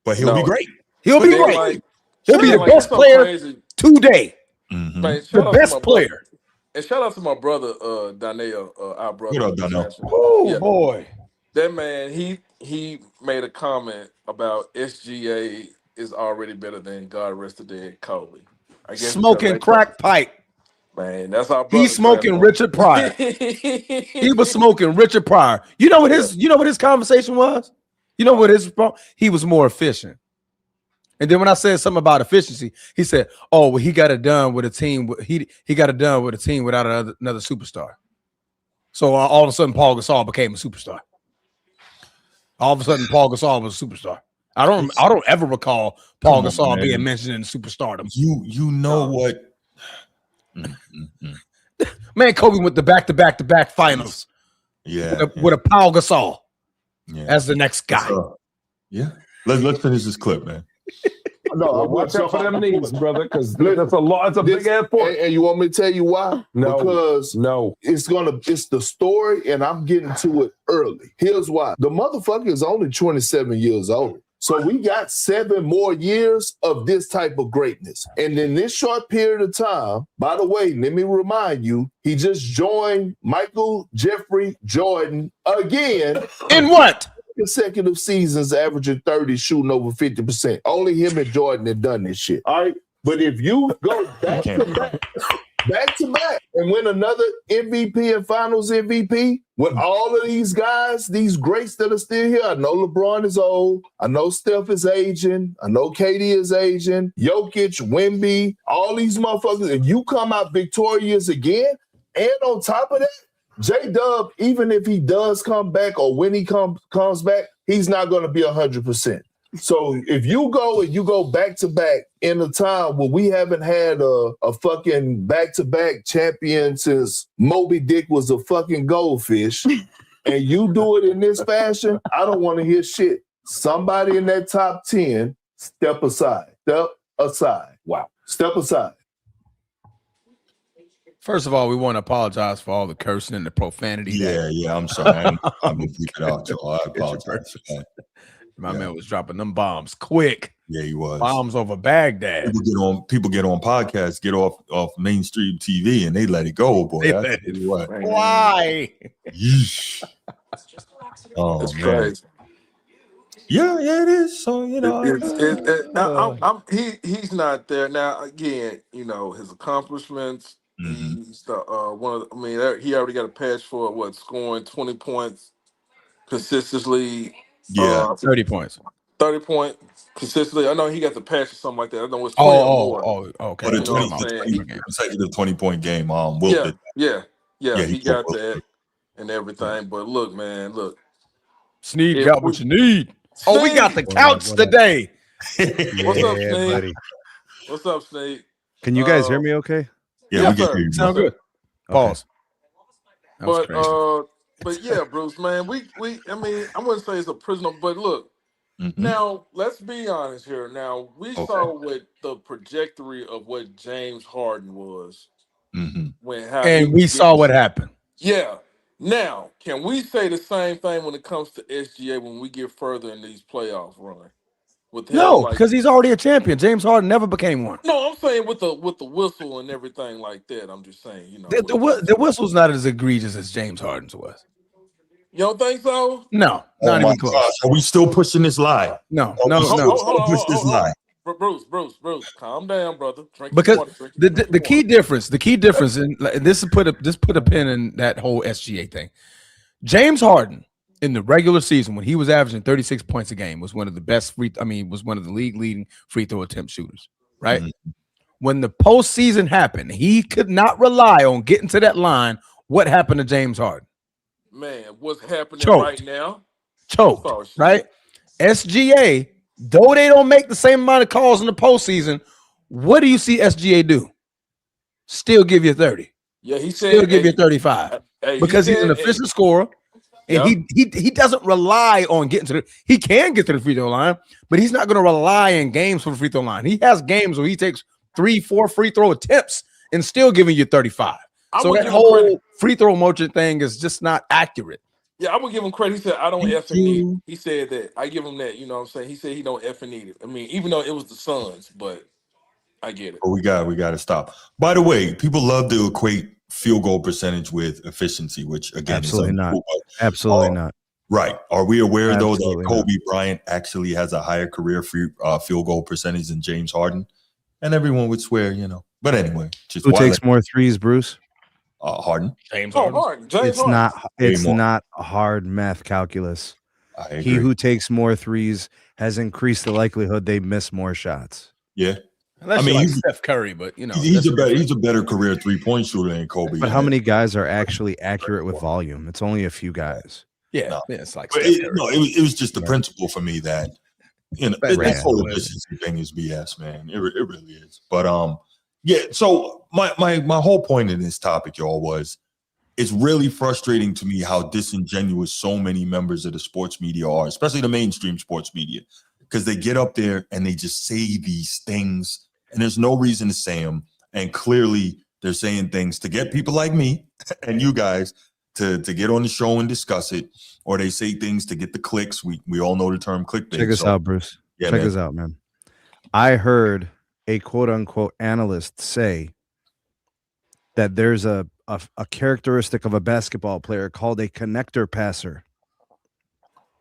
But he'll be great. He'll be great. He'll be the best player today. Mm-hmm. Man, the best player. And shout out to my brother, Donnell, our brother. What up, Donnell? Oh, boy. That man, he made a comment about SGA is already better than God rest the dead Kobe. I guess smoking crack pipe. Man, that's our brother. He's smoking Richard Pryor. He was smoking Richard Pryor. You know what his conversation was? You know what he was more efficient. And then when I said something about efficiency, he said, "Oh, well, he got it done with a team. He got it done with a team without another superstar." So all of a sudden, Paul Gasol became a superstar. All of a sudden, Paul Gasol was a superstar. I don't ever recall Paul Gasol being mentioned in superstardom. You know what? Man, Kobe went the back finals. Yeah, with a Paul Gasol as the next guy. Yeah, let's finish this clip, man. No, watch out for them knees, brother, because that's a lot. It's a big ass point. And you want me to tell you why? No, because it's the story, and I'm getting to it early. Here's why: the motherfucker is only 27 years old. So we got 7 more years of this type of greatness. And in this short period of time, by the way, let me remind you, he just joined Michael Jeffrey Jordan again. In what? Consecutive seasons, averaging 30, shooting over 50%. Only him and Jordan have done this shit. All right. But if you go back to back and win another MVP and finals MVP with all of these guys, these greats that are still here. I know LeBron is old. I know Steph is aging. I know KD is aging. Jokic, Wemby, all these motherfuckers. If you come out victorious again, and on top of that, J-Dub, even if he does come back or when he comes back, he's not going to be 100%. So if you go back to back in a time where we haven't had a fucking back-to-back champion since Moby Dick was a fucking goldfish, and you do it in this fashion, I don't want to hear shit. Somebody in that top 10, step aside. Step aside. Wow. Step aside. First of all, we want to apologize for all the cursing and the profanity. Yeah, I'm sorry. I'm gonna keep it out, y'all. I apologize for that. My man was dropping them bombs quick. Yeah, he was. Bombs over Baghdad. People get on podcasts, get off mainstream TV, and they let it go, boy. They let it what? Why? Yeesh. Oh, it's man. crazy. Yeah, it is. So he's not there now. Again, his accomplishments. Mm-hmm. He's the one of. He already got a patch for scoring 20 points consistently. Yeah, 30 points. 30 points consistently. I know he got the patch or something like that. I know it's 20 more. Okay. But a 20 consecutive 20-point game. Yeah, he got that and everything. But look, man, Sneed got what you need. Oh, we got the couch today. What's up, Sneed? Buddy. What's up, Sneed? Can you guys hear me okay? Yeah, we can hear you. Sound good. Pause. But yeah, Bruce, man, I wouldn't say it's a prisoner, but look, now let's be honest here. Now we saw what the trajectory of what James Harden was and we saw what happened. Yeah. Now, can we say the same thing when it comes to SGA when we get further in these playoffs run? No, because he's already a champion. James Harden never became one. No, I'm saying with the whistle and everything like that. I'm just saying, The whistle's not as egregious as James Harden's was. You don't think so? No, not even close. Gosh, are we still pushing this lie? No. Push this lie. Bruce, calm down, brother. Because the key difference, and this put a pin in that whole SGA thing. James Harden in the regular season, when he was averaging 36 points a game, was one of the best was one of the league leading free throw attempt shooters. Right. Mm-hmm. When the postseason happened, he could not rely on getting to that line. What happened to James Harden? Man, what's happening right now? Choked, right? SGA, though they don't make the same amount of calls in the postseason, what do you see SGA do? Still give you 30. Yeah, he said still give you 35 because he's an efficient scorer, and he doesn't rely on getting to the. He can get to the free throw line, but he's not going to rely in games for the free throw line. He has games where he takes 3-4 free throw attempts and still giving you 35. So that whole free throw motion thing is just not accurate. Yeah, I would give him credit. He said, I don't effing need it. He said that. I give him that. You know what I'm saying? He said he don't effing need it. I mean, even though it was the Suns, but I get it. But we got to stop. By the way, people love to equate field goal percentage with efficiency, which again absolutely is not. Absolutely not. Right. Are we aware though that Kobe Bryant actually has a higher career field goal percentage than James Harden? And everyone would swear, But anyway, just who takes more threes, Bruce? Harden. James Harden. It's not a hard math calculus. He who takes more threes has increased the likelihood they miss more shots. Yeah. Unless he's Steph Curry, but he's a better career 3-point shooter than Kobe. But how many guys are actually accurate with volume? It's only a few guys. Yeah, it's like it was just the principle for me that this whole efficiency thing is BS, man. It really is. But yeah, so my whole point in this topic, y'all, was it's really frustrating to me how disingenuous so many members of the sports media are, especially the mainstream sports media, because they get up there and they just say these things and there's no reason to say them. And clearly they're saying things to get people like me and you guys to get on the show and discuss it, or they say things to get the clicks. We all know the term clickbait. Check us out, Bruce. Yeah, check us out, man. I heard a quote-unquote analyst say that there's a characteristic of a basketball player called a connector passer.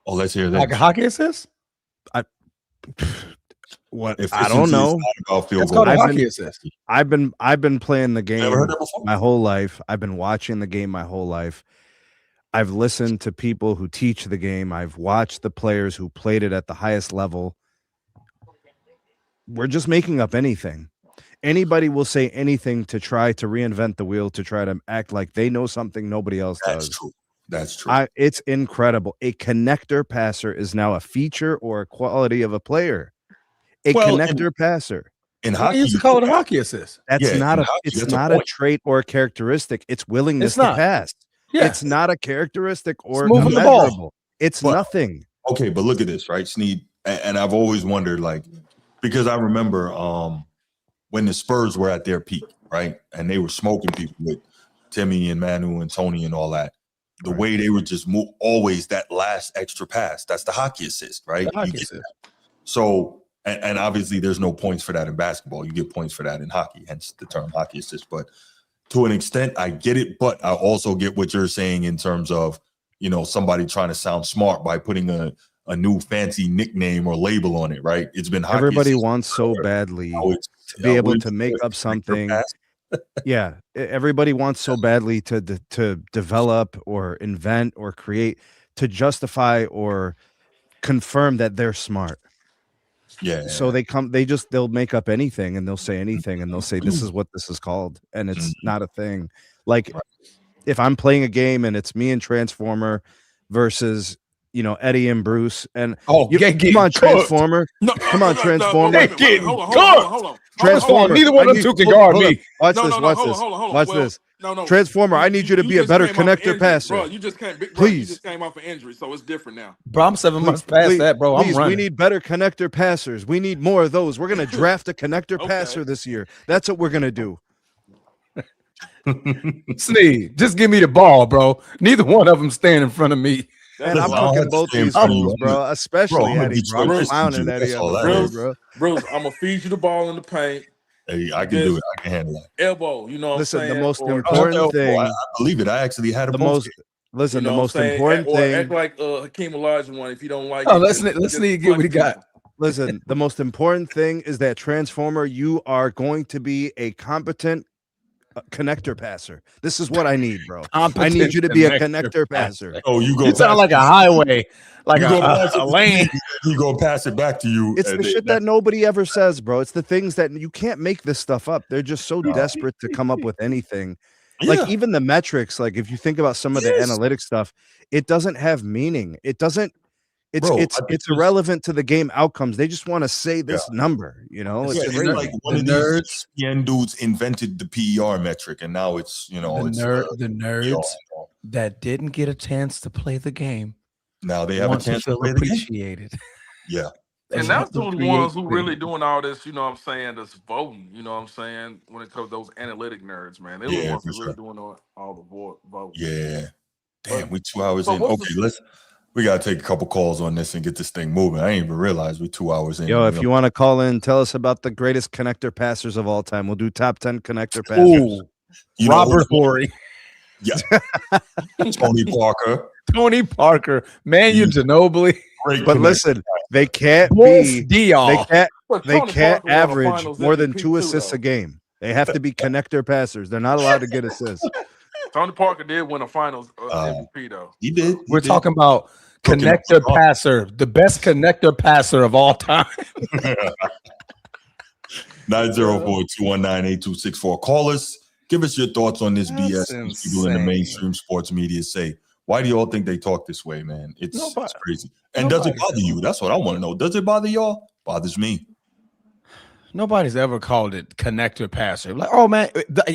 Oh, let's hear that. Like a hockey assist? I don't know. It's called a hockey assist. I've been playing the game my whole life. I've been watching the game my whole life. I've listened to people who teach the game. I've watched the players who played it at the highest level. We're just making up anything. Anybody will say anything to try to reinvent the wheel, to try to act like they know something nobody else does. That's true. It's incredible. A connector passer is now a feature or a quality of a player. Connector passer. In hockey, you used to call it a hockey assist. That's not a trait or a characteristic. It's willingness to pass. Yeah. It's not a characteristic or moving the ball. It's nothing. Okay, but look at this, right, Sneed? And I've always wondered, because I remember when the Spurs were at their peak, right? And they were smoking people with Timmy and Manu and Tony and all that. The way they would just move, always that last extra pass. That's the hockey assist, right? So, and obviously there's no points for that in basketball. You get points for that in hockey, hence the term hockey assist. But to an extent, I get it. But I also get what you're saying in terms of, somebody trying to sound smart by putting a new fancy nickname or label on it, right? It's been hockey. Everybody wants so badly to be able to make up something. Yeah, everybody wants so badly to develop or invent or create to justify or confirm that they're smart. Yeah. So they'll make up anything and they'll say anything and they'll say this is what this is called and it's not a thing. Like if I'm playing a game and it's me and Transformer versus Eddie and Bruce and come on, Transformer. Come on, Transformer. Hold on. Transformer. Neither one of them two can guard me. Watch this. Transformer, I need you to be a better connector passer. Bro, you just please. You just came off an injury, so it's different now. Bro, I'm 7 months past that, bro. I'm running. We need better connector passers. We need more of those. We're going to draft a connector passer this year. That's what we're going to do. Sneed, just give me the ball, bro. Neither one of them stand in front of me. And I'm cooking both these fools, bro. Especially Eddie, bro. I'm clowning Eddie on the floor, bro. Bruce, I'm gonna feed you the ball in the paint. Hey, I can do it. I can handle that. Elbow, you know what I'm saying? The most important thing. I believe it. I actually had a Listen, the most important thing. Or act like Hakeem Olajuwon if you don't like. Let's get what he got. Listen, the most important thing is that Transformer, you are going to be a competent connector passer. This is what I need, bro. I need you to be a connector passer. Oh, you sound like a highway, like a lane. He gonna pass it back to you. It's the shit that nobody ever says, bro. It's the things that you can't make this stuff up. They're just so desperate to come up with anything. Like even the metrics, like if you think about some of the analytics stuff, it doesn't have meaning. It doesn't. It's irrelevant to the game outcomes. They just want to say this number, you know. It's like one of these ESPN dudes invented the PER metric, and now it's the nerds that didn't get a chance to play the game. Now they have a chance to play appreciated. Yeah. And that's the ones who really doing all this, you know what I'm saying, that's voting, you know what I'm saying, when it comes to those analytic nerds, man. They're the ones that really doing all the voting. Yeah. Damn, we 2 hours in. Okay, we got to take a couple calls on this and get this thing moving. I didn't even realize we're 2 hours in. Yo, if you want to call in, tell us about the greatest connector passers of all time. We'll do top 10 connector passers. Ooh, Robert Horry. Yeah. Tony Parker. Tony Parker. Manu Ginobili. But listen, they can't be. They can't average more than 2 assists a game. They have to be connector passers. They're not allowed to get assists. Tony Parker did win a finals MVP though. He did. We're talking about connector passer, the best connector passer of all time. 904-219-8264. Call us. Give us your thoughts on this BS people in the mainstream sports media say. Why do you all think they talk this way, man? It's crazy. And does it bother you? That's what I want to know. Does it bother y'all? Bothers me. Nobody's ever called it connector passer. Like, oh man,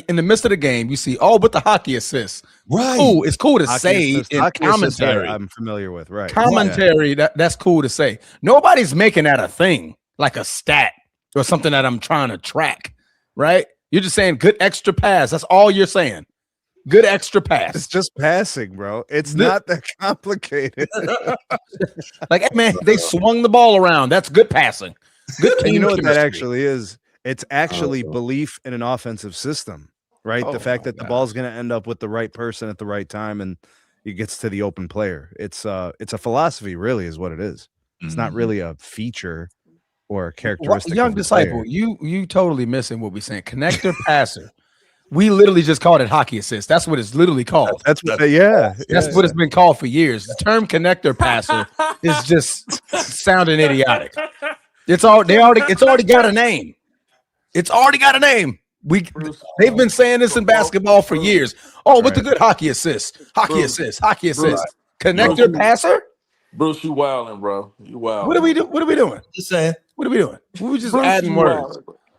in the midst of the game, you see, but the hockey assist. Right. Cool. It's cool to hockey say assist, in commentary. I'm familiar with, right? Commentary, that's cool to say. Nobody's making that a thing, like a stat or something that I'm trying to track, right? You're just saying good extra pass. That's all you're saying. Good extra pass. It's just passing, bro. It's not that complicated. Like, hey, man, they swung the ball around. That's good passing. Good team. You know what that actually is? It's actually belief in an offensive system, right? The fact that the ball's going to end up with the right person at the right time and it gets to the open player. It's a philosophy, really, is what it is. It's not really a feature or a characteristic. Young disciple, you totally missing what we're saying. Connector passer. We literally just called it hockey assist. That's what it's literally called. That's what what it's been called for years. The term connector passer is just sounding idiotic. It's already got a name. It's already got a name. They've been saying this in basketball for years. With the good hockey assist. Hockey assist. Connector passer? Bruce, you wilding, bro. You wild. What are we doing? Just saying. What are we doing? We were just adding words.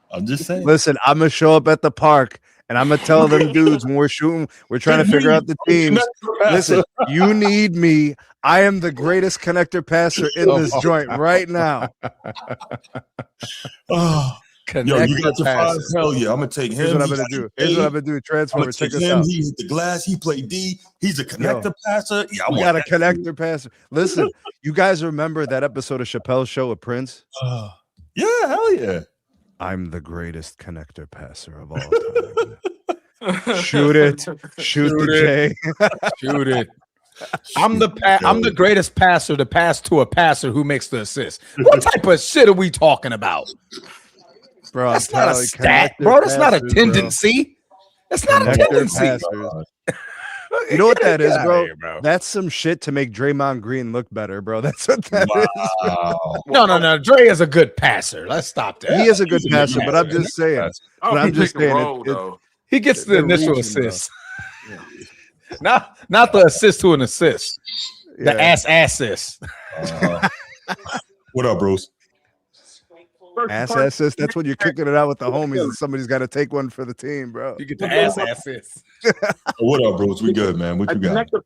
I'm just saying. Listen, I'm gonna show up at the park and I'm gonna tell them dudes when we're shooting, we're trying to figure out the teams. Listen, you need me. I am the greatest connector passer in this joint right now. Yo, you got your 5? Hell yeah, I'm gonna take him. Here's what I'm gonna do. Transformer, check us out. He hit the glass. He played D. He's a connector passer. Yeah, we got a connector passer. Listen, you guys remember that episode of Chappelle's Show with Prince? Yeah, hell yeah. I'm the greatest connector passer of all time. Shoot it. Shoot the J. Shoot it. I'm the greatest passer to pass to a passer who makes the assist. What type of shit are we talking about? Bro, that's not a stat, bro. That's not a tendency. That's not a tendency. You know what that is, bro? That's some shit to make Draymond Green look better, bro. That's what that is. No. Dre is a good passer. Let's stop that. He is a good passer, but I'm just saying. He gets the initial assist. Not the assist to an assist. The ass assist. What up, bros? Ass assist. That's when you're kicking it out with the homies and somebody's got to take one for the team, bro. You get the ass assist. What up, bros? We good, man. What you got? The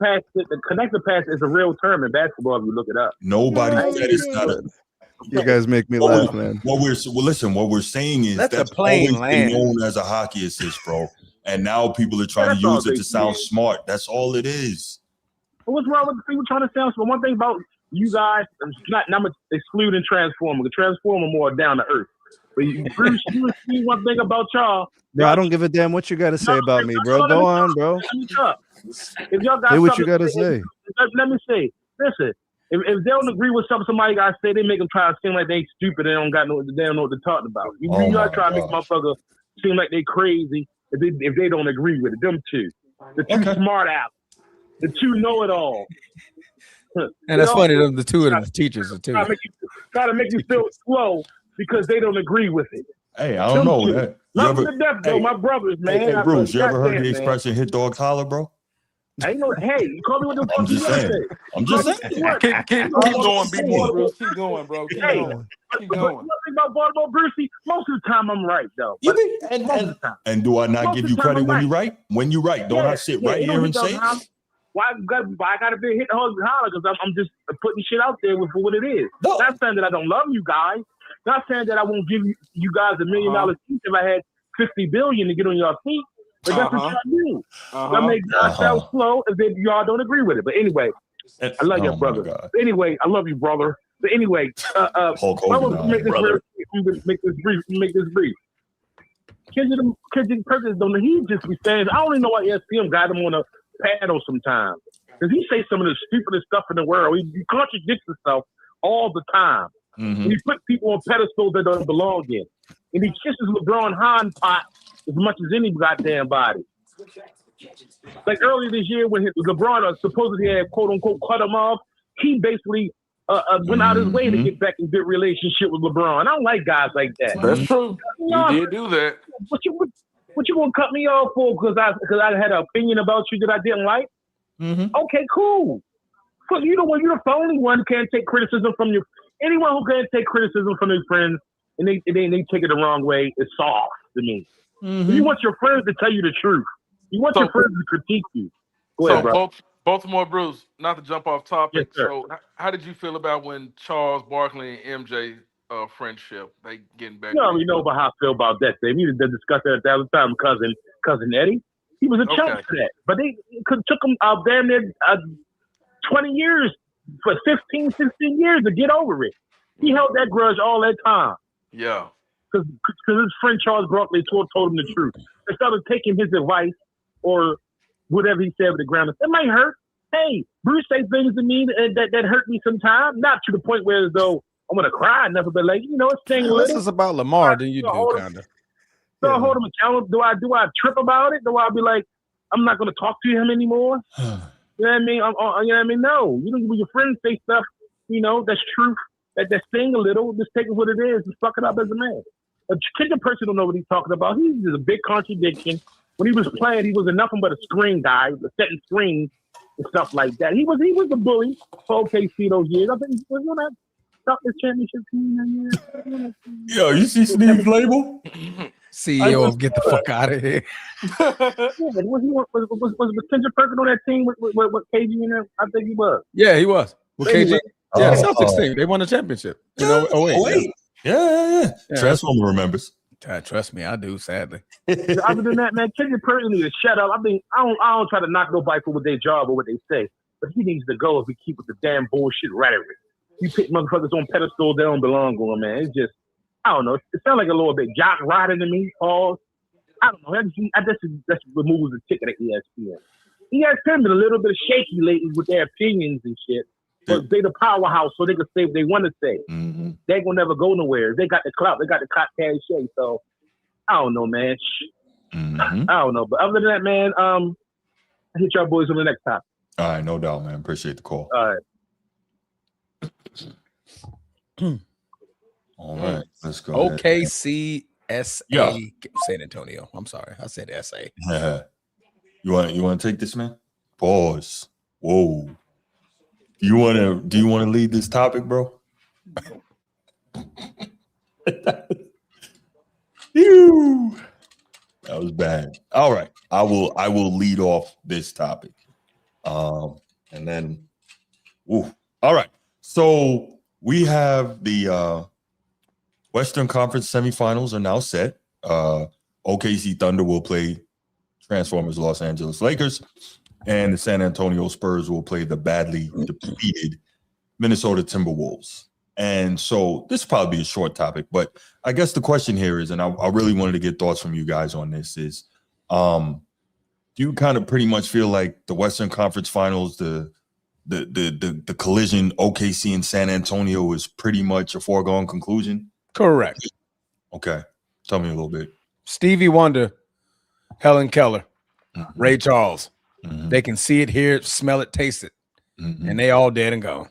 connector pass is a real term in basketball if you look it up. Nobody said it's not a. You guys make me laugh, man. What we're saying is that's a always plain land known as a hockey assist, bro. And now people are trying to use it to sound smart. That's all it is. But what's wrong with people trying to sound smart? One thing about you guys, not excluding Transformer. The Transformer more down to earth. But Bruce, you see one thing about y'all. Bro, I don't give a damn what you got to say about me, bro. Go on, bro. If y'all got say what you got to say. Let me say, listen. If they don't agree with something somebody got to say, they make them try to seem like they stupid. They don't know what they're talking about. You gotta try to make motherfucker seem like they crazy if they don't agree with it. Them two, the two smart ass, the two know it all. And that's funny. The two of the teachers are too. Try to make you feel slow because they don't agree with it. Hey, I don't know that. Love to death, though, my brothers, man. Hey, Bruce, you ever heard the expression "hit dogs holler," bro? I ain't know. Hey, you call me with the I'm just saying. I'm just saying. Keep going, be more, Bruce. Keep going, bro. Keep going. Keep going. One thing about Baltimore, Brucey, most of the time I'm right, though. And do I not give you credit when you right? When you right, don't I sit right here and say it? Why I gotta be hitting hoes and holler? Because I'm just putting shit out there for what it is. No. Not saying that I don't love you guys. Not saying that I won't give you guys $1 million each if I had $50 billion to get on your feet. But that's what y'all do. That makes y'all sound slow if y'all don't agree with it. But anyway, I love your brother. But anyway, I love you, brother. But anyway, make this brief. Kendrick Perkins don't know. He just be saying, I don't even know why ESPN got him on a panel sometimes. Because he say some of the stupidest stuff in the world. He contradicts himself all the time. Mm-hmm. He put people on pedestals that don't belong in. And he kisses LeBron hind pot as much as any goddamn body. Like earlier this year when LeBron supposedly had quote unquote cut him off, he basically went out his way to get back in good relationship with LeBron. I don't like guys like that. That's true. You did do that. What you gonna cut me off for? Because I had an opinion about you that I didn't like. Mm-hmm. Okay, cool. But you're the only one who can't take criticism from your. Anyone who can't take criticism from their friends and they take it the wrong way is soft to me. Mm-hmm. You want your friends to tell you the truth. You want your friends to critique you. Go ahead, bro. Baltimore Bruce, not to jump off topic. Yes, so how did you feel about when Charles Barkley and MJ friendship, they getting back? You already know about how I feel about that. They needed to discuss that 1,000 times. Cousin Eddie, he was a chump for that. But they took him out there 20 years, for 15, 16 years to get over it. He held that grudge all that time. Yeah. Because his friend Charles Barkley told him the truth. Instead of taking his advice or whatever he said with the ground, it might hurt. Hey, Bruce say things to me that hurt me sometimes. Not to the point where as though I'm going to cry and nothing, but like, it's thing. This is about Lamar, then you do kind of. So I hold him accountable. Do I trip about it? Do I be like, I'm not going to talk to him anymore? You know what I mean? You know what I mean? No. When your friends say stuff, that's truth, that sting a little, just take it what it is and fuck it up as a man. A Kendrick person don't know what he's talking about. He's just a big contradiction. When he was playing, he was nothing but a screen guy, setting screens and stuff like that. He was a bully for OKC those years. I think he was on that Celtics championship team that year. Yo, you see Steve's label? CEO of Get the Fuck Out of Here. Was Kendrick Perkins on that team with KG in there? I think he was. Yeah, he was. With KG. Yeah, Celtics team. They won the championship. Yeah. Transformer remembers. Trust me, I do, sadly. Other than that, man, Kendrick Perkins needs to shut up. I mean, I don't try to knock nobody for what they job or what they say, but he needs to go if we keep with the damn bullshit rhetoric. You put motherfuckers on pedestal they don't belong on, man. It's just, I don't know. It sounds like a little bit jock riding to me, Paul. I don't know. That's what moves the ticket at ESPN. ESPN been a little bit shaky lately with their opinions and shit. But they the powerhouse, so they can say what they want to say. Mm-hmm. They ain't gonna never go nowhere. They got the clout. They got the cachet. So I don't know, man. Mm-hmm. I don't know. But other than that, man, I hit y'all boys on the next topic. All right, no doubt, man. Appreciate the call. All right. All right, let's go. OKC SA San Antonio. I'm sorry, I said SA. You want to take this, man? Pause. Whoa. Do you want to lead this topic, bro? That was bad. All right, I will lead off this topic, and then, all right. So we have the Western Conference semifinals are now set. OKC Thunder will play Transformers Los Angeles Lakers, and the San Antonio Spurs will play the badly depleted Minnesota Timberwolves. And so this will probably be a short topic, but I guess the question here is, and I really wanted to get thoughts from you guys on this, is do you kind of pretty much feel like the Western Conference Finals, the collision OKC and San Antonio is pretty much a foregone conclusion? Correct. Okay. Tell me a little bit. Stevie Wonder, Helen Keller, Ray Charles. They can see it, hear it, smell it, taste it. And they all dead and gone.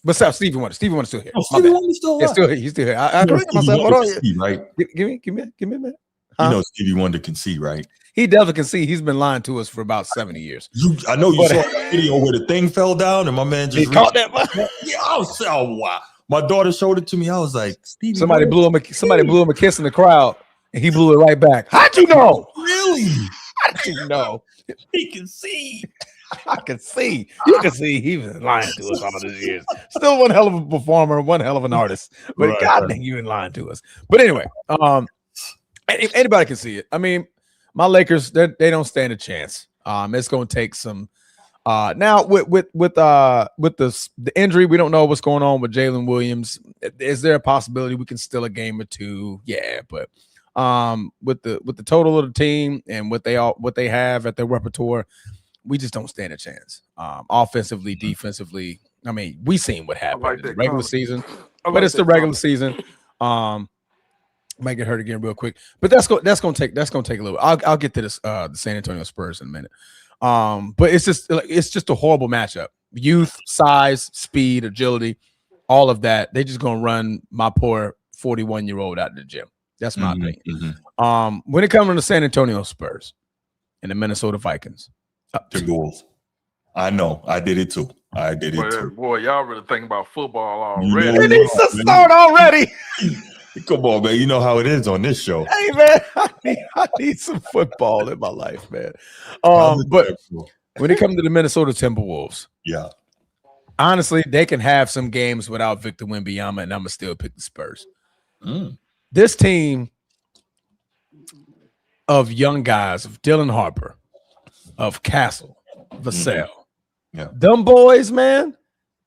What's up, Stevie Wonder? Stevie Wonder's still here. Stevie Wonder's still alive. Still here. He's still here. I correct myself. Hold on. See, right? Give me a minute. You know Stevie Wonder can see, right? He definitely can see. He's been lying to us for about 70 years. I know you saw that video where the thing fell down and my man just caught that. Yeah, I was wow. My daughter showed it to me. I was like, Stevie somebody blew him a kiss in the crowd, and he blew it right back. How'd you know? Really? How'd you know? He can see. I can see. You can see he was lying to us all these years. Still one hell of a performer, one hell of an artist. But God dang, you ain't lying to us. But anyway, anybody can see it. I mean, my Lakers, they don't stand a chance. It's going to take some. Now with the injury, we don't know what's going on with Jalen Williams. Is there a possibility we can steal a game or two? Yeah, but with the total of the team and what they have at their repertoire, we just don't stand a chance. Offensively, defensively. I mean, we seen what happened in the regular season, but it's the regular season. Might get hurt again real quick, but that's gonna take a little. I'll get to this the San Antonio Spurs in a minute. But it's just a horrible matchup. Youth, size, speed, agility, all of that. They just gonna run my poor 41-year-old out of the gym. That's my opinion. When it comes to the San Antonio Spurs and the Minnesota Vikings. Timberwolves. I know. I did it too. Boy, y'all really thinking about football already. It needs to start already. Come on, man. You know how it is on this show. Hey, man, I need some football in my life, man. But when it comes to the Minnesota Timberwolves, yeah, honestly, they can have some games without Victor Wembanyama, and I'm gonna still pick the Spurs. This team of young guys, of Dylan Harper, of Castle, Vassell, them boys, man.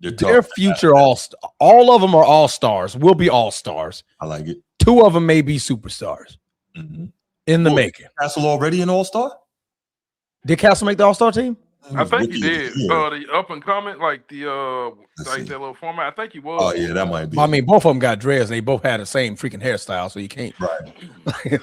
Their future all of them are all-stars, will be all-stars. I like it. 2 of them may be superstars in the making. Castle already an all-star? Did Castle make the all-star team? I think he did. The up and coming, like that little format. I think he was. Oh yeah, that might be. I mean, both of them got dreads. They both had the same freaking hairstyle, so you can't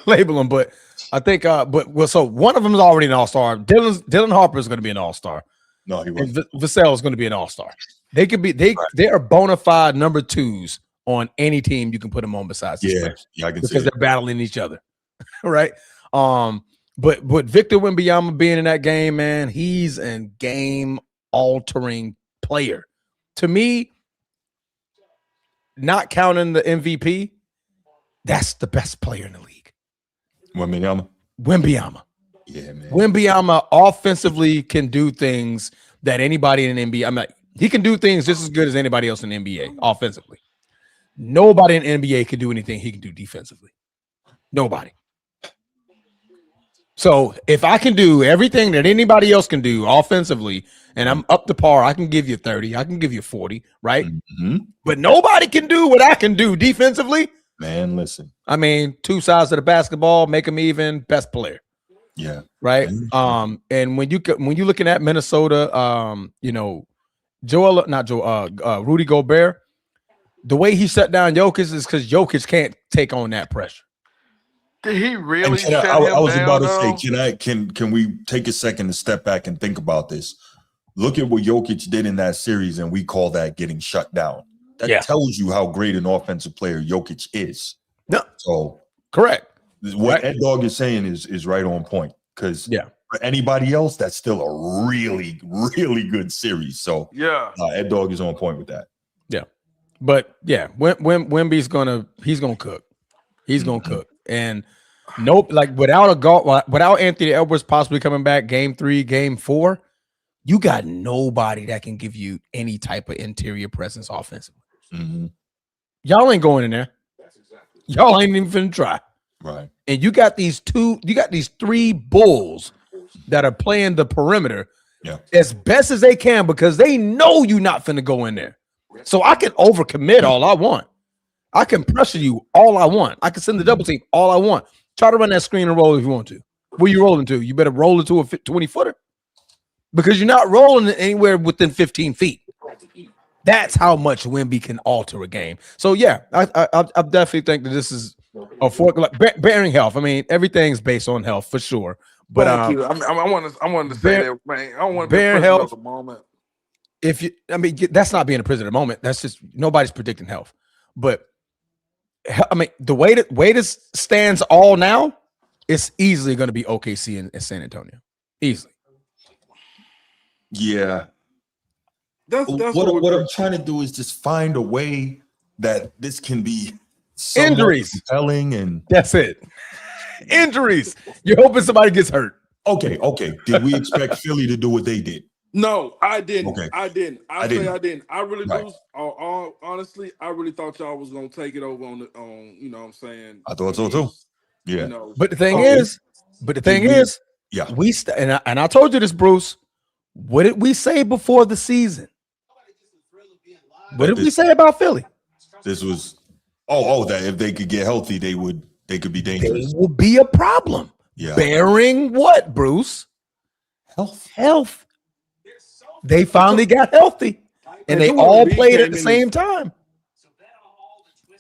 label them. But I think, so one of them is already an all-star. Dylan Harper is going to be an all-star. No, he wasn't. Vassell is going to be an all-star. They could be. They are bona fide number 2s on any team you can put them on besides the Spurs. Yeah, I can see because they're battling each other, right? But Victor Wembanyama being in that game, man, he's a game-altering player. To me, not counting the MVP, that's the best player in the league. Wembanyama. Yeah, man. Wembanyama offensively can do things that anybody in the NBA. He can do things just as good as anybody else in the NBA offensively. Nobody in the NBA can do anything he can do defensively. Nobody. So if I can do everything that anybody else can do offensively, and I'm up to par, I can give you 30, I can give you 40, right? But nobody can do what I can do defensively. Man, listen. I mean, 2 sides of the basketball, make them even, best player. Yeah. Right. And when you're looking at Minnesota, Rudy Gobert, the way he shut down Jokic is because Jokic can't take on that pressure. Did he really? I was about to say, can we take a second to step back and think about this? Look at what Jokic did in that series, and we call that getting shut down. That tells you how great an offensive player Jokic is. No, so correct. What Ed Dog is saying is right on point. Because for anybody else, that's still a really, really good series. So Ed Dog is on point with that. Yeah, but when Wemby's he's gonna cook. He's gonna cook. And without Anthony Edwards possibly coming back game 3, game 4, you got nobody that can give you any type of interior presence offensively. Y'all ain't going in there. Y'all ain't even finna try. Right. And you got these 3 bulls that are playing the perimeter as best as they can because they know you're not finna go in there. So I can overcommit all I want. I can pressure you all I want. I can send the double team all I want. Try to run that screen and roll if you want to. Where you rolling to? You better roll it to a 20-footer because you're not rolling it anywhere within 15 feet. That's how much Wemby can alter a game. So yeah, I definitely think that this is a bearing health. I mean, everything's based on health for sure. But thank you. I wanted to say that, man. I don't want to be a prisoner of the moment. That's not being a prisoner of the moment. That's just nobody's predicting health. But I mean, the way this stands all now, it's easily going to be OKC and San Antonio. Easily. Yeah. That's what I'm trying to do is just find a way that this can be injuries compelling, and that's it. Injuries. You're hoping somebody gets hurt. Okay. Did we expect Philly to do what they did? No, I didn't. Okay. I didn't. I didn't. I really do. Honestly, I really thought y'all was gonna take it over on you know what I'm saying. I thought so too. Yeah. You know, but the thing is, yeah. And I told you this, Bruce. What did we say before the season? What did we say about Philly? This was that if they could get healthy, they could be dangerous. They will be a problem. Yeah. Bearing what, Bruce? Health. They finally got healthy, and they all played at the same time.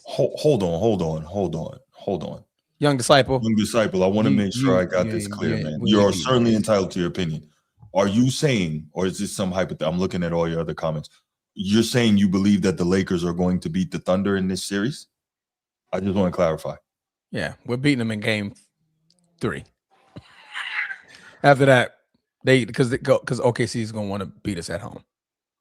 Hold on. Young disciple. I want to make sure I got this clear, man. You're certainly entitled to your opinion. Are you saying, or is this some hypothetical? I'm looking at all your other comments. You're saying you believe that the Lakers are going to beat the Thunder in this series? I just want to clarify. Yeah, we're beating them in game 3. After that, because OKC is going to want to beat us at home.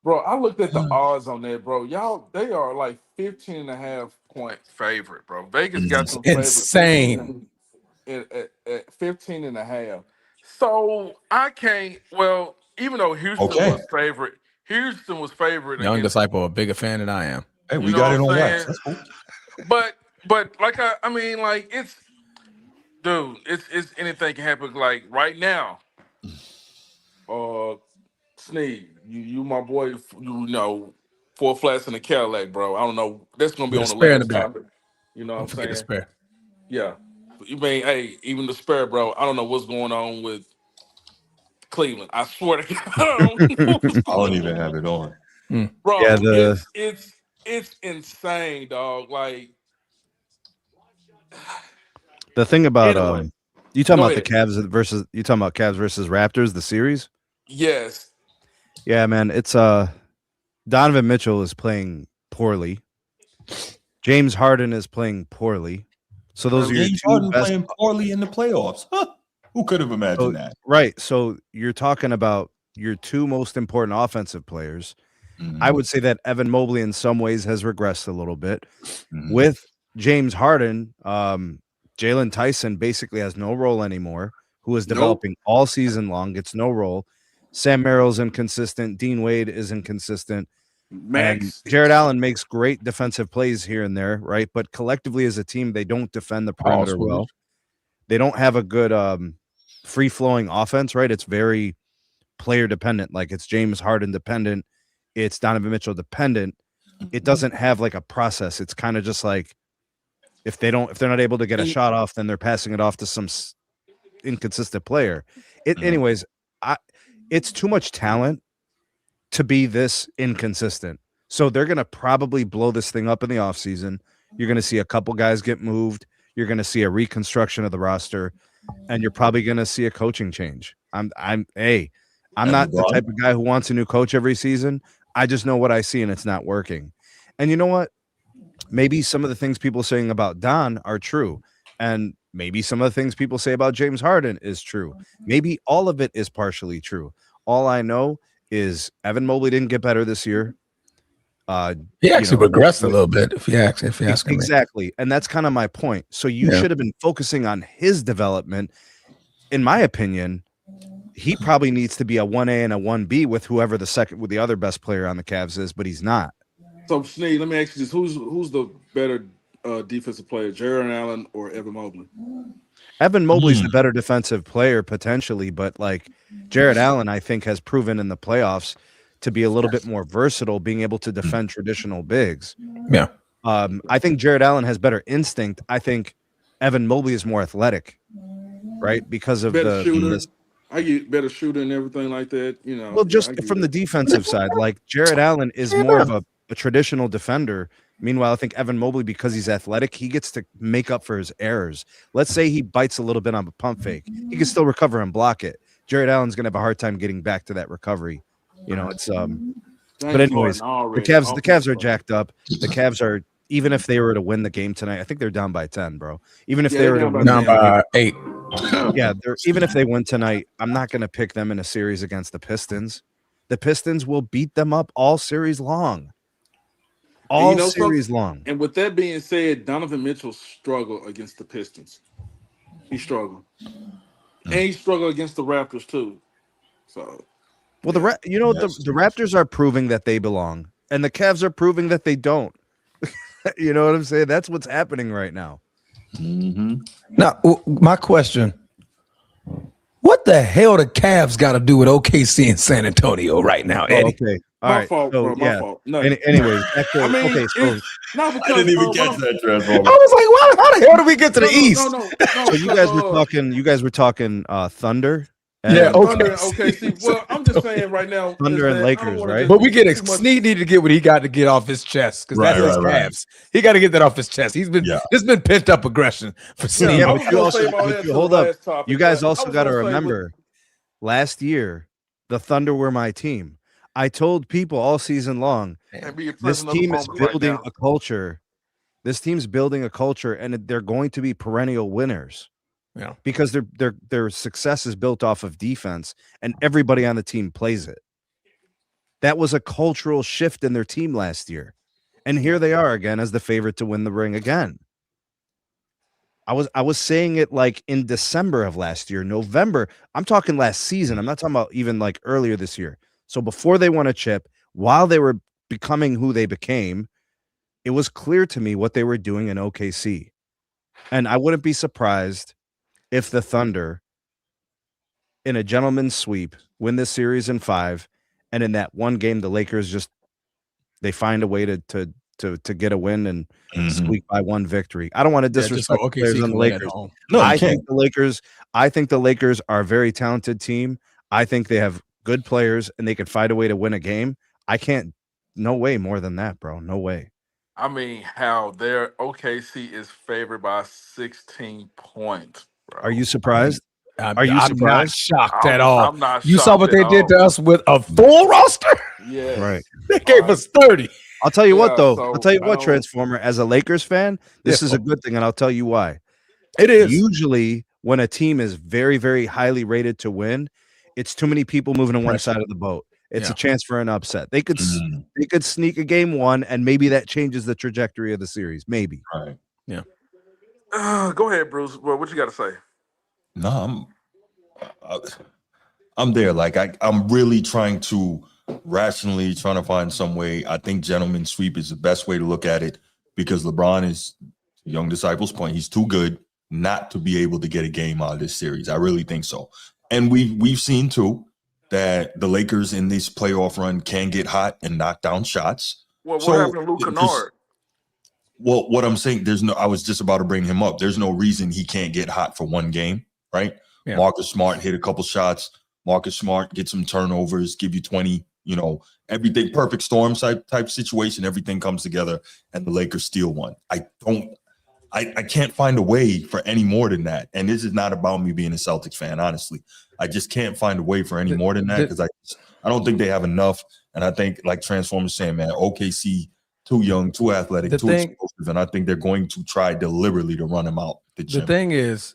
Bro, I looked at the odds on that, bro. They are like 15.5 point favorite, bro. Vegas got some insane at 15.5. So I can't. Well, even though Houston was favorite. Young disciple, a bigger fan than I am. Hey, we got it on wax. That's cool. But like I mean, like it's anything can happen. Like right now, Sneed, you my boy. You know, 4 flats in the Cadillac, bro. I don't know. That's gonna be on the last topic. You know what I'm saying? The spare. Yeah. You mean, hey, even the spare, bro. I don't know what's going on with Cleveland. I swear to God, I don't even have it on, bro. Yeah, it's insane, dog. Like the thing about you talking about the Cavs versus Raptors, the series? Yes. Yeah, man. It's Donovan Mitchell is playing poorly. James Harden is playing poorly. So those are your two best playing poorly in the playoffs. Huh. Who could have imagined that? Right. So you're talking about your two most important offensive players. Mm-hmm. I would say that Evan Mobley in some ways has regressed a little bit. Mm-hmm. With James Harden, Jalen Tyson basically has no role anymore, who is developing all season long, gets no role. Sam Merrill's inconsistent. Dean Wade is inconsistent. And Jared Allen makes great defensive plays here and there, right? But collectively as a team, they don't defend the perimeter well. They don't have a good free-flowing offense, right? It's very player-dependent. Like it's James Harden dependent. It's Donovan Mitchell dependent. It doesn't have like a process. It's kind of just like if they're not able to get a shot off, then they're passing it off to some inconsistent player. Anyways, it's too much talent to be this inconsistent. So they're going to probably blow this thing up in the offseason. You're going to see a couple guys get moved. You're going to see a reconstruction of the roster, and you're probably going to see a coaching change. I'm not the type of guy who wants a new coach every season. I just know what I see, and it's not working. And you know what? Maybe some of the things people are saying about Don are true, and maybe some of the things people say about James Harden is true. Maybe all of it is partially true. All I know is Evan Mobley didn't get better this year. He actually regressed a little bit, if you ask me. Exactly. And that's kind of my point. So you should have been focusing on his development. In my opinion, he probably needs to be a 1A and a 1B with whoever with the other best player on the Cavs is, but he's not. So Sneed, let me ask you this. Who's the better defensive player, Jared Allen or Evan Mobley? Evan Mobley's the better defensive player potentially, but like Jared Allen, I think, has proven in the playoffs to be a little bit more versatile, being able to defend traditional bigs. Yeah. I think Jared Allen has better instinct. I think Evan Mobley is more athletic, right? Because of better shooter. I get better shooter and everything like that, you know. Well, just from the defensive side, like Jared Allen is more of a traditional defender. Meanwhile, I think Evan Mobley, because he's athletic, he gets to make up for his errors. Let's say he bites a little bit on a pump fake. He can still recover and block it. Jared Allen's going to have a hard time getting back to that recovery. You know, it's but anyways, the Cavs are jacked up. The Cavs are, even if they were to win the game tonight, I think they're down by 10, bro. Even if they were to win down by 8. Yeah, even if they win tonight, I'm not going to pick them in a series against the Pistons. The Pistons will beat them up all series long. All series long. And with that being said, Donovan Mitchell struggled against the Pistons. He struggled. And he struggled against the Raptors too. So, well, the Raptors are proving that they belong, and the Cavs are proving that they don't. You know what I'm saying? That's what's happening right now. Now, my question: what the hell the Cavs got to do with OKC and San Antonio right now, Eddie? Okay. All my right. fault, so, bro. My fault. No. Anyways, I mean, okay. So not because, I didn't even catch that transformer. I was like, how the hell did we get to the East? No, so you guys were talking Thunder. Yeah, okay. See, well, I'm just saying right now, Thunder and Lakers, right? But we get Snead need to get what he got to get off his chest because that's his Cavs. He got to get that off his chest. There's been pent up aggression for Snead. Yeah, but hold up. You guys also got to remember, last year the Thunder were my team. I told people all season long, this team is building a culture. This team's building a culture, and they're going to be perennial winners. Yeah, because their success is built off of defense, and everybody on the team plays it. That was a cultural shift in their team last year, and here they are again as the favorite to win the ring again. I was saying it like in December of last year, November. I'm talking last season. I'm not talking about even like earlier this year. So before they won a chip, while they were becoming who they became, it was clear to me what they were doing in OKC, and I wouldn't be surprised if the Thunder, in a gentleman's sweep, win this series in 5, and in that one game, the Lakers they find a way to get a win and squeak by one victory. I don't want to disrespect players on the Lakers. No, I think the Lakers are a very talented team. I think they have good players and they could find a way to win a game. I can't. No way more than that, bro. No way. I mean, how their OKC is favored by 16 points. Bro. Are you surprised? Are you surprised? Not shocked at all. I'm not. You saw what they did to us with a full roster. Yeah, right. They gave us 30. I'll tell you what, though. So, I'll tell you what, Transformer. As a Lakers fan, this is a good thing, and I'll tell you why. It is usually when a team is very, very highly rated to win, it's too many people moving on one side of the boat. It's a chance for an upset. They could sneak a game 1, and maybe that changes the trajectory of the series. Maybe. Right. Yeah. Go ahead, Bruce. Well, what you got to say? No, I'm there. Like I'm really trying to rationally trying to find some way. I think gentleman's sweep is the best way to look at it because LeBron is, to Young Disciples' point, he's too good not to be able to get a game out of this series. I really think so. And we've seen too that the Lakers in this playoff run can get hot and knock down shots. Well, what happened to Luke Kennard? Well, what I'm saying, I was just about to bring him up. There's no reason he can't get hot for one game, right? Yeah. Marcus Smart hit a couple shots. Marcus Smart get some turnovers, give you 20, everything, perfect storm type situation. Everything comes together and the Lakers steal one. I can't find a way for any more than that. And this is not about me being a Celtics fan, honestly. I just can't find a way for any more than that because I don't think they have enough. And I think, like Transformers saying, man, OKC, too young, too athletic, too explosive. And I think they're going to try deliberately to run them out. The thing is,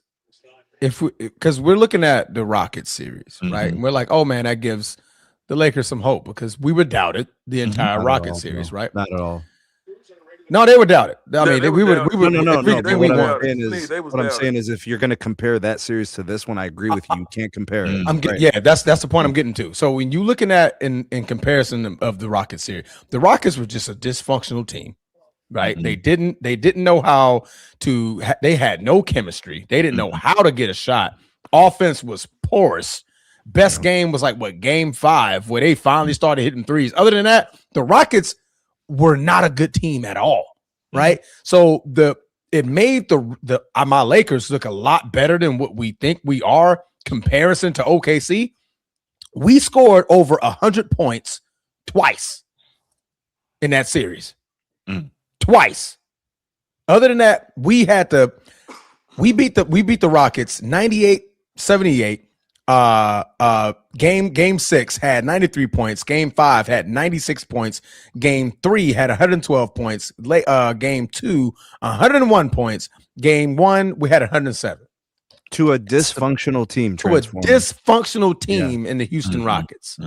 because we're looking at the Rockets series, right? And we're like, oh, man, that gives the Lakers some hope because we were doubted the entire Rocket series, right? Not at all. No, they were doubted. I mean, we were. What I'm saying is, if you're going to compare that series to this one, I agree with you. You can't compare it. Yeah, that's the point I'm getting to. So when you looking at in comparison of the Rockets series, the Rockets were just a dysfunctional team right? They didn't know how to. They had no chemistry. They didn't know how to get a shot. Offense was porous. Best game was like game 5 where they finally started hitting threes. Other than that, the Rockets were not a good team at all, right? So it made the my Lakers look a lot better than what we think we are comparison to OKC. We scored over 100 points twice in that series. Twice. Other than that, we beat the Rockets 98-78. Game 6 had 93 points. Game 5 had 96 points. Game 3 had 112 points. Game 2, 101 points. Game 1, we had 107. To a dysfunctional team. To a dysfunctional team in the Houston Rockets.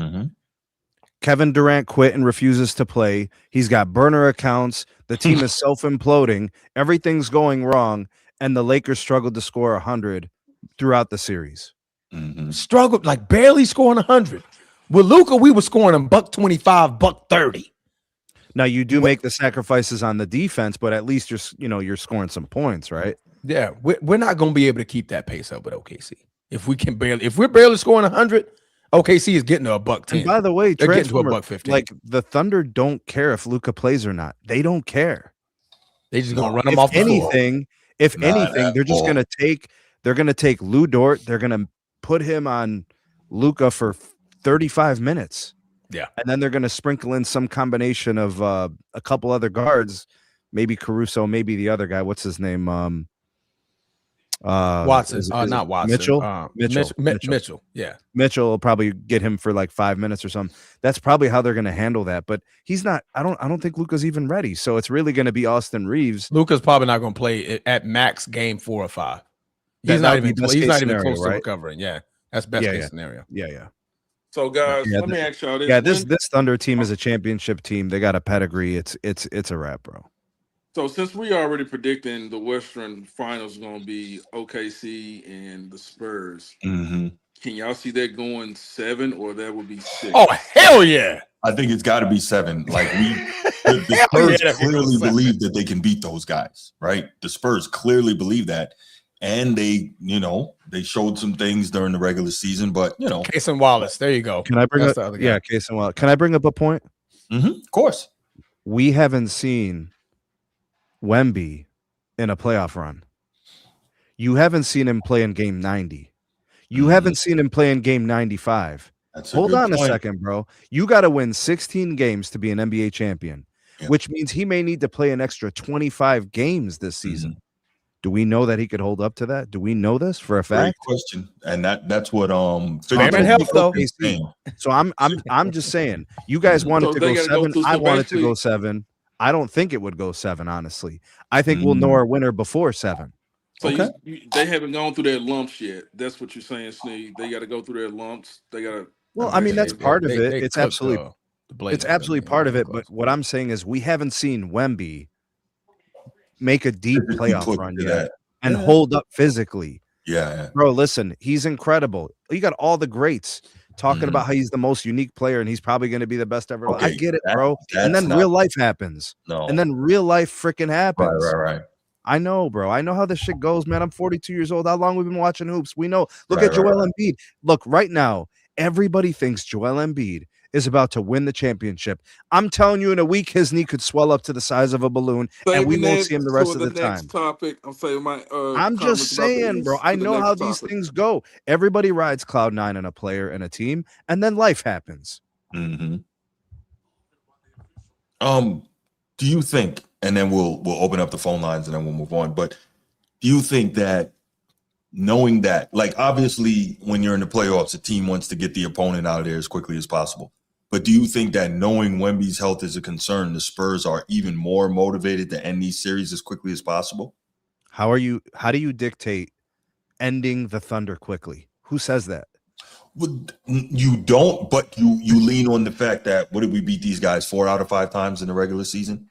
Kevin Durant quit and refuses to play. He's got burner accounts. The team is self-imploding. Everything's going wrong. And the Lakers struggled to score 100 throughout the series. Struggled, like barely scoring 100. With Luka, we were scoring him $125, $130. Now you do make the sacrifices on the defense, but at least you're scoring some points, right? Yeah, we're not going to be able to keep that pace up with OKC. If we're barely scoring 100, OKC is getting to $110. And by the way, they're getting to $115. Like the Thunder don't care if Luka plays or not. They don't care. They just going to run him off the floor. If anything, they're just going to take. They're going to take Lou Dort. They're going to put him on Luka for 35 minutes. Yeah. And then they're going to sprinkle in some combination of a couple other guards, maybe Caruso, maybe the other guy. What's his name? Watson. Not Watson. Mitchell. Yeah. Mitchell will probably get him for like 5 minutes or something. That's probably how they're going to handle that. But he's not. I don't think Luka's even ready. So it's really going to be Austin Reeves. Luka's probably not going to play at max game 4 or 5. He's not even close to recovering. Yeah. That's best case scenario. Yeah. So guys, let me ask y'all this. Yeah, this Thunder team is a championship team. They got a pedigree. It's a wrap, bro. So since we already predicting the Western Finals is going to be OKC and the Spurs, can y'all see that going 7 or that would be 6? Oh hell yeah! I think it's got to be 7. Like the Spurs clearly believe that they can beat those guys, right? The Spurs clearly believe that, and they showed some things during the regular season, but Case and Wallace. There you go. Can I bring up? Yeah, Case and Wallace. Can I bring up a point? Of course. We haven't seen Wemby in a playoff run. You haven't seen him play in game 90. You haven't seen him play in game 95. Hold on a second, bro. You got to win 16 games to be an NBA champion, which means he may need to play an extra 25 games this season. Do we know that he could hold up to that? Do we know this for a fact? Great question. And that's what health though. So I'm just saying, you guys wanted to go 7. I wanted to go 7. I don't think it would go 7, honestly. I think we'll know our winner before 7. So they haven't gone through their lumps yet. That's what you're saying, Sneed. They got to go through their lumps. They got to. Well, I mean, that's part of it. It's absolutely part of it. But what I'm saying is we haven't seen Wemby make a deep playoff run yet and hold up physically. Yeah. Bro, listen, he's incredible. You got all the greats talking about how he's the most unique player and he's probably going to be the best ever. Okay, I get it, bro. And then real life happens. No. And then real life freaking happens. Right. I know, bro. I know how this shit goes, man. I'm 42 years old. How long we've been watching hoops? We know. Look at Joel Embiid. Look, right now, everybody thinks Joel Embiid is about to win the championship. I'm telling you, in a week, his knee could swell up to the size of a balloon, and we won't see him the rest of the time. Topic, I'm just saying, bro. I know how these things go. Everybody rides cloud 9 in a player and a team, and then life happens. Do you think? And then we'll open up the phone lines and then we'll move on. But do you think that knowing that, like, obviously when you're in the playoffs, a team wants to get the opponent out of there as quickly as possible. But do you think that knowing Wemby's health is a concern, the Spurs are even more motivated to end these series as quickly as possible? How do you dictate ending the Thunder quickly? Who says that? Well, you don't, but you lean on the fact that what did we beat these guys 4 out of 5 times in the regular season?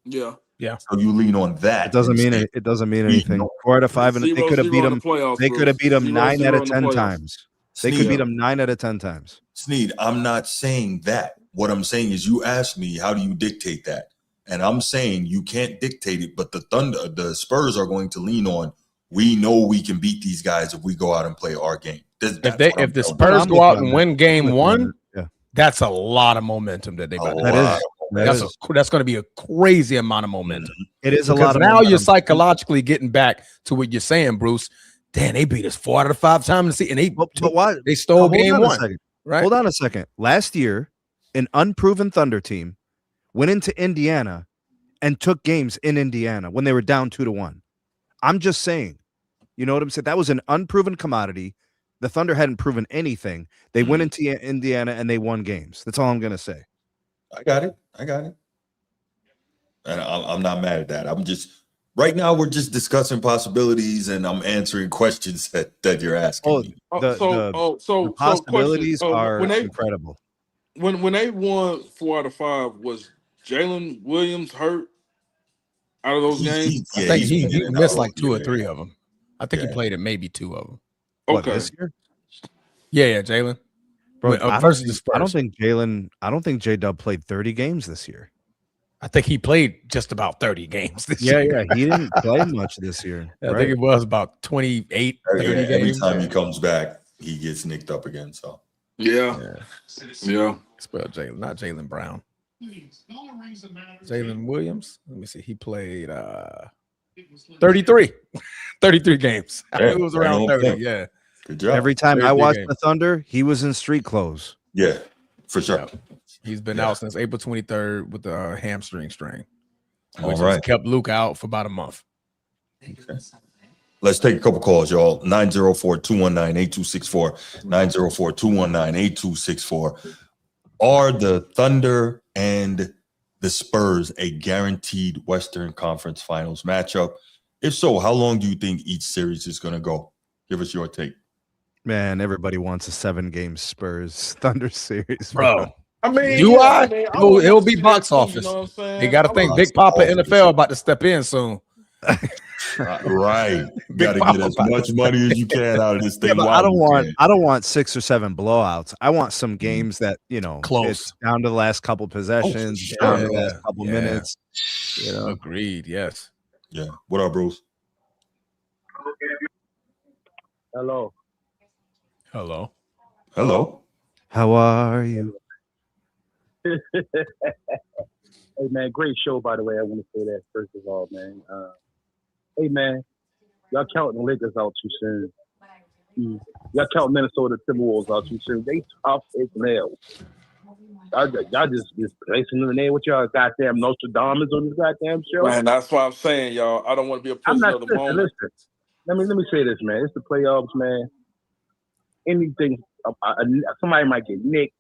Yeah. So you lean on that. It doesn't mean anything. 4 out of 5, and they could have beat them. They could have beat them 9 out of 10 times. They could beat them 9 out of 10 times. Sneed, I'm not saying that. What I'm saying is, you asked me, how do you dictate that? And I'm saying you can't dictate it, but the Spurs are going to lean on, we know we can beat these guys if we go out and play our game. If the Spurs go out and win game one, that's a lot of momentum that they about to that's going to be a crazy amount of momentum. It is a lot of now momentum. You're psychologically getting back to what you're saying, Bruce. Damn, they beat us 4 out of 5 times, and they stole game one. Right? Hold on a second. Last year, an unproven Thunder team went into Indiana and took games in Indiana when they were down 2-1. I'm just saying, you know what I'm saying? That was an unproven commodity. The Thunder hadn't proven anything. They went into Indiana and they won games. That's all I'm going to say. I got it. And I'm not mad at that. I'm just, right now we're just discussing possibilities and I'm answering questions that you're asking me. The possibilities are incredible. When they won 4 out of 5, was Jalen Williams hurt out of those games? I think he missed like 2 or 3 of them. I think he played in maybe 2 of them. Okay. This year? Yeah, Jalen. Versus the Spurs. I don't think J-Dub played 30 games this year. I think he played just about 30 games this year. Yeah, he didn't play much this year. I think it was about 28, 30 games. Every time he comes back, he gets nicked up again. So yeah. Spelled Jalen, not Jalen Brown. Jalen Williams. Let me see. He played 33 games. It was around 30. Yeah. Good job. Every time I watched the Thunder, he was in street clothes. Yeah, for sure. Yeah. He's been out since April 23rd with the hamstring strain, which has kept Luke out for about a month. Okay. Let's take a couple calls, y'all. 904-219-8264. 904-219-8264. Are the Thunder and the Spurs a guaranteed Western Conference Finals matchup? If so, how long do you think each series is going to go? Give us your take. Man, everybody wants a 7-game Spurs Thunder series, bro. I mean, it'll be box office. You know what I'm saying? They got to think Big Papa NFL about to step in soon. Right. Got to get as much money as you can out of this thing. Yeah, I don't want 6 or 7 blowouts. I want some games that, close. It's down to the last couple possessions, down to the last couple minutes. Agreed. Yes. Yeah. What up, Bruce? Hello. How are you? Hey, man, great show, by the way. I want to say that, first of all, man. Hey, man, y'all counting the Lakers out too soon. Y'all counting Minnesota Timberwolves out too soon. They tough as nails. Y'all just placing in the name with y'all goddamn Nostradamus on this goddamn show. Man, that's what I'm saying, y'all. I don't want to be a prisoner of the moment. Listen. Let me say this, man. It's the playoffs, man. Anything, somebody might get nicked.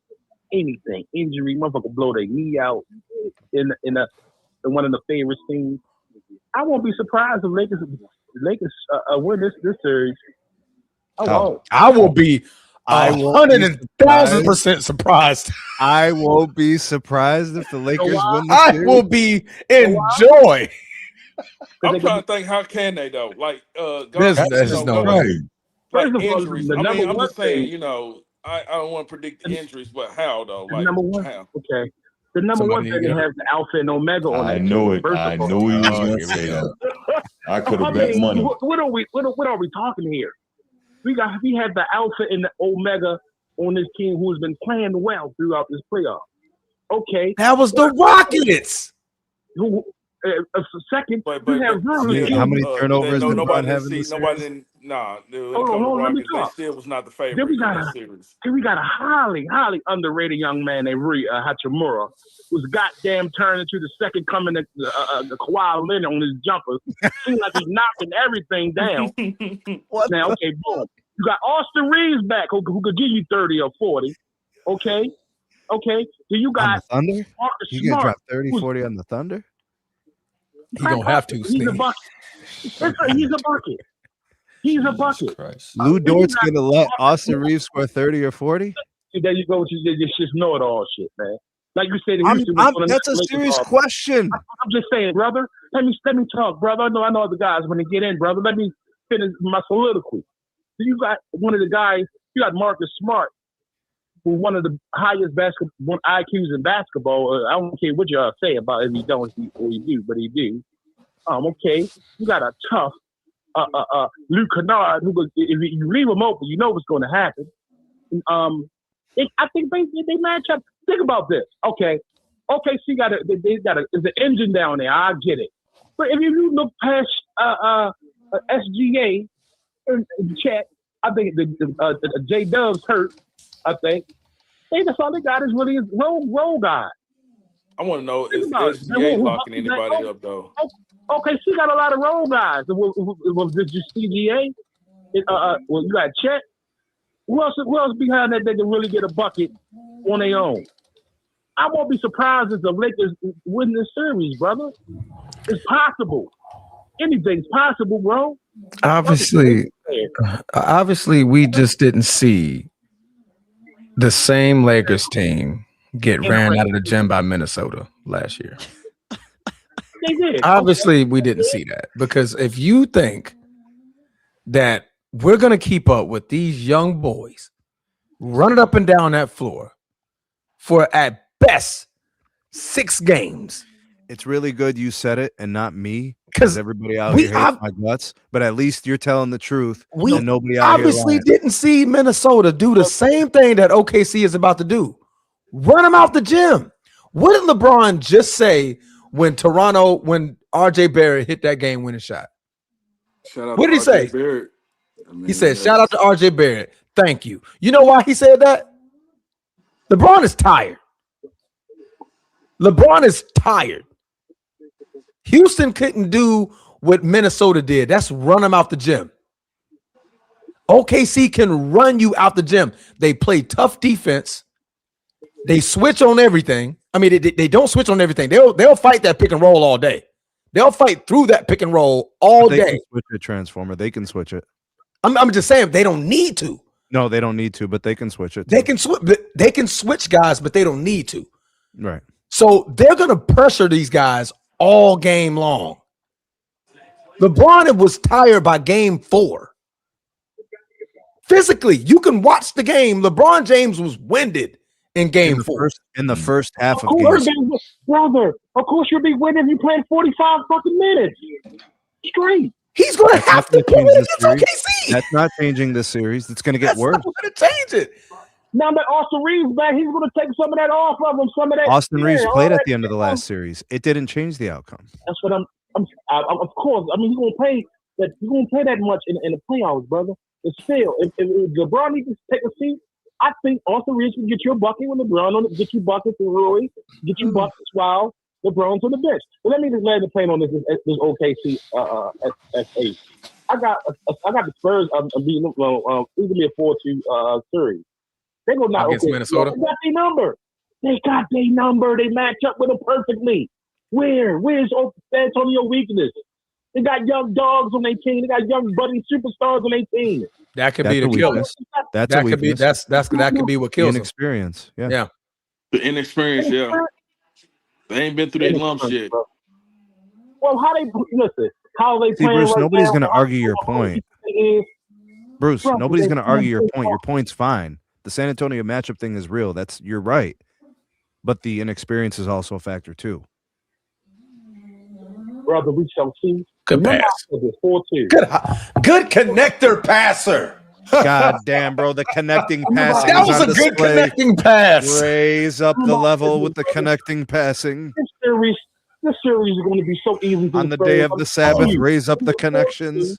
Anything, injury, motherfucker blow their knee out in one of the favorite teams. I won't be surprised if Lakers win this series. I will be 100,000% surprised. I won't be surprised if the Lakers win the series. I will be in joy. I'm trying to think, how can they though? Like, there's no way. Like injuries. I'm just saying, I don't want to predict the injuries, but how though? Like, number one, how? Okay. The number one thing they have the Alpha and Omega on it. I knew it. I knew he was going to say that. I could have bet money. What are we talking here? We had the Alpha and the Omega on this team who has been playing well throughout this playoff. Okay. That was the Rockets. A second, but how many turnovers did LeBron have in this series? Nobody didn't. Nah, dude. Let me talk. They still was not the favorite in the series. Then we got a highly, highly underrated young man named Rui Hachimura, who's goddamn turned into the second coming of Kawhi Leonard on his jumper. Seems like he's knocking everything down. Now, okay, boom. You got Austin Reeves back who could give you 30 or 40. Okay. So you got Thunder? Marcus You gonna drop 30, 40 on the Thunder? He don't have to. He's a bucket. He's a bucket. Lou Dort's gonna let Austin Reeves score 30 or 40? There you go. You just know it all, shit, man. Like you said, that's a serious question. I'm just saying, brother. Let me talk, brother. I know other guys when they get in, brother. Let me finish my soliloquy. So you got one of the guys. You got Marcus Smart, who's one of the highest basketball IQs in basketball. I don't care what y'all say about if he don't or he do, but he do. Okay, you got a tough Luke Kennard who, if you leave him open, you know what's going to happen. I think basically they match up. Think about this. Okay, OKC there's an engine down there. I get it, but if you look past SGA and Chet, I think the J Dub's hurt. I think that's all they got is really his role guy. I want to know is SGA locking anybody up though? Okay, she got a lot of role guys. Was this just CGA? Well, you got Chet. Who else behind that can really get a bucket on their own? I won't be surprised if the Lakers win this series, brother. It's possible. Anything's possible, bro. Obviously, we just didn't see the same Lakers team get ran out of the gym by Minnesota last year. They did. Obviously, we didn't see that, because if you think that we're going to keep up with these young boys running up and down that floor for at best 6 games. It's really good you said it and not me, because everybody out here hates my guts, but at least you're telling the truth. And nobody out obviously here didn't see Minnesota do the same thing that OKC is about to do. Run them out the gym. What did LeBron just say when RJ Barrett hit that game-winning shot? What did he say? Barrett. He said, shout out to RJ Barrett. Thank you. You know why he said that? LeBron is tired. Houston couldn't do what Minnesota did. That's run them out the gym. OKC can run you out the gym. They play tough defense. They switch on everything. I mean, they don't switch on everything. They'll fight that pick and roll all day. They'll fight through that pick and roll all day. They can switch it, Transformer. They can switch it. I'm just saying they don't need to. No, they don't need to, but they can switch it. They can switch guys, but they don't need to. Right. So they're going to pressure these guys all game long. LeBron was tired by game 4. Physically, you can watch the game. LeBron James was winded in game 4. In the first half of game. Brother, of course you'll be winning if you playing 45 fucking minutes straight. He's going to have to pull it against OKC. That's not changing this series. It's going to get worse. That's not going to change it. Now that Austin Reeves back, he's going to take some of that off of him. Some of that. Austin Reeves played at the end of the last series. It didn't change the outcome. That's what I'm of course. I mean, he's going to play that. He's going to play that much in the playoffs, brother. But still, if LeBron needs to take a seat, I think Austin Reeves can get you a bucket with LeBron on it, get you buckets with Roy, get you buckets while LeBron's on the bench. But let me just land the plane on this OKC SA. I got the Spurs beating it's gonna be a 4-2 series. They go knock against Minnesota. They got their number. They match up with them perfectly. Where's Antonio weakness? They got young dogs on their team. They got young budding superstars on their team. That could be the killer. That could be that could be what kills them. Inexperience. Yeah. The inexperience. Yeah. They ain't been through their lumps yet. Well, how they listen? How they playing? Bruce, right nobody's now, going to argue your point. Bruce, nobody's going to argue your point. Your point's fine. The San Antonio matchup thing is real. You're right. But the inexperience is also a factor too. Brother, we shall see. Good pass. Good connector passer. God damn, bro. The connecting passing. That was a good connecting pass. Raise up the level with the connecting passing. This series is going to be so easy. On the day of the Sabbath, raise up the connections.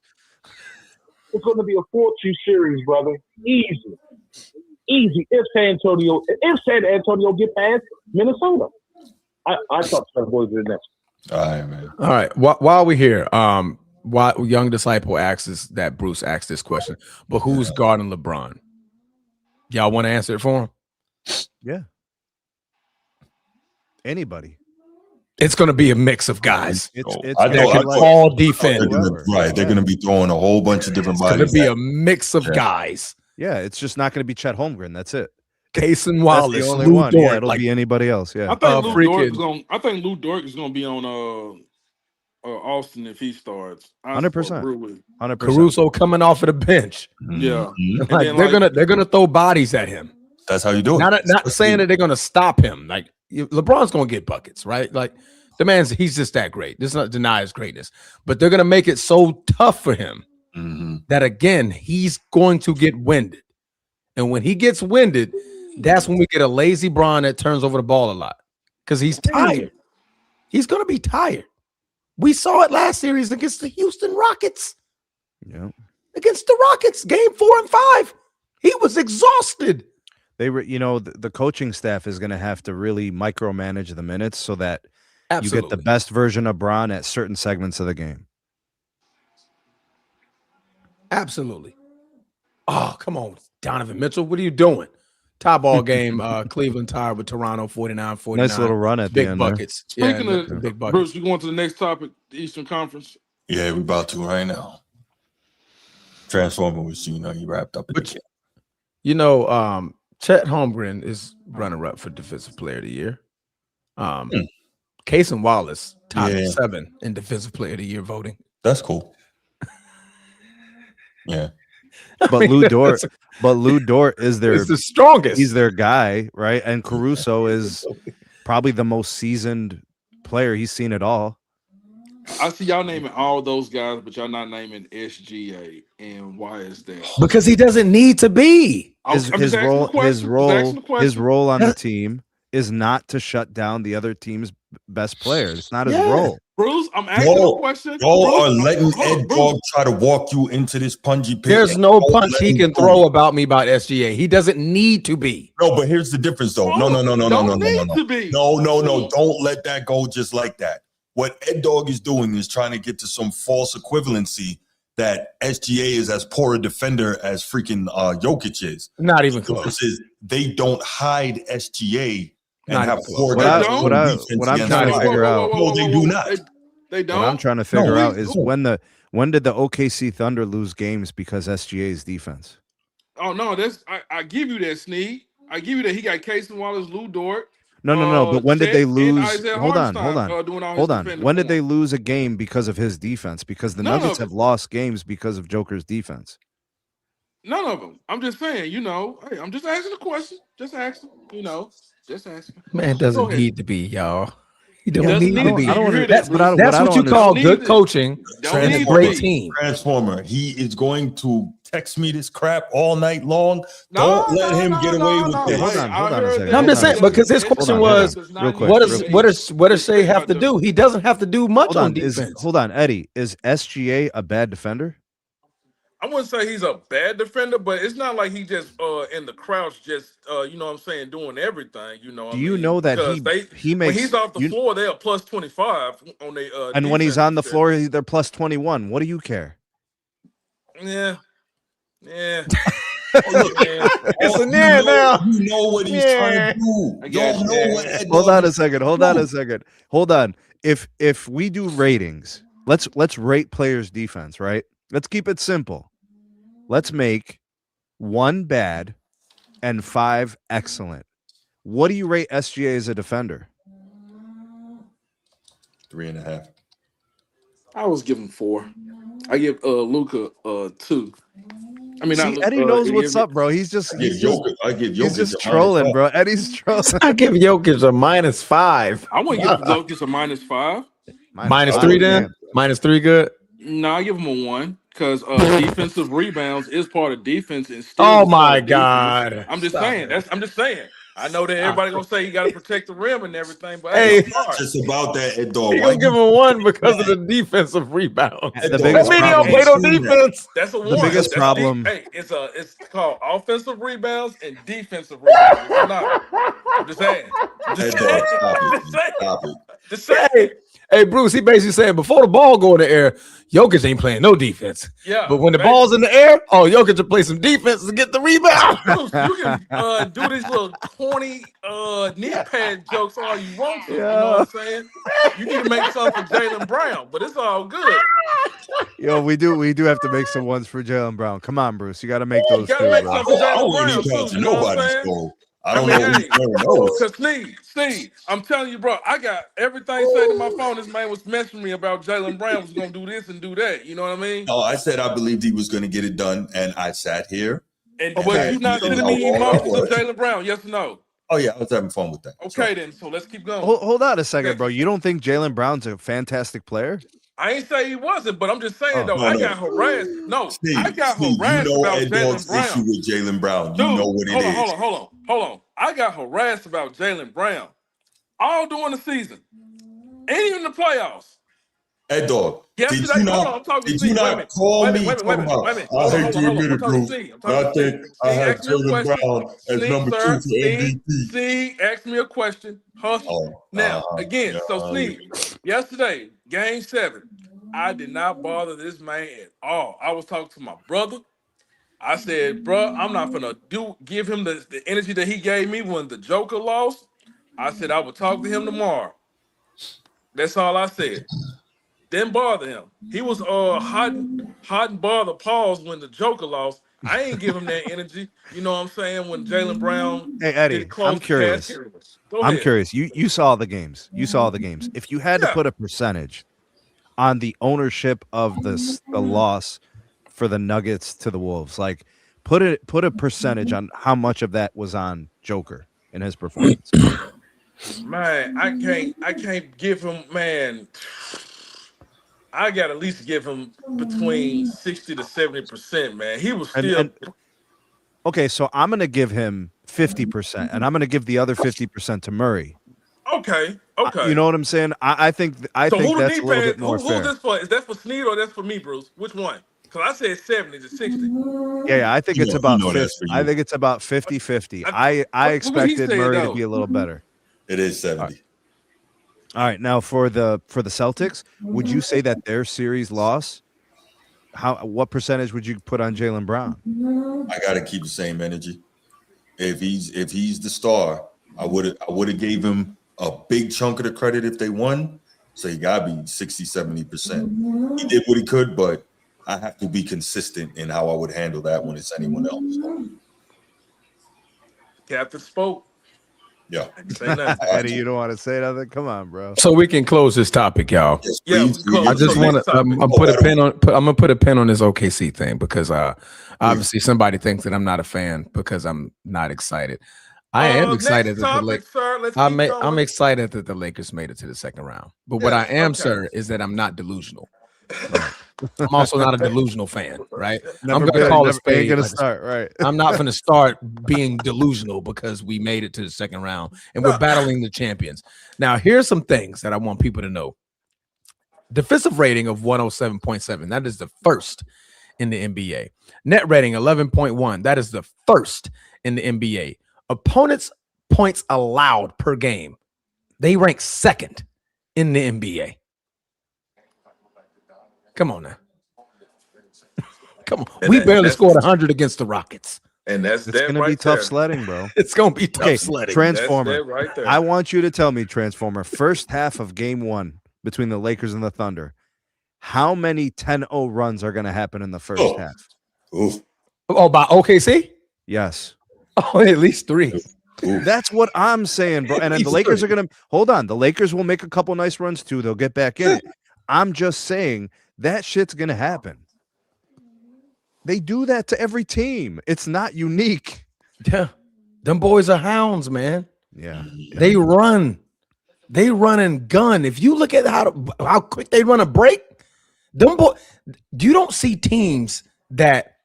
It's going to be a 4-2 series, brother. Easy. If San Antonio get past Minnesota. I thought the boys did next. All right, man. All right. While we're here, while Young Disciple asks that Bruce asked this question, but who's guarding LeBron? Y'all want to answer it for him? Yeah. Anybody. It's going to be a mix of guys. It's all defense. They're going to be throwing a whole bunch of different bodies. It's going to be a mix of guys. Yeah, it's just not going to be Chet Holmgren. That's it. Cason Wallace, that's the only Lou one. Dort, yeah, it'll be anybody else. Yeah, I think Lou Dort is going to be on Austin if he starts. 100%. Caruso coming off of the bench. Yeah, they're gonna throw bodies at him. That's how you do it. Not saying that they're going to stop him. Like LeBron's going to get buckets, right? Like he's just that great. This not deny his greatness, but they're going to make it so tough for him that again he's going to get winded, and when he gets winded, that's when we get a lazy Bron that turns over the ball a lot because he's tired. He's going to be tired. We saw it last series against the Houston Rockets. Yeah, against the Rockets, game 4 and 5, he was exhausted. They were, the coaching staff is going to have to really micromanage the minutes so that you get the best version of Bron at certain segments of the game. Absolutely. Oh, come on, Donovan Mitchell. What are you doing? Tie ball game, Cleveland tied with Toronto 49-49. Nice little run at the end. Big buckets. Speaking of big buckets. Bruce, you going to the next topic, the Eastern Conference? Yeah, we're about to right now. Transformer was, he wrapped up. Chet Holmgren is runner-up for Defensive Player of the Year. Casey Wallace, top 7 in Defensive Player of the Year voting. That's cool. Yeah. But Lou Dort is the strongest. He's their guy, right? And Caruso is probably the most seasoned player. He's seen it all. I see y'all naming all those guys, but y'all not naming SGA. And why is that? Because he doesn't need to be. His role on the team is not to shut down the other team's best players. It's not his role. Bruce, I'm asking a question. Y'all are letting Ed Dog try to walk you into this pungy pit. There's no punch he can throw about SGA. He doesn't need to be. No, but here's the difference, though. No. Don't let that go just like that. What Ed Dog is doing is trying to get to some false equivalency that SGA is as poor a defender as freaking Jokic is. Not even close. They don't hide SGA. What I'm trying to figure out. No, they do not. They don't. What I'm trying to figure out is when did the OKC Thunder lose games because SGA's defense? Oh no, I give you that, Sneak. I give you that. He got Casey Wallace, Lou Dort. No. But when did they lose? Hold on. When did they lose a game because of his defense? Because the Nuggets have lost games because of Joker's defense. None of them. I'm just saying. Hey, I'm just asking a question. Just asking. Just asking. Man doesn't need to be, y'all. He don't need to be. That's what you call good coaching and a great team. Transformer. He is going to text me this crap all night long. Don't let him get away with this. Hold on a second. I'm just saying because his question was, what does Shea have to do? He doesn't have to do much on defense. Hold on, Eddie. Is SGA a bad defender? I wouldn't say he's a bad defender, but it's not like he just in the crouch, just doing everything. Do you know that he makes when he's off the floor, they're plus 25 on their and when he's on the floor, they're plus 21. What do you care? Yeah. It's in there now. You know what he's trying to do. Y'all know what Ed Hold on a second. Hold on. If we do ratings, let's rate players' defense, right? Let's keep it simple. Let's make 1 bad and 5 excellent. What do you rate SGA as a defender? 3.5. I was giving 4. I give Luka 2. I mean, Eddie knows what's up, bro. He's just trolling, bro. Eddie's trolling. I give Jokic a -5. I wouldn't give Jokic a -5. -3 then? -3 good? No, I give him a 1 because defensive rebounds is part of defense. And oh my God! I'm just saying. I'm just saying. I know that everybody gonna say you got to protect the rim and everything, but hey, it's not just about that. Ed Dog. He gonna give him 1 because of the defensive rebound. The biggest problem. He don't play no defense. That's a 1. The biggest problem. Hey, it's called offensive rebounds and defensive rebounds. I'm just saying. Just saying. Hey, Bruce, he basically saying before the ball go in the air, Jokic ain't playing no defense. Yeah. But when the ball's in the air, Jokic will play some defense to get the rebound. Bruce, you can do these little corny knee pad jokes all you want to. You know what I'm saying? You need to make some for Jaylen Brown, but it's all good. Yo, we do have to make some ones for Jaylen Brown. Come on, Bruce. You got to make those. You got to make some for Jaylen Brown too. You know what I'm saying? I don't know. Because Steve, I'm telling you, bro, I got everything saved in my phone. This man was messaging me about Jaylen Brown was going to do this and do that. You know what I mean? No, I said I believed he was going to get it done, and I sat here And was you not sending me emojis of Jaylen Brown? Yes or no? Oh yeah, I was having fun with that. Okay, then. So let's keep going. Hold on a second, bro. You don't think Jaylen Brown's a fantastic player? I ain't say he wasn't, but I'm just saying though. I got harassed. No, I got harassed you know about Jaylen Brown. Issue with Jaylen Brown. You know what it is. Hold on. I got harassed about Jaylen Brown all during the season, and even the playoffs. Hey, dog. Yesterday, Did you not call me? Wait a minute. I hate to admit it, bro. I think I have Jaylen Brown as number 2 for MVP. Steve asked me a question. Now, again, Steve, yesterday, Game 7, I did not bother this man at all. I was talking to my brother. I said, bro, I'm not gonna give him the energy that he gave me when the Joker lost. I said I would talk to him tomorrow. That's all I said. Didn't bother him. He was hot and bother pause when the Joker lost. I ain't give him that energy. You know what I'm saying? When Jaylen Brown. Hey Eddie, I'm curious. I'm curious. You saw the games. If you had to put a percentage on the ownership of the loss for the Nuggets to the Wolves, like put a percentage on how much of that was on Joker and his performance. Man, I can't give him, man. I got to at least give him between 60 to 70%, man. He was still okay. So I'm going to give him 50%, and I'm going to give the other 50% to Murray. Okay. You know what I'm saying? I think that's a little bit more fair. Who's this for? Is that for Snead or that's for me, Bruce? Which one? Because I said 70 to 60. Yeah, I think it's about 50. I think it's about 50-50. I expected Murray to be a little better. It is 70. All right, now for the Celtics, would you say that their series loss? What percentage would you put on Jaylen Brown? I got to keep the same energy. If he's the star, I would have gave him a big chunk of the credit if they won. So he got to be 60-70%. He did what he could, but I have to be consistent in how I would handle that when it's anyone else. Captain spoke. Yeah. Eddie, you don't want to say nothing? Come on, bro. So we can close this topic, y'all. Yes, I just want to. I'm gonna put a pin on this OKC thing because obviously somebody thinks that I'm not a fan because I'm not excited. I am excited that the Lakers. I'm excited that the Lakers made it to the second round. But what I am, sir, is that I'm not delusional. Right. I'm also not a delusional fan, right? I'm going to call a spade. I'm not going to start being delusional because we made it to the second round and we're battling the champions. Now, here's some things that I want people to know. Defensive rating of 107.7. That is the first in the NBA. Net rating 11.1. That is the first in the NBA. Opponents' points allowed per game. They rank second in the NBA. Come on now. Come on. We barely scored 100 against the Rockets. And it's going to be tough sledding, bro. It's going to be tough sledding. Transformer. Right there. I want you to tell me, Transformer, first half of game 1 between the Lakers and the Thunder, how many 10-0 runs are going to happen in the first half? Oh, by OKC? Yes. Oh, at least 3. That's what I'm saying, bro. And then the Lakers are going to hold on. The Lakers will make a couple nice runs too. They'll get back in it. I'm just saying that shit's going to happen. They do that to every team. It's not unique. Yeah. Them boys are hounds, man. Yeah. They run. They run and gun. If you look at how quick they run a break, you don't see teams that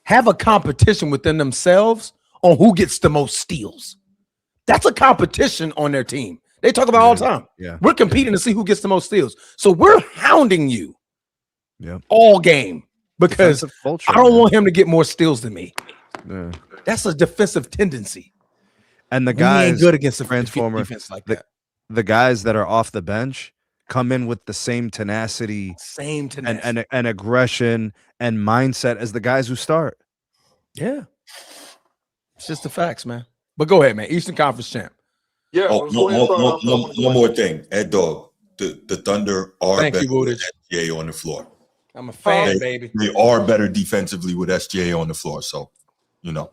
have a competition within themselves on who gets the most steals. That's a competition on their team. They talk about all the time. Yeah. We're competing to see who gets the most steals. So we're hounding you all game because I don't want him to get more steals than me. Yeah. That's a defensive tendency. And the guys ain't good against the Transformer defense like that. The guys that are off the bench come in with the same tenacity, and aggression and mindset as the guys who start. Yeah. It's just the facts, man. But go ahead, man. Eastern Conference champ. Yeah. One more thing. Ed Dog, the Thunder are better with SGA on the floor. I'm a fan, baby. They are better defensively with SGA on the floor. So, you know.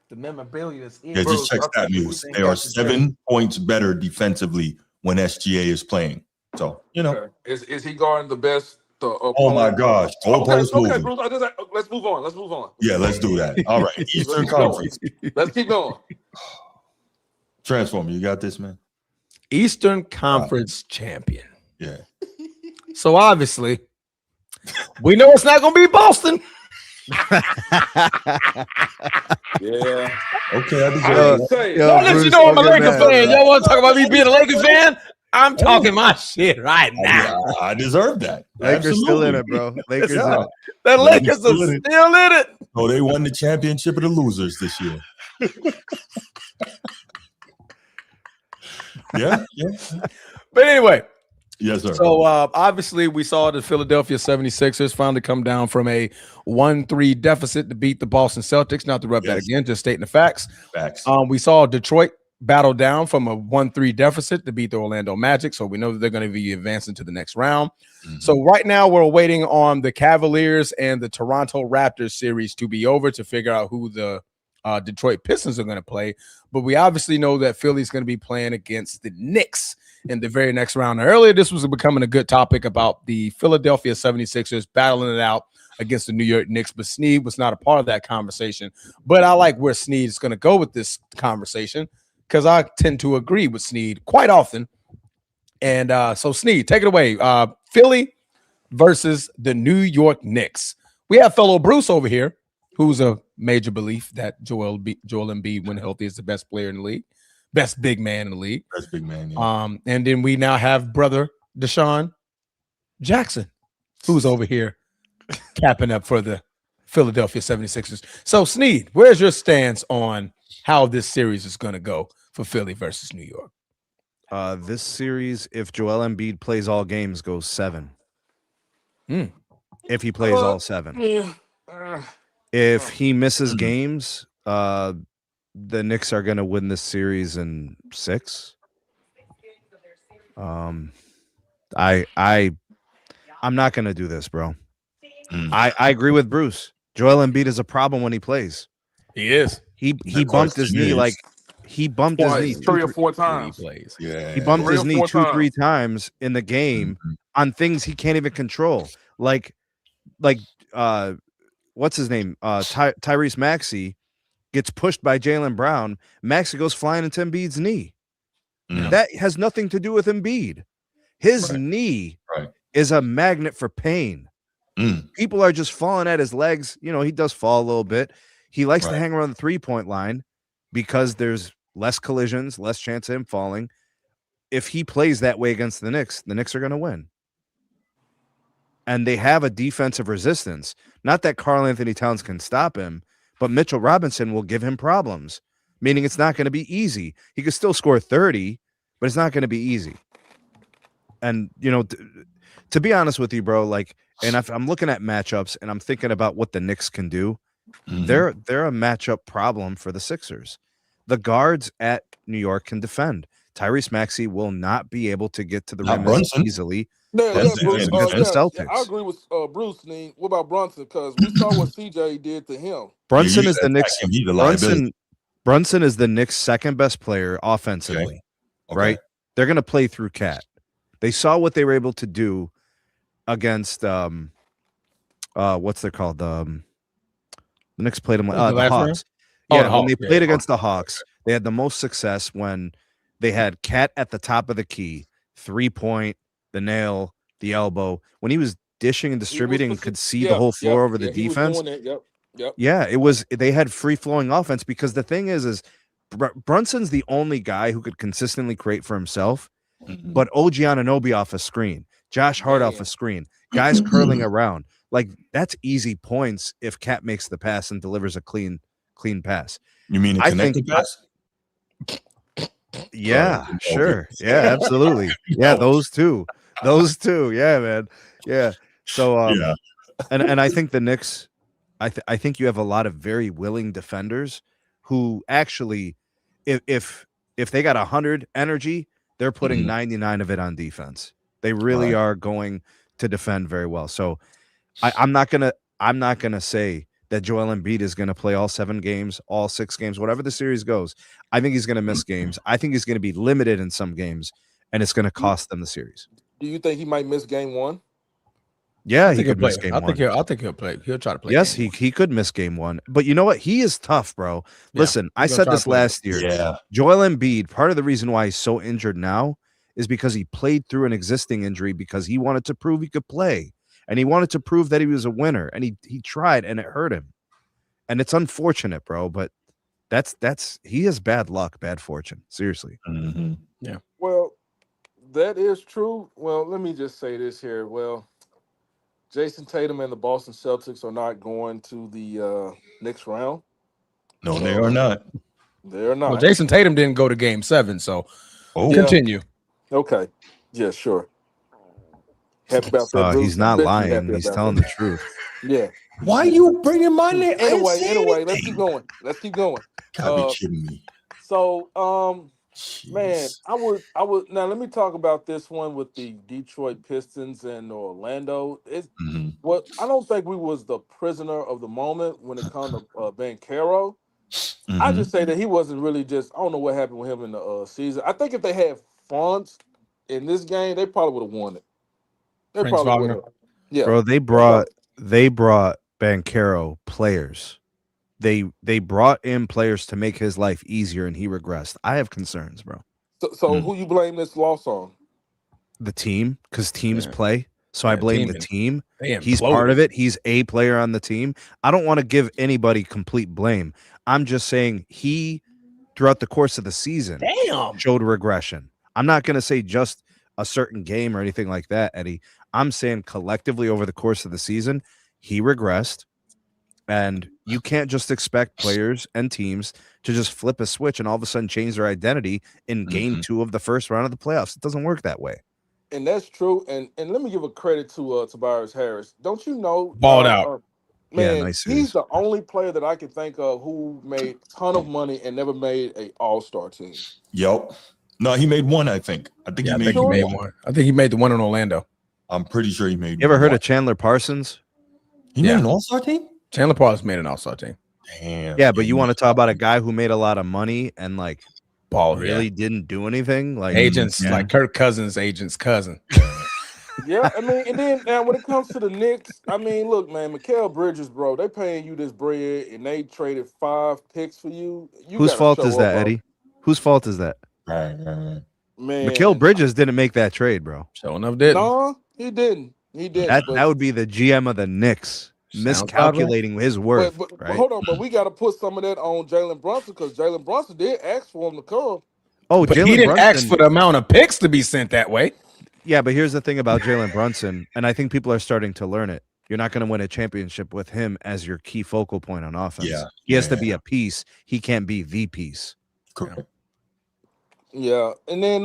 The memorabilia is in. Yeah, just check that news. They are 7 points better defensively when SGA is playing. So, you know. Is he guarding the best the Oh my gosh. Okay, Bruce, let's move on. Let's move on. Yeah, let's do that. All right. Eastern Conference. Let's keep going. Transformer, you got this, man? Eastern Conference champion. Yeah. So obviously, we know it's not going to be Boston. Yeah. Okay, I Don't let you know I'm a Laker fan. Y'all want to talk about me being a Laker fan? I'm talking my shit right now. I deserve that. Lakers still in it, bro. Lakers in it. The Lakers are still in it. Oh, they won the championship of the losers this year. Yeah. But anyway. Yes, sir. So obviously we saw the Philadelphia 76ers finally come down from a 1-3 deficit to beat the Boston Celtics. Not to rub that again, just stating the facts. We saw Detroit battle down from a 1-3 deficit to beat the Orlando Magic. So we know that they're going to be advancing to the next round. So right now we're waiting on the Cavaliers and the Toronto Raptors series to be over to figure out who the Detroit Pistons are going to play. But we obviously know that Philly's going to be playing against the Knicks in the very next round. Now, earlier, this was becoming a good topic about the Philadelphia 76ers battling it out against the New York Knicks, but Sneed was not a part of that conversation. But I like where Sneed is going to go with this conversation because I tend to agree with Sneed quite often. And so, Sneed, take it away. Philly versus the New York Knicks. We have fellow Bruce over here, who's a major belief that Joel Embiid, when healthy, is the best player in the league. Best big man in the league. Best big man. Yeah. And then we now have brother Deshaun Jackson, who's over here capping up for the Philadelphia 76ers. So, Sneed, where's your stance on how this series is going to go for Philly versus New York? This series, if Joel Embiid plays all games, goes 7. If he plays all 7. Yeah. If he misses games, the Knicks are going to win this series in 6. I'm not going to do this, bro. I agree with Bruce. Joel Embiid is a problem when he plays. He is. He bumped his knee like he bumped his knee 3 or 4 times. He plays. Yeah. He bumped his knee 2 or 3 times in the game Mm-hmm. on things he can't even control. Like what's his name? Tyrese Maxey gets pushed by Jaylen Brown. Maxey goes flying into Embiid's knee. That has nothing to do with Embiid. His knee is a magnet for pain. People are just falling at his legs. You know, he does fall a little bit. He likes to hang around the 3-point line because there's less collisions, less chance of him falling. If he plays that way against the Knicks are going to win. And they have a defensive resistance. Not that Karl Anthony Towns can stop him, but Mitchell Robinson will give him problems, meaning it's not going to be easy. He could still score 30, but it's not going to be easy. And, you know, to be honest with you, bro, like, and if I'm looking at matchups and I'm thinking about what the Knicks can do, they're a matchup problem for the Sixers. The guards at New York can defend. Tyrese Maxey will not be able to get to the rim as easily. Celtics. I agree with Bruce. What about Brunson? Because we saw what CJ did to him. Brunson is the Knicks. Brunson is the Knicks' second best player offensively. Okay. Right? They're going to play through Cat. They saw what they were able to do against what's they called? The Knicks played them the Hawks. When they played against the Hawks, they had the most success when they had Cat at the top of the key, 3-point, the nail, the elbow. When he was dishing and distributing and could see the whole floor over the defense. Yeah, it was. They had free flowing offense because the thing is Brunson's the only guy who could consistently create for himself. But OG Anunoby off a screen, Josh Hart off a screen, guys curling around, like that's easy points if Cat makes the pass and delivers a clean pass. You mean a connected pass? Yeah, sure. Yeah, absolutely. Yeah, those two. Yeah, man. Yeah. So and I think the Knicks, I think you have a lot of very willing defenders who actually, if they got 100 energy, they're putting 99 of it on defense. They really are going to defend very well. So I'm not gonna say that Joel Embiid is going to play all 7 games, all 6 games, whatever the series goes. I think he's going to miss games. I think he's going to be limited in some games, and it's going to cost them the series. Do you think he might miss game 1? Yeah, he could miss game one. I think he'll play. He'll try to play. Yes, he could miss game one. But you know what? He is tough, bro. Yeah, Listen, I said this last year. Yeah. Joel Embiid, part of the reason why he's so injured now is because he played through an existing injury because he wanted to prove he could play. And he wanted to prove that he was a winner. And he tried, and it hurt him. And it's unfortunate, bro. But he has bad luck, bad fortune. Seriously. Mm-hmm. Yeah. Well, that is true. Well, let me just say this here. Well, Jason Tatum and the Boston Celtics are not going to the next round. No, they are not. They're not. Well, Jason Tatum didn't go to Game 7, so continue. Okay. Yeah, sure. Happy about that. He's not lying. He's telling the truth. Yeah. Why you bringing my name? Anyway, let's keep going. Gotta be kidding me. So, man, I would now let me talk about this one with the Detroit Pistons and Orlando. What I don't think we was the prisoner of the moment when it comes to Banchero. I just say that he wasn't really just. I don't know what happened with him in the season. I think if they had Franz in this game, they probably would have won it. They probably would have. Yeah, bro. They brought Banchero players. They brought in players to make his life easier, and he regressed. I have concerns, bro. So who you blame this loss on? The team, because teams play. So I blame the team. He's imploded. part of it. He's a player on the team. I don't want to give anybody complete blame. I'm just saying he, throughout the course of the season, showed regression. I'm not going to say just a certain game or anything like that, Eddie. I'm saying collectively over the course of the season, he regressed. And you can't just expect players and teams to just flip a switch and all of a sudden change their identity in game 2 of the first round of the playoffs. It doesn't work that way. And that's true. And let me give a credit to Tobias Harris. Don't you know? Balled out. Man, nice he's the only player that I can think of who made a ton of money and never made an all-star team. Yep. No, he made one, I think. I think he made one. I think he made the one in Orlando. I'm pretty sure he made You ever heard one. of Chandler Parsons? He made an all-star team? Chandler Parsons made an all-star team. Damn. Yeah, but you want to talk about a guy who made a lot of money and like really didn't do anything? Like agents, like Kirk Cousins' agent's cousin. Yeah, I mean, and then now when it comes to the Knicks, I mean, look, man, Mikal Bridges, bro, they paying you this bread and they traded 5 picks for you. Whose fault is that, Eddie? Whose fault is that? Right. Man, Mikal Bridges didn't make that trade, bro. Sure enough, didn't. No, he didn't. That would be the GM of the Knicks miscalculating his worth. But right? hold on, but we got to put some of that on Jalen Brunson because Jalen Brunson did ask for him to come. Oh, but he didn't ask for the amount of picks to be sent that way. Yeah, but here's the thing about Jalen Brunson, and I think people are starting to learn it. You're not going to win a championship with him as your key focal point on offense. Yeah, he has to be a piece. He can't be the piece. Correct. Yeah, and then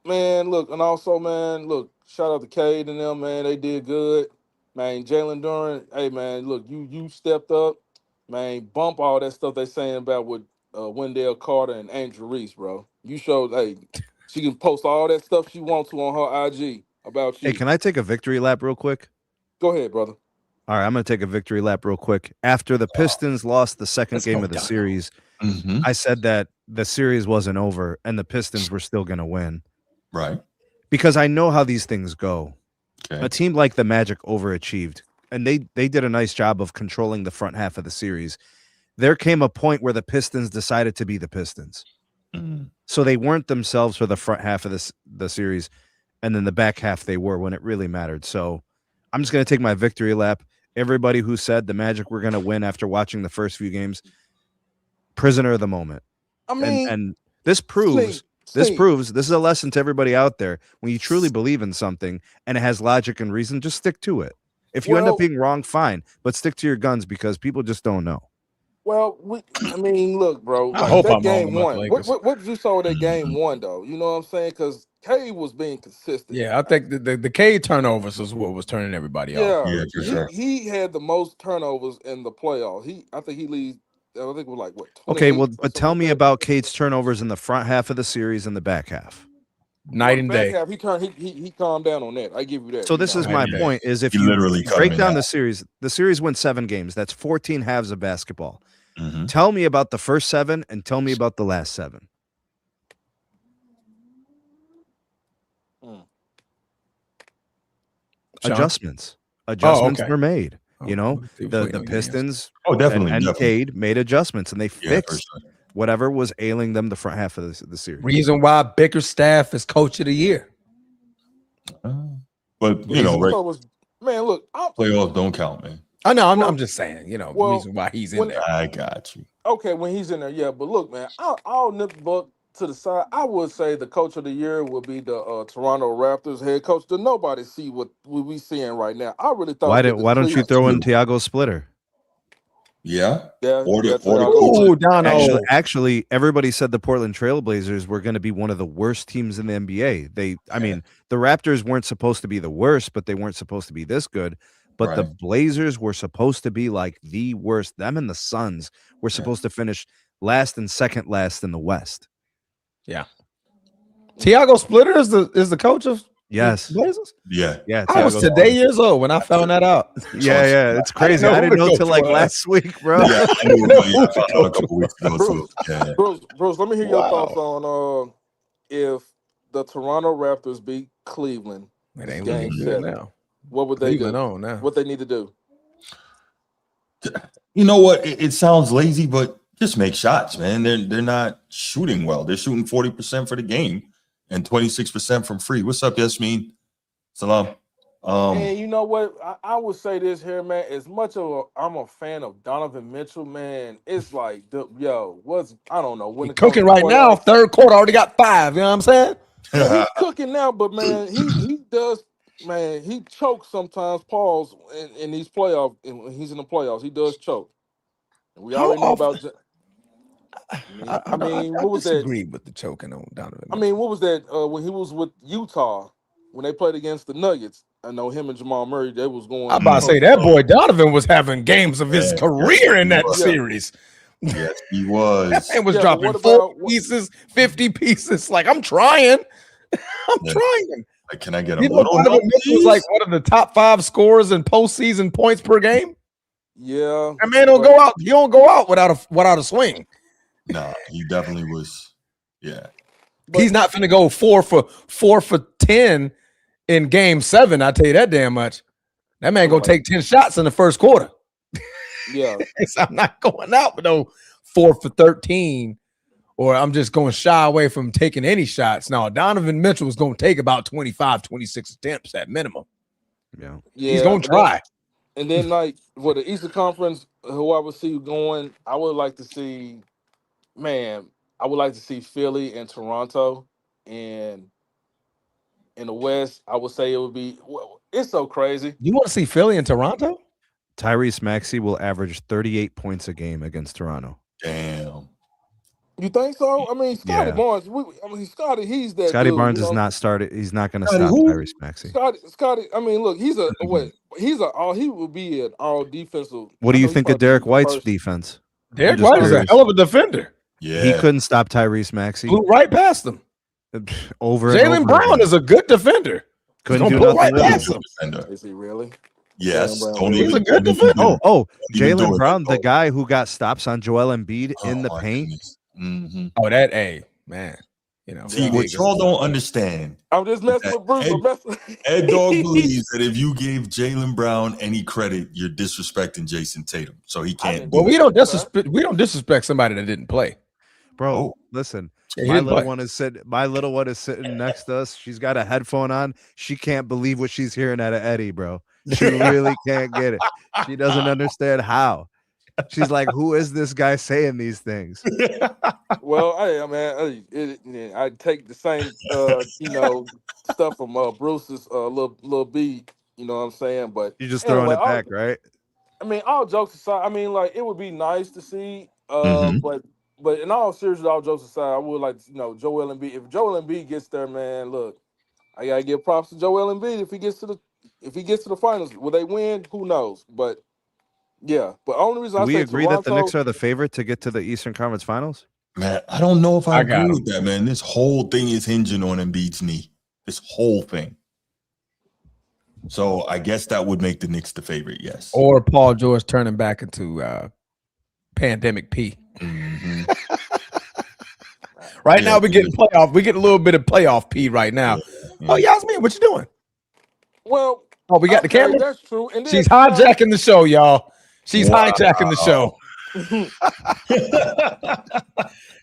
man, look, and also, man, look, shout out to Cade and them, man, they did good. Man, Jalen Duren, hey, man, look, you stepped up. Man, bump all that stuff they saying about with Wendell Carter and Andrew Reese, bro. You showed, hey, she can post all that stuff she wants to on her IG about you. Hey, can I take a victory lap real quick? Go ahead, brother. All right, I'm going to take a victory lap real quick. After the Pistons lost the second game of the series, I said that the series wasn't over and the Pistons were still going to win. Right. Because I know how these things go. Okay. A team like the Magic overachieved, and they did a nice job of controlling the front half of the series. There came a point where the Pistons decided to be the Pistons. So they weren't themselves for the front half of the series, and then the back half they were when it really mattered. So I'm just going to take my victory lap. Everybody who said the Magic were going to win after watching the first few games, prisoner of the moment. I mean, and this proves this is a lesson to everybody out there. When you truly believe in something and it has logic and reason, just stick to it. If you end up being wrong, fine, but stick to your guns because people just don't know. Well, I mean, look, bro. I hope that I'm game wrong one. about the What did you saw with that game one, though? You know what I'm saying? Because K was being consistent. Yeah, I think the K turnovers was what was turning everybody off. Yeah, for sure. He had the most turnovers in the playoffs. I think he leads. I think it was like what? Okay, well, but tell me about Kate's turnovers in the front half of the series and the back half. Night and day. Half, he calmed down on that. I give you that. So this is my point: is if you literally break down the series went 7 games. That's 14 halves of basketball. Tell me about the first 7 and tell me about the last 7. Adjustments. Adjustments were made. You know, the Pistons definitely and Cade made adjustments, and they fixed whatever was ailing them the front half of the series. Reason why Bickerstaff is coach of the year. But you know, right? Man, look, playoffs don't count, man. I know. I'm just saying. You know, the reason why he's in there. I got you. Okay, when he's in there, yeah. But look, man, I'll nip the book to the side. I would say the coach of the year would be the Toronto Raptors head coach. Did nobody see what we seeing right now? I really thought. Why don't you throw in Thiago Splitter? Yeah. Actually, everybody said the Portland Trailblazers were going to be one of the worst teams in the NBA. I mean, the Raptors weren't supposed to be the worst, but they weren't supposed to be this good. But the Blazers were supposed to be like the worst. Them and the Suns were supposed to finish last and second last in the West. Yeah. Thiago Splitter is the coach of Blazers? Yeah. I was today years old when I found that out. Yeah. It's crazy. I didn't know till like last week, bro. Yeah, I found out a couple weeks ago. Bruce, let me hear your thoughts on if the Toronto Raptors beat Cleveland. It ain't looking good now. What would they do? Now. What they need to do? You know what? It sounds lazy, but just make shots, man. They're not shooting well. They're shooting 40% for the game and 26% from free. What's up, Yasmin? Salam. And you know what? I would say this here, man. As much of I'm a fan of Donovan Mitchell, man, it's like, I don't know. When cooking right now, third quarter already got 5. You know what I'm saying? Yeah, he's cooking now, but man, he does. Man, he chokes sometimes. Pause in these playoffs. When he's in the playoffs, he does choke. And we already know about. I mean, what was that? Agreed with the choking on Donovan. I mean, what was that when he was with Utah when they played against the Nuggets? I know him and Jamal Murray. They was going. I'm about to say that boy Donovan was having games of his career in that series. Yes, he was. That man was dropping 4 pieces, 50 pieces. Like I'm trying. I'm trying. Like, can I get a little help? Was like one of the top 5 scorers in postseason points per game. Yeah, that man don't go out. He don't go out without a swing. No, he definitely was. Yeah, he's not finna go 4 for 10 in game 7. I tell you that damn much. That man gonna take 10 shots in the first quarter. Yeah, I'm not going out with no 4 for 13. Or I'm just going to shy away from taking any shots. Now, Donovan Mitchell is going to take about 25, 26 attempts at minimum. Yeah, he's going to try. And then, like, for the Eastern Conference, who I would see going, I would like to see Philly and Toronto. And in the West, I would say it would be, it's so crazy. You want to see Philly and Toronto? Tyrese Maxey will average 38 points a game against Toronto. Damn. You think so? I mean, Scotty Barnes. He's that. Scotty dude, Barnes is not started. He's not going to stop Tyrese Maxey. Scotty. I mean, look, he will be an all defensive. What do you think of Derek White's defense? Derek White is a hell of a defender. Yeah, he couldn't stop Tyrese Maxey. Blew right past him. Jaylen Brown is a good defender. Couldn't do nothing right past him. Is he really? Yes. He's a good defender. Jaylen Brown, the guy who got stops on Joel Embiid in the paint. Mm-hmm. Oh, that man. You know, see what y'all don't understand. I'm just messing with Bruce. Ed Dog believes that if you gave Jaylen Brown any credit, you're disrespecting Jason Tatum, so he can't. Well, we don't disrespect somebody that didn't play, bro. Listen, my little one is sitting next to us. She's got a headphone on. She can't believe what she's hearing out of Eddie, bro. She really can't get it. She doesn't understand how. She's like, who is this guy saying these things? Well, I take the same, stuff from Bruce's little B. You know what I'm saying? But you're just throwing it back, right? I mean, all jokes aside, I mean, like it would be nice to see, but in all seriousness, all jokes aside, I would like to, Joel Embiid. If Joel Embiid gets there, man, look, I gotta give props to Joel Embiid if he gets to the finals. Will they win? Who knows? But yeah, but only reason we agree that the Knicks are the favorite to get to the Eastern Conference Finals. Man, I don't know if I agree with that, man. This whole thing is hinging on Embiid's knee. This whole thing. So I guess that would make the Knicks the favorite, yes. Or Paul George turning back into pandemic P. Mm-hmm. Right now we're getting playoff. We get a little bit of playoff P right now. Yeah. Oh, Yasmin, what you doing? Well, Oh, we got the camera. That's true. And then, she's hijacking the show, y'all. She's hijacking the show.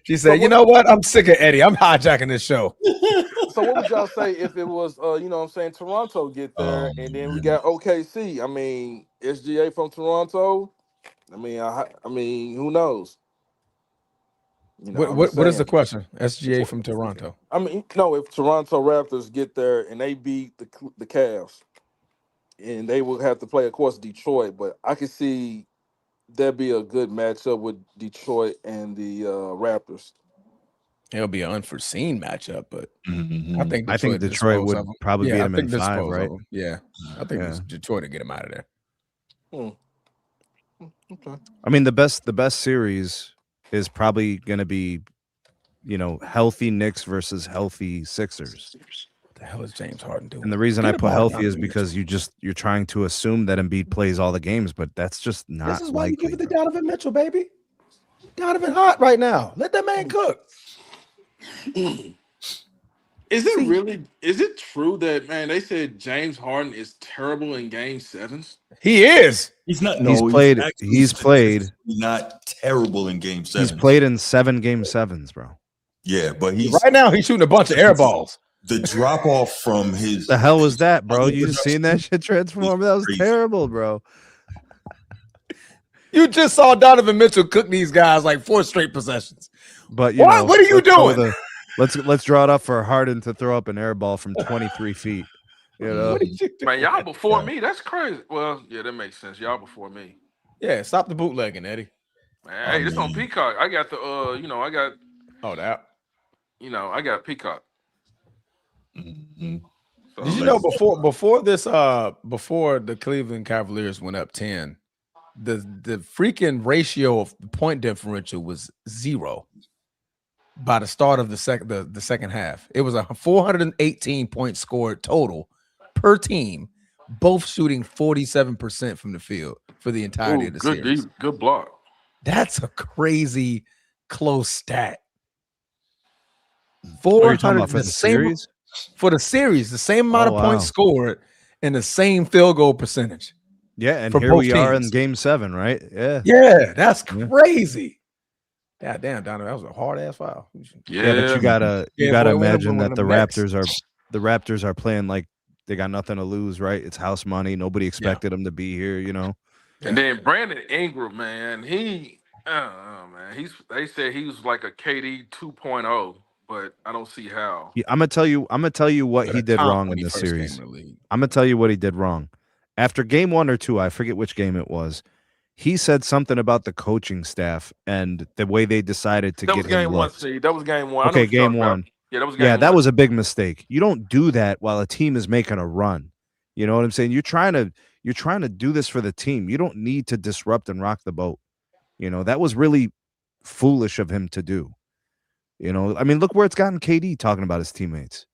She said, "You know what? I'm sick of Eddie. I'm hijacking this show." So what would y'all say if it was, Toronto get there, and then we got OKC? I mean, SGA from Toronto. I mean, who knows? What is the question? SGA from Toronto. I mean, no, if Toronto Raptors get there and they beat the Cavs, and they will have to play, of course, Detroit, but I could see that'd be a good matchup with Detroit and the Raptors. It'll be an unforeseen matchup, but Mm-hmm. I think Detroit would probably beat them in 5, right? Yeah, I think it's Detroit to get them out of there. Okay. I mean, the best series is probably going to be, healthy Knicks versus healthy Sixers. What the hell is James Harden doing? And the reason I put healthy is because you're trying to assume that Embiid plays all the games, but that's just not likely. This is why you give it to Donovan Mitchell, baby. Donovan hot right now. Let that man cook. Is it true that, man, they said James Harden is terrible in game 7s? He is. He's not. He's played. Not terrible in game 7. He's played in 7 game 7s, bro. Yeah, but right now he's shooting a bunch of air balls. The drop off from his. The hell was that, bro? You seen that shit transform? That was terrible, bro. You just saw Donovan Mitchell cook these guys like 4 straight possessions. But what are you doing? Let's draw it up for Harden to throw up an air ball from 23 feet. Man, y'all before me. That's crazy. Well, yeah, that makes sense. Y'all before me. Yeah, stop the bootlegging, Eddie. Man, hey, this on Peacock. I got the I got. Oh, that. I got Peacock. Mm-hmm. So, did you know before the Cleveland Cavaliers went up 10, the freaking ratio of the point differential was 0 by the start of the second half. It was a 418 points scored total per team, both shooting 47% from the field for the entirety of the series. Good block. That's a crazy close stat. What are you talking about for the series? For the series, the same amount of points scored and the same field goal percentage. Yeah, and here we are in game 7, right? Yeah, that's crazy. God damn, Donovan, that was a hard ass foul. Yeah, but you gotta imagine that the Raptors are playing like they got nothing to lose, right? It's house money. Nobody expected them to be here, And then Brandon Ingram, man, they said he was like a KD 2.0, but I don't see how. I'm gonna tell you what he did wrong in this series. I'm gonna tell you what he did wrong. After game 1 or 2, I forget which game it was. He said something about the coaching staff and the way they decided to get him looked. That was game 1. Okay, game 1. Yeah, that was game 1. That was a big mistake. You don't do that while a team is making a run. You know what I'm saying? You're trying to do this for the team. You don't need to disrupt and rock the boat. That was really foolish of him to do. I mean, look where it's gotten KD talking about his teammates.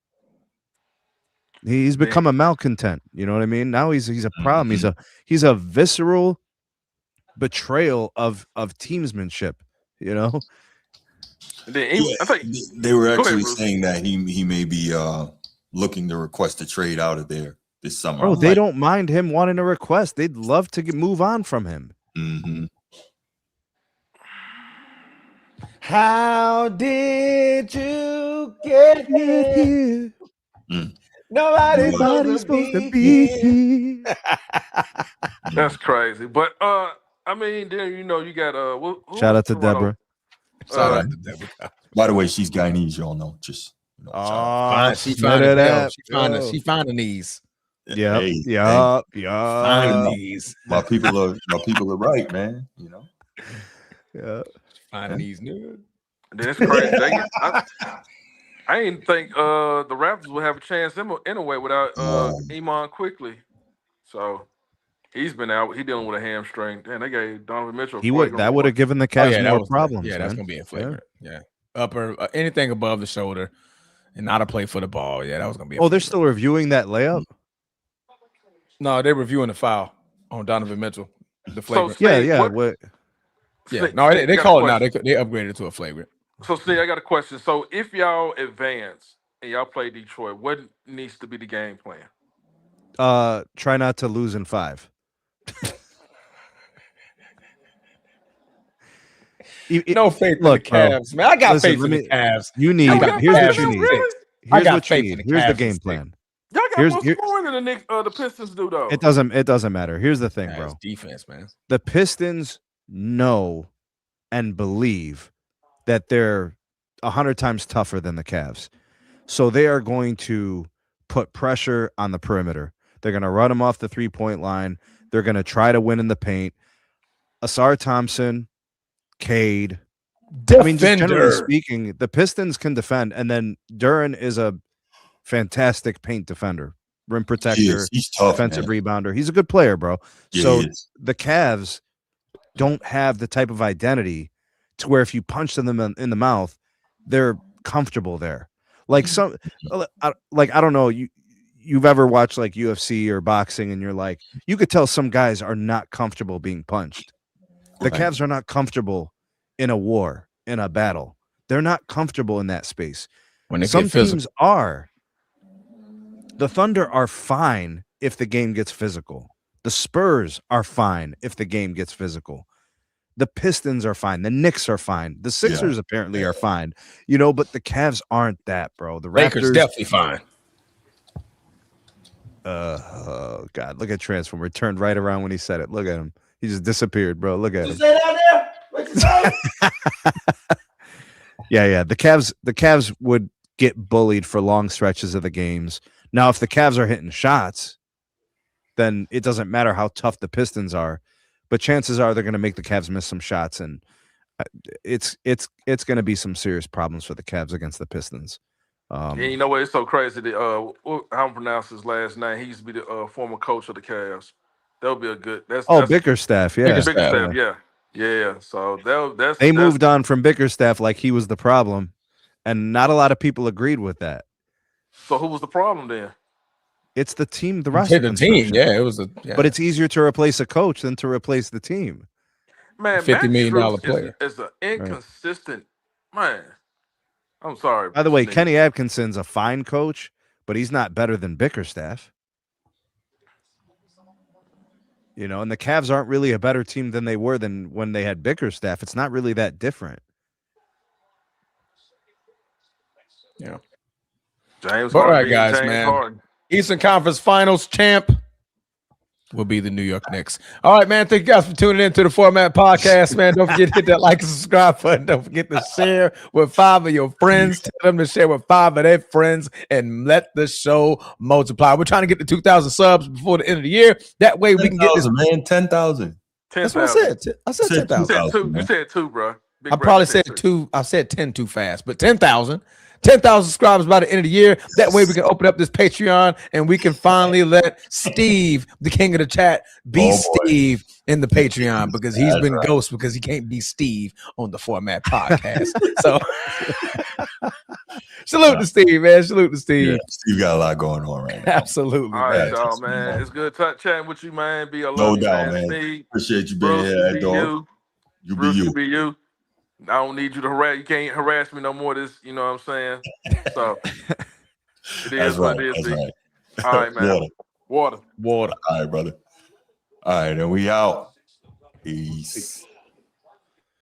He's become a malcontent. You know what I mean? Now he's a problem. He's a visceral betrayal of teamsmanship. They were actually saying that he may be looking to request a trade out of there this summer. Oh, they don't mind him wanting a request. They'd love to move on from him. Mm-hmm. How did you get here? Nobody's supposed to be here. That's crazy. But I mean, then you got shout out to Deborah. Shout out to Deborah. By the way, she's Guyanese, y'all know. Just she finding these. Yeah. Finding these. My people are right, man. Yeah. Finding these niggas. That's crazy. I didn't think the Raptors would have a chance anyway without Iman quickly. So he's been out. He's dealing with a hamstring. And they gave Donovan Mitchell. That would have given the Cavs more problems. Yeah, that's gonna be a flagrant. Yeah, upper anything above the shoulder, and not a play for the ball. Yeah, that was gonna be. They're still reviewing that layup. No, they're reviewing the foul on Donovan Mitchell. The flagrant. What? Yeah, no, they call it now. They upgraded it to a flagrant. So, Steve, I got a question. So, if y'all advance and y'all play Detroit, what needs to be the game plan? Try not to lose in 5. No faith in the Cavs, man. I got faith in the Cavs. You need. Here's what you need. Here's what you need. Here's the game plan. Y'all got more scoring than the Pistons do, though. It doesn't matter. Here's the thing, bro. It's defense, man. The Pistons know and believe that they're 100 times tougher than the Cavs. So they are going to put pressure on the perimeter. They're going to run them off the 3-point line. They're going to try to win in the paint. Asar Thompson, Cade. Defender. I mean, just generally speaking, the Pistons can defend, and then Duren is a fantastic paint defender, rim protector, he's tough, defensive man. rebounder. He's a good player, bro. Yeah, so the Cavs don't have the type of identity to where if you punch them in the mouth, they're comfortable there. Like I don't know, you've ever watched like UFC or boxing, and you're like, you could tell some guys are not comfortable being punched. The Cavs are not comfortable in a war, in a battle. They're not comfortable in that space. When some teams are. The Thunder are fine if the game gets physical. The Spurs are fine if the game gets physical. The Pistons are fine. The Knicks are fine. The Sixers apparently are fine. You know, but the Cavs aren't that, bro. The Lakers Raptors definitely fine. Oh God, look at Transformer. Turned right around when he said it. Look at him. He just disappeared, bro. Look at him. Say down there? What you say? Yeah. The Cavs would get bullied for long stretches of the games. Now, if the Cavs are hitting shots, then it doesn't matter how tough the Pistons are. But chances are they're going to make the Cavs miss some shots, and it's going to be some serious problems for the Cavs against the Pistons. And you know what? It's so crazy. How to pronounce his last name? He used to be the former coach of the Cavs. That would be a good. That's Bickerstaff, yeah, Bickerstaff, yeah. So they moved on from Bickerstaff like he was the problem, and not a lot of people agreed with that. So who was the problem then? It's the team, the roster. The team, it was But it's easier to replace a coach than to replace the team. Man, $50 million player is an inconsistent man. I'm sorry. By the way, Kenny Atkinson's a fine coach, but he's not better than Bickerstaff. You know, and the Cavs aren't really a better team than they were than when they had Bickerstaff. It's not really that different. Yeah. James. All right, guys, James man. Harden. Eastern Conference Finals champ will be the New York Knicks. All right, man. Thank you guys for tuning in to the Format Podcast, man. Don't forget to hit that like and subscribe button. Don't forget to share with 5 of your friends. Tell them to share with 5 of their friends and let the show multiply. We're trying to get to 2,000 subs before the end of the year. That way we can get this. Man, 10,000. That's what I said. I said 10,000. You said 2, bro. I probably said 2. I said 10 too fast, but 10,000. 10,000 subscribers by the end of the year. That way we can open up this Patreon and we can finally let Steve, the king of the chat, be Steve in the Patreon, because he's been ghost because he can't be Steve on the Format Podcast. So salute to Steve, man. Salute to Steve. Yeah, Steve got a lot going on right now. Absolutely. All right, y'all, man. It's good chatting with you, man. Be a no doubt, man. Steve. Appreciate you being here, dog. You be you. I don't need you to harass. You can't harass me no more. This, you know what I'm saying? So it is what it is. Right. All right, man. Water. All right, brother. All right, and we out. Peace.